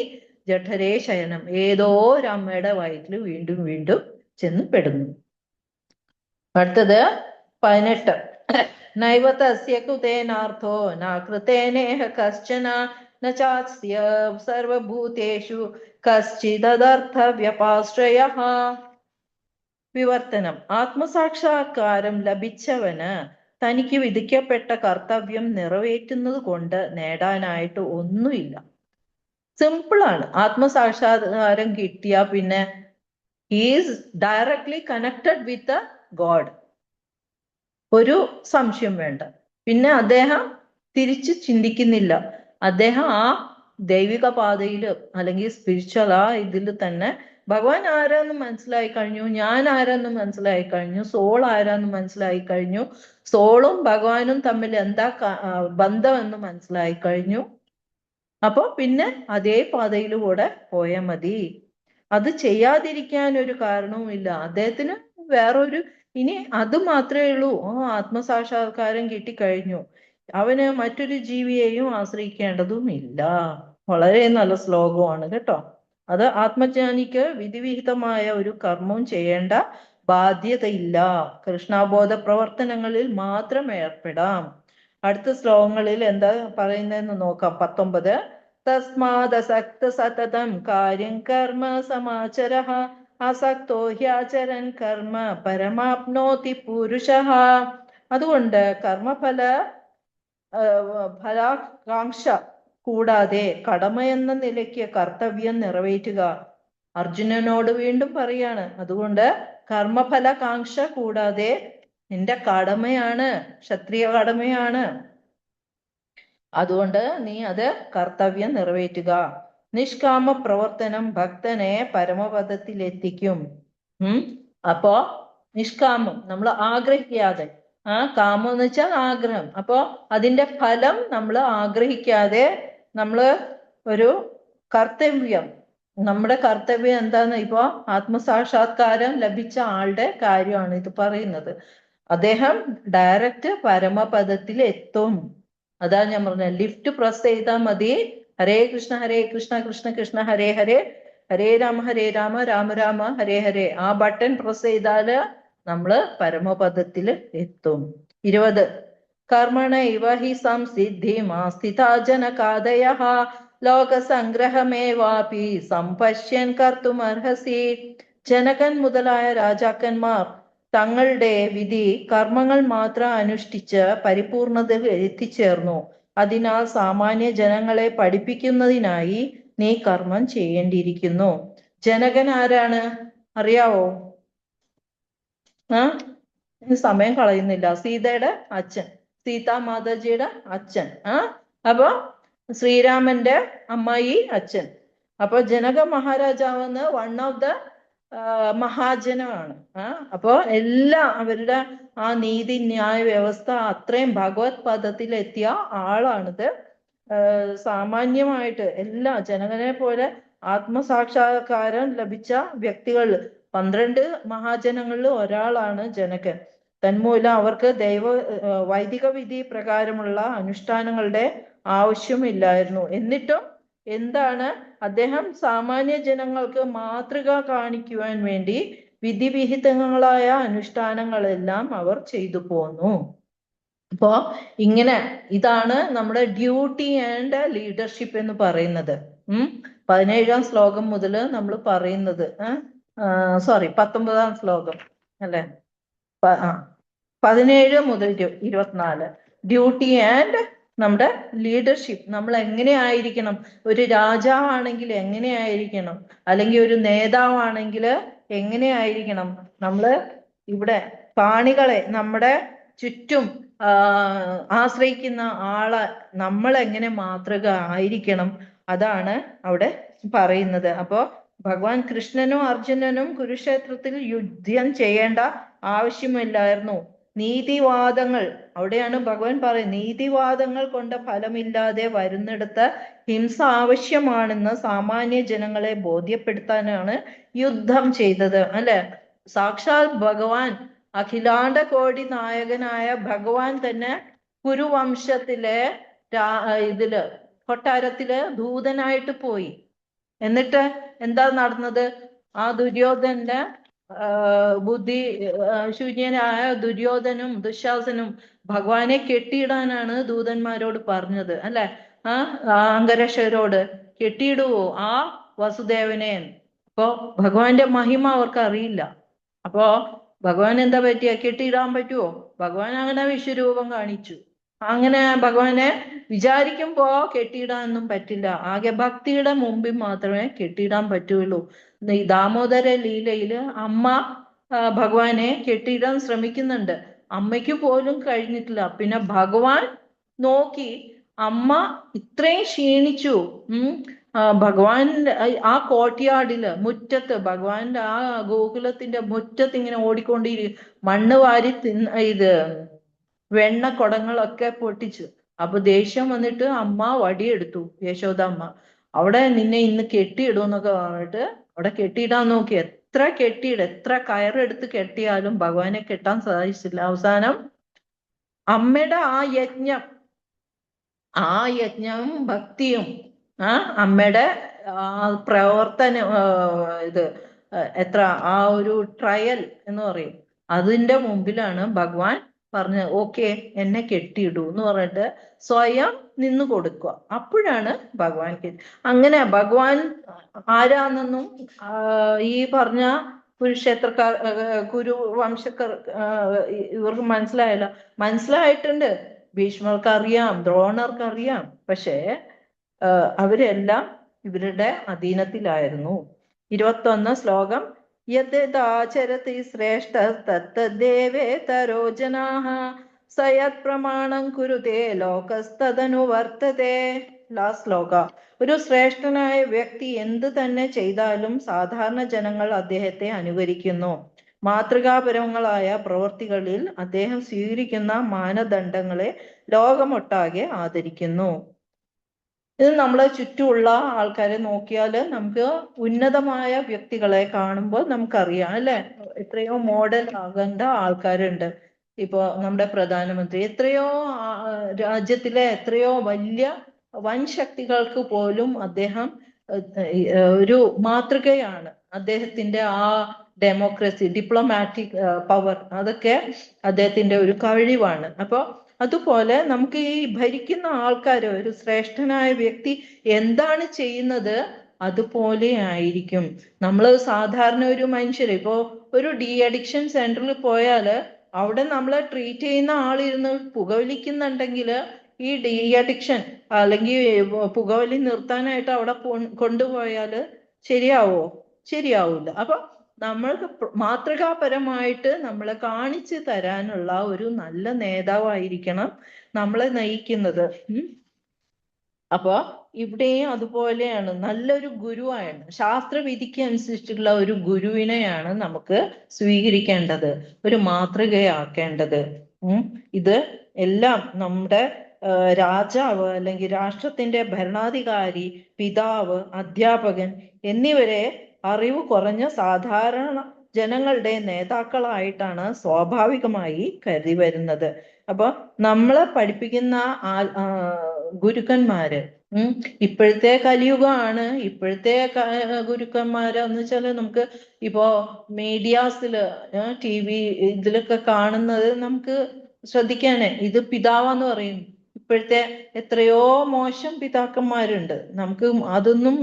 ജഠരേ ശയനം, ഏതോ ഒരു അമ്മയുടെ വയറ്റിൽ വീണ്ടും വീണ്ടും ചെന്ന് പെടുന്നു. അടുത്തത് 18 നൈവ തസ്യ കൃതേനാർത്ഥോ ന കൃതേനേഹ കശ്ചന ന ചാസ്യ സർവഭൂതേഷു കശ്ചിദർത്ഥ വ്യപാശ്രയഃ. വിവർത്തനം: ആത്മസാക്ഷാത്കാരം ലഭിച്ചവന് തനിക്ക് വിധിക്കപ്പെട്ട കർത്തവ്യം നിറവേറ്റുന്നത് കൊണ്ട് നേടാനായിട്ട് ഒന്നുമില്ല. സിമ്പിളാണ്. ആത്മസാക്ഷാത്കാരം കിട്ടിയ പിന്നെ is directly connected with God. ഒരു സംശയം വേണ്ട. പിന്നെ അദ്ദേഹം തിരിച്ച് ചിന്തിക്കുന്നില്ല. അദ്ദേഹം ആ ദൈവിക പാതയിൽ അല്ലെങ്കിൽ സ്പിരിച്വൽ ആ ഇതിൽ തന്നെ ഭഗവാൻ ആരാന്ന് മനസ്സിലായി കഴിഞ്ഞു, ഞാൻ ആരാന്ന് മനസ്സിലായി കഴിഞ്ഞു, സോൾ ആരാന്ന് മനസ്സിലായി കഴിഞ്ഞു, സോളും ഭഗവാനും തമ്മിൽ എന്താ ബന്ധം എന്ന് മനസ്സിലായി കഴിഞ്ഞു. അപ്പൊ പിന്നെ അതേ പാതയിലൂടെ പോയാൽ മതി. അത് ചെയ്യാതിരിക്കാൻ ഒരു കാരണവുമില്ല. അദ്ദേഹത്തിന് വേറൊരു ഇനി അത് മാത്രമേ ഉള്ളൂ. ആത്മസാക്ഷാത്കാരം കിട്ടിക്കഴിഞ്ഞു, അവന് മറ്റൊരു ജീവിയെയും ആശ്രയിക്കേണ്ടതുമില്ല. വളരെ നല്ല ശ്ലോകമാണ് കേട്ടോ. അത് ആത്മജ്ഞാനിക്ക് വിധിവിഹിതമായ ഒരു കർമ്മവും ചെയ്യേണ്ട ബാധ്യതയില്ല. കൃഷ്ണാബോധ പ്രവർത്തനങ്ങളിൽ മാത്രം ഏർപ്പെടാം. അടുത്ത ശ്ലോകങ്ങളിൽ എന്താ പറയുന്നതെന്ന് നോക്കാം. 19. തസ്മാദസക്ത സതതം കാര്യം കർമ്മ സമാചരഃ അസക്തോ ഹ്യാചരൻ കർമ്മ പരമാപ്നോതി പുരുഷഃ. അതുകൊണ്ട് കർമ്മഫല ഫലാകാംക്ഷ കൂടാതെ കടമയെന്ന നിലയ്ക്ക് കർത്തവ്യം നിറവേറ്റുക. അർജുനനോട് വീണ്ടും പറയാണ്, അതുകൊണ്ട് കർമ്മഫലകാംക്ഷ കൂടാതെ നിന്റെ കടമയാണ്, ക്ഷത്രിയ കടമയാണ്, അതുകൊണ്ട് നീ അത് കർത്തവ്യം നിറവേറ്റുക. നിഷ്കാമ പ്രവർത്തനം ഭക്തനെ പരമപദത്തിലെത്തിക്കും. അപ്പോ നിഷ്കാമം, നമ്മൾ ആഗ്രഹിക്കാതെ, കാമം എന്ന് വെച്ചാൽ ആഗ്രഹം. അപ്പോ അതിന്റെ ഫലം നമ്മൾ ആഗ്രഹിക്കാതെ നമ്മള് ഒരു കർത്തവ്യം, നമ്മുടെ കർത്തവ്യം എന്താന്ന് ഇപ്പോ ആത്മസാക്ഷാത്കാരം ലഭിച്ച ആളുടെ കാര്യമാണ് ഇത് പറയുന്നത്. അദ്ദേഹം ഡയറക്റ്റ് പരമപദത്തിൽ എത്തും. അതാ ഞാൻ പറഞ്ഞ, ലിഫ്റ്റ് പ്രസ് ചെയ്താൽ മതി. ഹരേ കൃഷ്ണ കൃഷ്ണ കൃഷ്ണ ഹരേ ഹരേ, ഹരേ രാമ രാമ രാമ ഹരേ ഹരേ. ആ ബട്ടൺ പ്രസ് ചെയ്താല് നമ്മള് പരമപദത്തിൽ എത്തും. 20. കർമ്മണൈവ ഹി സംസിദ്ധിമാസ്ഥിതാ ജനകാദയഃ ലോകസംഗ്രഹമേവാപി സംപശ്യൻ കർത്തുമർഹസി. ജനകൻ മുതലായ രാജാക്കന്മാർ തങ്ങളുടെ വിധി കർമ്മങ്ങൾ മാത്രം അനുഷ്ഠിച്ച് പരിപൂർണതയിൽ എത്തിച്ചേർന്നു. അതിനാൽ സാമാന്യ ജനങ്ങളെ പഠിപ്പിക്കുന്നതിനായി നീ കർമ്മം ചെയ്യേണ്ടിയിരിക്കുന്നു. ജനകൻ ആരാണ് അറിയാവോ? സമയം കളയുന്നില്ല. സീതയുടെ അച്ഛൻ, സീതാ മാതാജിയുടെ അച്ഛൻ. അപ്പൊ ശ്രീരാമന്റെ അമ്മായി അച്ഛൻ. അപ്പൊ ജനക മഹാരാജാവെന്ന് വൺ ഓഫ് ദ മഹാജനമാണ്. അപ്പോ എല്ലാം അവരുടെ ആ നീതി ന്യായ വ്യവസ്ഥ അത്രയും ഭഗവത് പദത്തിൽ എത്തിയ ആളാണിത്. സാമാന്യമായിട്ട് എല്ലാ ജനകനെ പോലെ ആത്മസാക്ഷാത്കാരം ലഭിച്ച വ്യക്തികൾ 12 മഹാജനങ്ങളിൽ ഒരാളാണ് ജനകൻ. തന്മൂലം അവർക്ക് വൈദിക വിധി പ്രകാരമുള്ള അനുഷ്ഠാനങ്ങളുടെ ആവശ്യമില്ലായിരുന്നു. എന്നിട്ടും എന്താണ്, അദ്ദേഹം സാമാന്യ ജനങ്ങൾക്ക് മാതൃക കാണിക്കുവാൻ വേണ്ടി വിധിവിഹിതങ്ങളായ അനുഷ്ഠാനങ്ങളെല്ലാം അവർ ചെയ്തു പോന്നു. അപ്പോ ഇങ്ങനെ ഇതാണ് നമ്മുടെ ഡ്യൂട്ടി ആൻഡ് ലീഡർഷിപ്പ് എന്ന് പറയുന്നത്. 17-ാം ശ്ലോകം മുതൽ നമ്മൾ പറയുന്നത്, 19-ാം ശ്ലോകം അല്ലെ, 17 മുതൽ 24 ഡ്യൂട്ടി ആൻഡ് നമ്മുടെ ലീഡർഷിപ്പ്. നമ്മൾ എങ്ങനെയായിരിക്കണം, ഒരു രാജാവാണെങ്കിൽ എങ്ങനെയായിരിക്കണം, അല്ലെങ്കിൽ ഒരു നേതാവാണെങ്കിൽ എങ്ങനെയായിരിക്കണം, നമ്മള് ഇവിടെ കാണികളെ നമ്മുടെ ചുറ്റും ആശ്രയിക്കുന്ന ആളെ നമ്മൾ എങ്ങനെ മാതൃക ആയിരിക്കണം, അതാണ് അവിടെ പറയുന്നത്. അപ്പോ ഭഗവാൻ കൃഷ്ണനും അർജുനനും കുരുക്ഷേത്രത്തിൽ യുദ്ധം ചെയ്യേണ്ട ആവശ്യമില്ലായിരുന്നു. നീതിവാദങ്ങൾ, അവിടെയാണ് ഭഗവാൻ പറയുന്നത്, നീതിവാദങ്ങൾ കൊണ്ട് ഫലമില്ലാതെ വരുന്നിടത്ത് ഹിംസ ആവശ്യമാണെന്ന് സാമാന്യ ജനങ്ങളെ ബോധ്യപ്പെടുത്താനാണ് യുദ്ധം ചെയ്തത് അല്ലെ. സാക്ഷാൽ ഭഗവാൻ, അഖിലാണ്ട കോടി നായകനായ ഭഗവാൻ തന്നെ കുരുവംശത്തിലെ കൊട്ടാരത്തില് ദൂതനായിട്ട് പോയി. എന്നിട്ട് എന്താ നടന്നത്? ആ ദുര്യോധന്റെ ബുദ്ധി ശൂന്യനായ ദുര്യോധനും ദുശാസനും ഭഗവാനെ കെട്ടിയിടാനാണ് ദൂതന്മാരോട് പറഞ്ഞത് അല്ലെ. അംഗരക്ഷരോട് കെട്ടിയിടുവോ ആ വസുദേവനെ. അപ്പോ ഭഗവാന്റെ മഹിമ അവർക്ക് അറിയില്ല. അപ്പോ ഭഗവാൻ എന്താ പറ്റിയ, കെട്ടിയിടാൻ പറ്റുമോ? ഭഗവാൻ അങ്ങനെ വിശ്വരൂപം കാണിച്ചു. അങ്ങനെ ഭഗവാനെ വിചാരിക്കുമ്പോ കെട്ടിയിടാനൊന്നും പറ്റില്ല. ആകെ ഭക്തിയുടെ മുമ്പിൽ മാത്രമേ കെട്ടിയിടാൻ പറ്റുള്ളൂ. ഈ ദാമോദര ലീലയില് അമ്മ ഭഗവാനെ കെട്ടിയിടാൻ ശ്രമിക്കുന്നുണ്ട്, അമ്മയ്ക്ക് പോലും കഴിഞ്ഞിട്ടില്ല. പിന്നെ ഭഗവാൻ നോക്കി, അമ്മ ഇത്രയും ക്ഷീണിച്ചു. ഭഗവാൻ ആ കോട്ടയാടില് മുറ്റത്ത്, ഭഗവാന്റെ ആ ഗോകുലത്തിന്റെ മുറ്റത്ത് ഇങ്ങനെ മണ്ണ് വാരി വെണ്ണ കുടങ്ങളൊക്കെ പൊട്ടിച്ചു. അപ്പൊ ദേഷ്യം വന്നിട്ട് അമ്മ വടിയെടുത്തു, യശോദാമ്മ. അവിടെ നിന്നെ ഇന്ന് കെട്ടിയിടും എന്നൊക്കെ പറഞ്ഞിട്ട് അവിടെ കെട്ടിയിടാൻ നോക്കി. എത്ര കയറെടുത്ത് കെട്ടിയാലും ഭഗവാനെ കെട്ടാൻ സാധിച്ചില്ല. അവസാനം അമ്മയുടെ ആ യജ്ഞം, ആ യജ്ഞവും ഭക്തിയും അമ്മയുടെ പ്രവർത്തനം ഇത് എത്ര ആ ഒരു ട്രയൽ എന്ന് പറയും, അതിന്റെ മുമ്പിലാണ് ഭഗവാൻ പറഞ്ഞ് ഓക്കെ എന്നെ കെട്ടിയിടൂ എന്ന് പറഞ്ഞിട്ട് സ്വയം നിന്ന് കൊടുക്കുക. അപ്പോഴാണ് ഭഗവാൻ അങ്ങനെ ഭഗവാൻ ആരാന്നെന്നും ഈ പറഞ്ഞ കുരുക്ഷേത്രക്കാർ കുരു വംശക്കാർ ഇവർക്ക് മനസ്സിലായിട്ടുണ്ട്. ഭീഷ്മർക്ക് അറിയാം, ദ്രോണർക്ക് അറിയാം. പക്ഷേ അവരെല്ലാം ഇവരുടെ അധീനത്തിലായിരുന്നു. 21 ശ്ലോകം. യദ്ദാചരതി ശ്രേഷ്ഠ തത്തദ്ദേവേതരോ ജനാഃ സയത് പ്രമാണം കുരുതേ ലോകസ്തദനു വർത്തതേ. ലാസ്റ്റ് ശ്ലോക. ഒരു ശ്രേഷ്ഠനായ വ്യക്തി എന്ത് തന്നെ ചെയ്താലും സാധാരണ ജനങ്ങൾ അദ്ദേഹത്തെ അനുകരിക്കുന്നു. മാതൃകാപരങ്ങളായ പ്രവൃത്തികളിൽ അദ്ദേഹം സ്വീകരിക്കുന്ന മാനദണ്ഡങ്ങളെ ലോകമൊട്ടാകെ ആദരിക്കുന്നു. ഇത് നമ്മളെ ചുറ്റുമുള്ള ആൾക്കാരെ നോക്കിയാൽ നമുക്ക് ഉന്നതമായ വ്യക്തികളെ കാണുമ്പോൾ നമുക്കറിയാം അല്ലെ, എത്രയോ മോഡൽ ആകേണ്ട ആൾക്കാരുണ്ട്. ഇപ്പൊ നമ്മുടെ പ്രധാനമന്ത്രി എത്രയോ രാജ്യത്തിലെ എത്രയോ വലിയ വൻ ശക്തികൾക്ക് പോലും അദ്ദേഹം ഒരു മാതൃകയാണ്. അദ്ദേഹത്തിന്റെ ആ ഡെമോക്രസി, ഡിപ്ലോമാറ്റിക് പവർ, അതൊക്കെ അദ്ദേഹത്തിന്റെ ഒരു കഴിവാണ്. അപ്പൊ അതുപോലെ നമുക്ക് ഈ ഭരിക്കുന്ന ആൾക്കാര്, ഒരു ശ്രേഷ്ഠനായ വ്യക്തി എന്താണ് ചെയ്യുന്നത് അതുപോലെ ആയിരിക്കും. നമ്മൾ സാധാരണ ഒരു മനുഷ്യർ ഇപ്പോ ഒരു ഡി അഡിക്ഷൻ സെന്ററിൽ പോയാല് അവിടെ നമ്മളെ ട്രീറ്റ് ചെയ്യുന്ന ആളിരുന്ന് പുകവലിക്കുന്നുണ്ടെങ്കിൽ ഈ ഡി അഡിക്ഷൻ അല്ലെങ്കിൽ പുകവലി നിർത്താനായിട്ട് അവിടെ കൊണ്ടുപോയാല് ശരിയാവില്ല. അപ്പൊ നമ്മൾക്ക് മാതൃകാപരമായിട്ട് നമ്മളെ കാണിച്ചു തരാനുള്ള ഒരു നല്ല നേതാവായിരിക്കണം നമ്മളെ നയിക്കുന്നത്. അപ്പൊ ഇവിടെയും അതുപോലെയാണ്, നല്ലൊരു ഗുരുവാണ്, ശാസ്ത്രവിധിക്ക് അനുസരിച്ചുള്ള ഒരു ഗുരുവിനെയാണ് നമുക്ക് സ്വീകരിക്കേണ്ടത്, ഒരു മാതൃകയാക്കേണ്ടത്. ഇത് എല്ലാം നമ്മുടെ രാജാവ് അല്ലെങ്കിൽ രാഷ്ട്രത്തിന്റെ ഭരണാധികാരി, പിതാവ്, അധ്യാപകൻ എന്നിവരെ അറിവ് കുറഞ്ഞ സാധാരണ ജനങ്ങളുടെ നേതാക്കളായിട്ടാണ് സ്വാഭാവികമായി കരുതി വരുന്നത്. അപ്പൊ നമ്മളെ പഠിപ്പിക്കുന്ന ഗുരുക്കന്മാര് ഇപ്പോഴത്തെ കലിയുഗമാണ്. ഇപ്പോഴത്തെ ഗുരുക്കന്മാരെന്ന് വെച്ചാല് നമുക്ക് ഇപ്പോ മീഡിയാസില് TV ഇതിലൊക്കെ കാണുന്നത് നമുക്ക് ശ്രദ്ധിക്കാനേ, ഇത് പിതാവെന്ന് പറയും. ഇപ്പോഴത്തെ എത്രയോ മോശം പിതാക്കന്മാരുണ്ട്, നമുക്ക് അതൊന്നും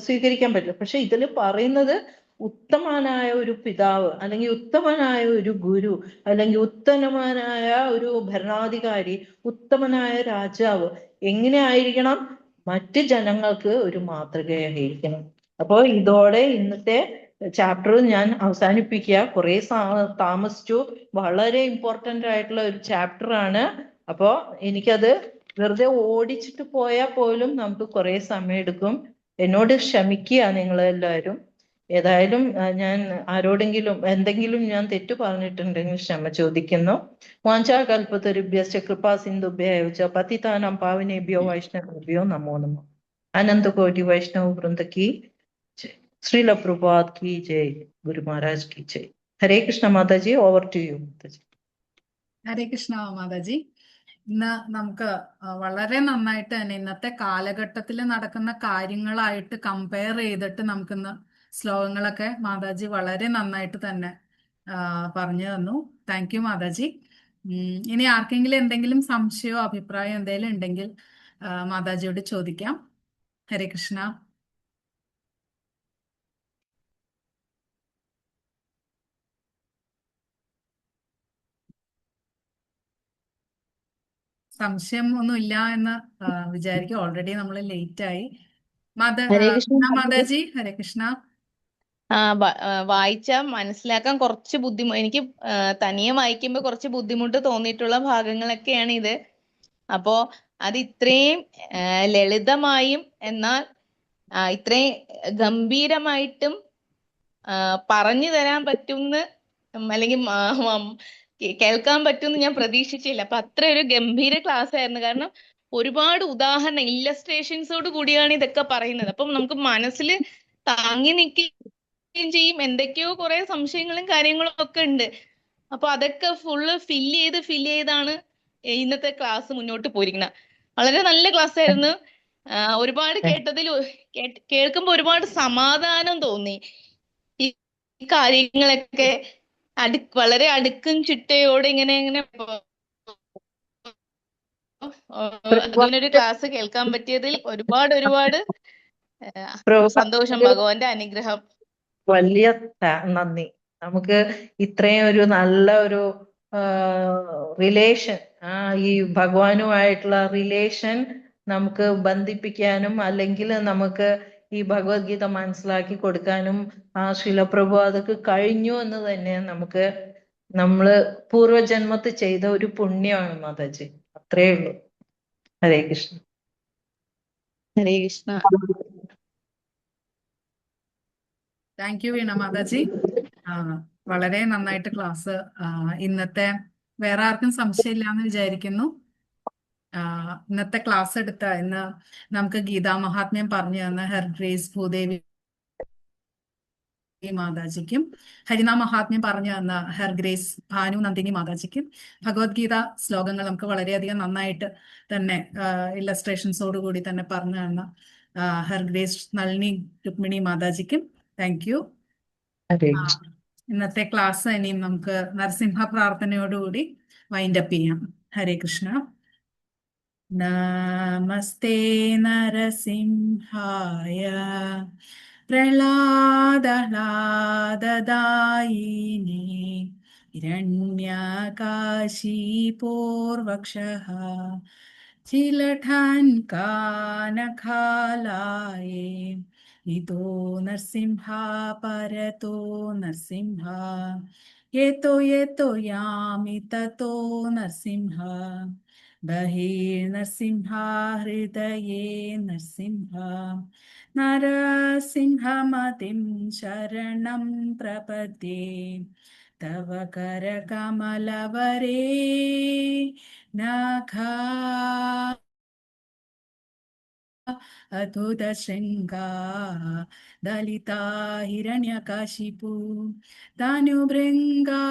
സ്വീകരിക്കാൻ പറ്റില്ല. പക്ഷെ ഇതിൽ പറയുന്നത് ഉത്തമനായ ഒരു പിതാവ് അല്ലെങ്കിൽ ഉത്തമനായ ഒരു ഗുരു അല്ലെങ്കിൽ ഉത്തമനായ ഒരു ഭരണാധികാരി, ഉത്തമനായ രാജാവ് എങ്ങനെ ആയിരിക്കണം? മറ്റ് ജനങ്ങൾക്ക് ഒരു മാതൃകയായിരിക്കണം. അപ്പോൾ ഇതോടെ ഇന്നത്തെ ചാപ്റ്റർ ഞാൻ അവസാനിപ്പിക്കുക. കുറെ താമസിച്ചു. വളരെ ഇമ്പോർട്ടൻ്റ് ആയിട്ടുള്ള ഒരു ചാപ്റ്റർ ആണ്. അപ്പോ എനിക്കത് വെറുതെ ഓടിച്ചിട്ട് പോയാൽ പോലും നമുക്ക് കുറെ സമയം എടുക്കും. എന്നോട് ക്ഷമിക്കുക നിങ്ങളെല്ലാവരും. ഏതായാലും ഞാൻ ആരോടെങ്കിലും എന്തെങ്കിലും ഞാൻ തെറ്റു പറഞ്ഞിട്ടുണ്ടെങ്കിൽ ക്ഷമ ചോദിക്കുന്നു. വാഞ്ചാകൽപതരുഭ്യശ്ച കൃപാ സിന്ധുഭ്യഃ ച പതിതാനാം പാവനേഭ്യോ വൈഷ്ണവേഭ്യോ നമോ നമഃ. അനന്തകോടി വൈഷ്ണവ വൃന്ദ की जय. श्रील प्रभुपाद की जय. गुरु महाराज की जय. हरे कृष्ण माताजी, ओवर टू यू माताजी. ഹരേ കൃഷ്ണ മാതാജി. ഇന്ന് നമുക്ക് വളരെ നന്നായിട്ട് തന്നെ ഇന്നത്തെ കാലഘട്ടത്തിൽ നടക്കുന്ന കാര്യങ്ങളായിട്ട് കമ്പയർ ചെയ്തിട്ട് നമുക്കിന്ന് ശ്ലോകങ്ങളൊക്കെ മാതാജി വളരെ നന്നായിട്ട് തന്നെ പറഞ്ഞു തന്നു. Thank you Mataji. ഇനി ആർക്കെങ്കിലും എന്തെങ്കിലും സംശയമോ അഭിപ്രായം എന്തെങ്കിലും ഉണ്ടെങ്കിൽ മാതാജിയോട് ചോദിക്കാം. ഹരേ കൃഷ്ണ. സംശയം ഒന്നും ഇല്ല എന്ന് വിചാരിക്കും. ഓൾറെഡി നമ്മൾ ലേറ്റ് ആയി. ഹരേ കൃഷ്ണ മാതാജി. ഹരേ കൃഷ്ണ. വായിച്ചാൽ മനസ്സിലാക്കാൻ കുറച്ച് എനിക്ക് തനിയെ വായിക്കുമ്പോൾ കുറച്ച് ബുദ്ധിമുട്ട് തോന്നിയിട്ടുള്ള ഭാഗങ്ങളൊക്കെയാണ് ഇത്. അപ്പോ അത് ഇത്രയും ലളിതമായും എന്നാൽ ഇത്രയും ഗംഭീരമായിട്ടും പറഞ്ഞു തരാൻ പറ്റുമെന്ന് അല്ലെങ്കിൽ കേൾക്കാൻ പറ്റുമെന്ന് ഞാൻ പ്രതീക്ഷിച്ചില്ല. അപ്പൊ അത്ര ഒരു ഗംഭീര ക്ലാസ് ആയിരുന്നു. കാരണം ഒരുപാട് ഉദാഹരണം ഇല്ലസ്ട്രേഷൻസോട് കൂടിയാണ് ഇതൊക്കെ പറയുന്നത്. അപ്പം നമുക്ക് മനസ്സിൽ താങ്ങി നിൽക്കുകയും ചെയ്യും. എന്തൊക്കെയോ കുറെ സംശയങ്ങളും കാര്യങ്ങളും ഒക്കെ ഉണ്ട്. അപ്പൊ അതൊക്കെ ഫില്ല് ചെയ്താണ് ഇന്നത്തെ ക്ലാസ് മുന്നോട്ട് പോയിരിക്കുന്നത്. വളരെ നല്ല ക്ലാസ് ആയിരുന്നു. ഒരുപാട് കേൾക്കുമ്പോൾ ഒരുപാട് സമാധാനം തോന്നി. ഈ ഈ കാര്യങ്ങളൊക്കെ വളരെ അടുക്കും ചിട്ടയോടെ ഇങ്ങനെ അതിനൊരു ക്ലാസ് കേൾക്കാൻ പറ്റിയതിൽ ഒരുപാട് സന്തോഷം. ഭഗവാന്റെ അനുഗ്രഹം. വലിയ നന്ദി. നമുക്ക് ഇത്രയും ഒരു നല്ല ഒരു റിലേഷൻ, ഈ ഭഗവാനുമായിട്ടുള്ള റിലേഷൻ നമുക്ക് ബന്ധിപ്പിക്കാനും അല്ലെങ്കിൽ നമുക്ക് ഈ ഭഗവത്ഗീത മനസ്സിലാക്കി കൊടുക്കാനും ശിലപ്രഭു അതൊക്കെ കഴിഞ്ഞു എന്ന് തന്നെ നമ്മള് പൂർവജന്മത്തിൽ ചെയ്ത ഒരു പുണ്യമാണ് മാതാജി. അത്രേ ഉള്ളൂ. ഹരേ കൃഷ്ണ. ഹരേ കൃഷ്ണ. താങ്ക് യു വീണ മാതാജി. വളരെ നന്നായിട്ട് ക്ലാസ്. ഇന്നത്തെ വേറെ ആർക്കും സംശയമില്ല എന്ന് വിചാരിക്കുന്നു. ഇന്നത്തെ ക്ലാസ് ഇന്ന് നമുക്ക് ഗീതാ മഹാത്മ്യം പറഞ്ഞു തന്ന ഹെർ ഗ്രേസ് ഭൂദേവി മാതാജിക്കും ഹരിനാമ മഹാത്മ്യം പറഞ്ഞു തന്ന ഹെർ ഗ്രേസ് ഭാനു നന്ദിനി മാതാജിക്കും ഭഗവത്ഗീത ശ്ലോകങ്ങൾ നമുക്ക് വളരെയധികം നന്നായിട്ട് തന്നെ ഇല്ലസ്ട്രേഷൻസോട് കൂടി തന്നെ പറഞ്ഞു തന്ന ഹെർ ഗ്രേസ് നളിനി രുക്മിണി മാതാജിക്കും താങ്ക് യു. ഇന്നത്തെ ക്ലാസ് ഇനിയും നമുക്ക് നരസിംഹ പ്രാർത്ഥനയോടുകൂടി വൈൻഡപ്പ് ചെയ്യാം. ഹരേ കൃഷ്ണ. നമസ്തേ നരസിംഹായ പ്രഹ്ലാദാദായിനി ഹിരണ്യകാശിപൂർവക്ഷഃ ചിലഠൻ കാനഖാലായേ ഇതോ നരസിംഹ പരതോ നരസിംഹ യേതോ യാമി തതോ നരസിംഹ ബഹിർനരസിംഹ ഹൃദയേ നരസിംഹ നരസിംഹമതിം ശരണം പ്രപദ്യേ തവ കരകമലവരേ നഖാ അധുതശൃംഗാ ദലിതാ ഹിരണ്യകാശിപു ധനുഭൃംഗാ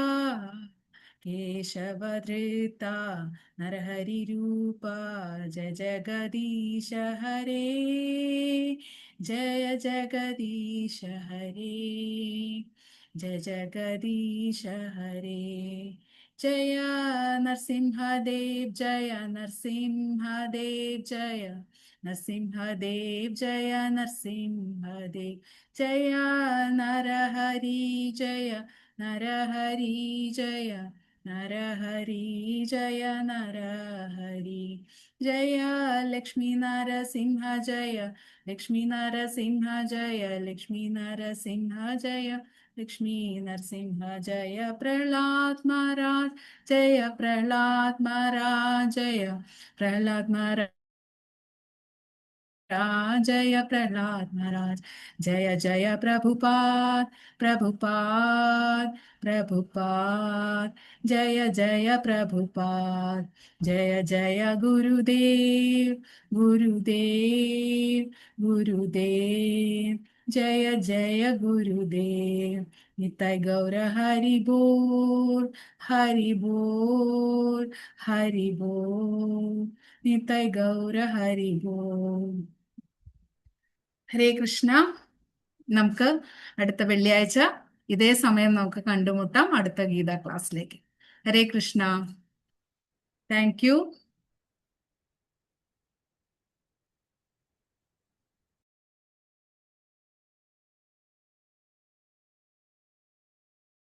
കേശവധൃത നരഹരിരൂപ ജയ ജഗദീശ ഹരേ ജയ ജഗദീശ ഹരേ ജയ ജഗദീശ ഹരേ ജയ നരസിംഹദേവ് ജയ നരസിംഹദേവ് ജയ നരസിംഹദേവ് ജയ നരസിംഹദേവ് ജയ നരഹരി ജയ നരഹരി ജയ നരഹരി ജയ നരഹരി ജയ ലക്ഷ്മി നരസിംഹ ജയ ലക്ഷ്മി നരസിംഹ ജയ ലക്ഷ്മി നരസിംഹ ജയ ലക്ഷ്മി നരസിംഹ ജയ പ്രഹ്ലാദ് മഹാരാജ് ജയ പ്രഹ്ലാദ് മഹാരാജ് ജയ പ്രഹ്ലാദ് മഹാരാജ് जय प्रहलाद महाराज जय जय प्रभुपाद प्रभुपाद प्रभुपाद जय जय प्रभुपाद जय जय गुरुदेव गुरुदेव गुरुदेव जय जय गुरुदेव निताय गौर हरि बोल हरि बोल हरि बोल निताय गौर हरि बोल. ഹരേ കൃഷ്ണ. നമുക്ക് അടുത്ത വെള്ളിയാഴ്ച ഇതേ സമയം നമുക്ക് കണ്ടുമുട്ടാം അടുത്ത ഗീതാ ക്ലാസ്സിലേക്ക്. ഹരേ കൃഷ്ണ. Thank U.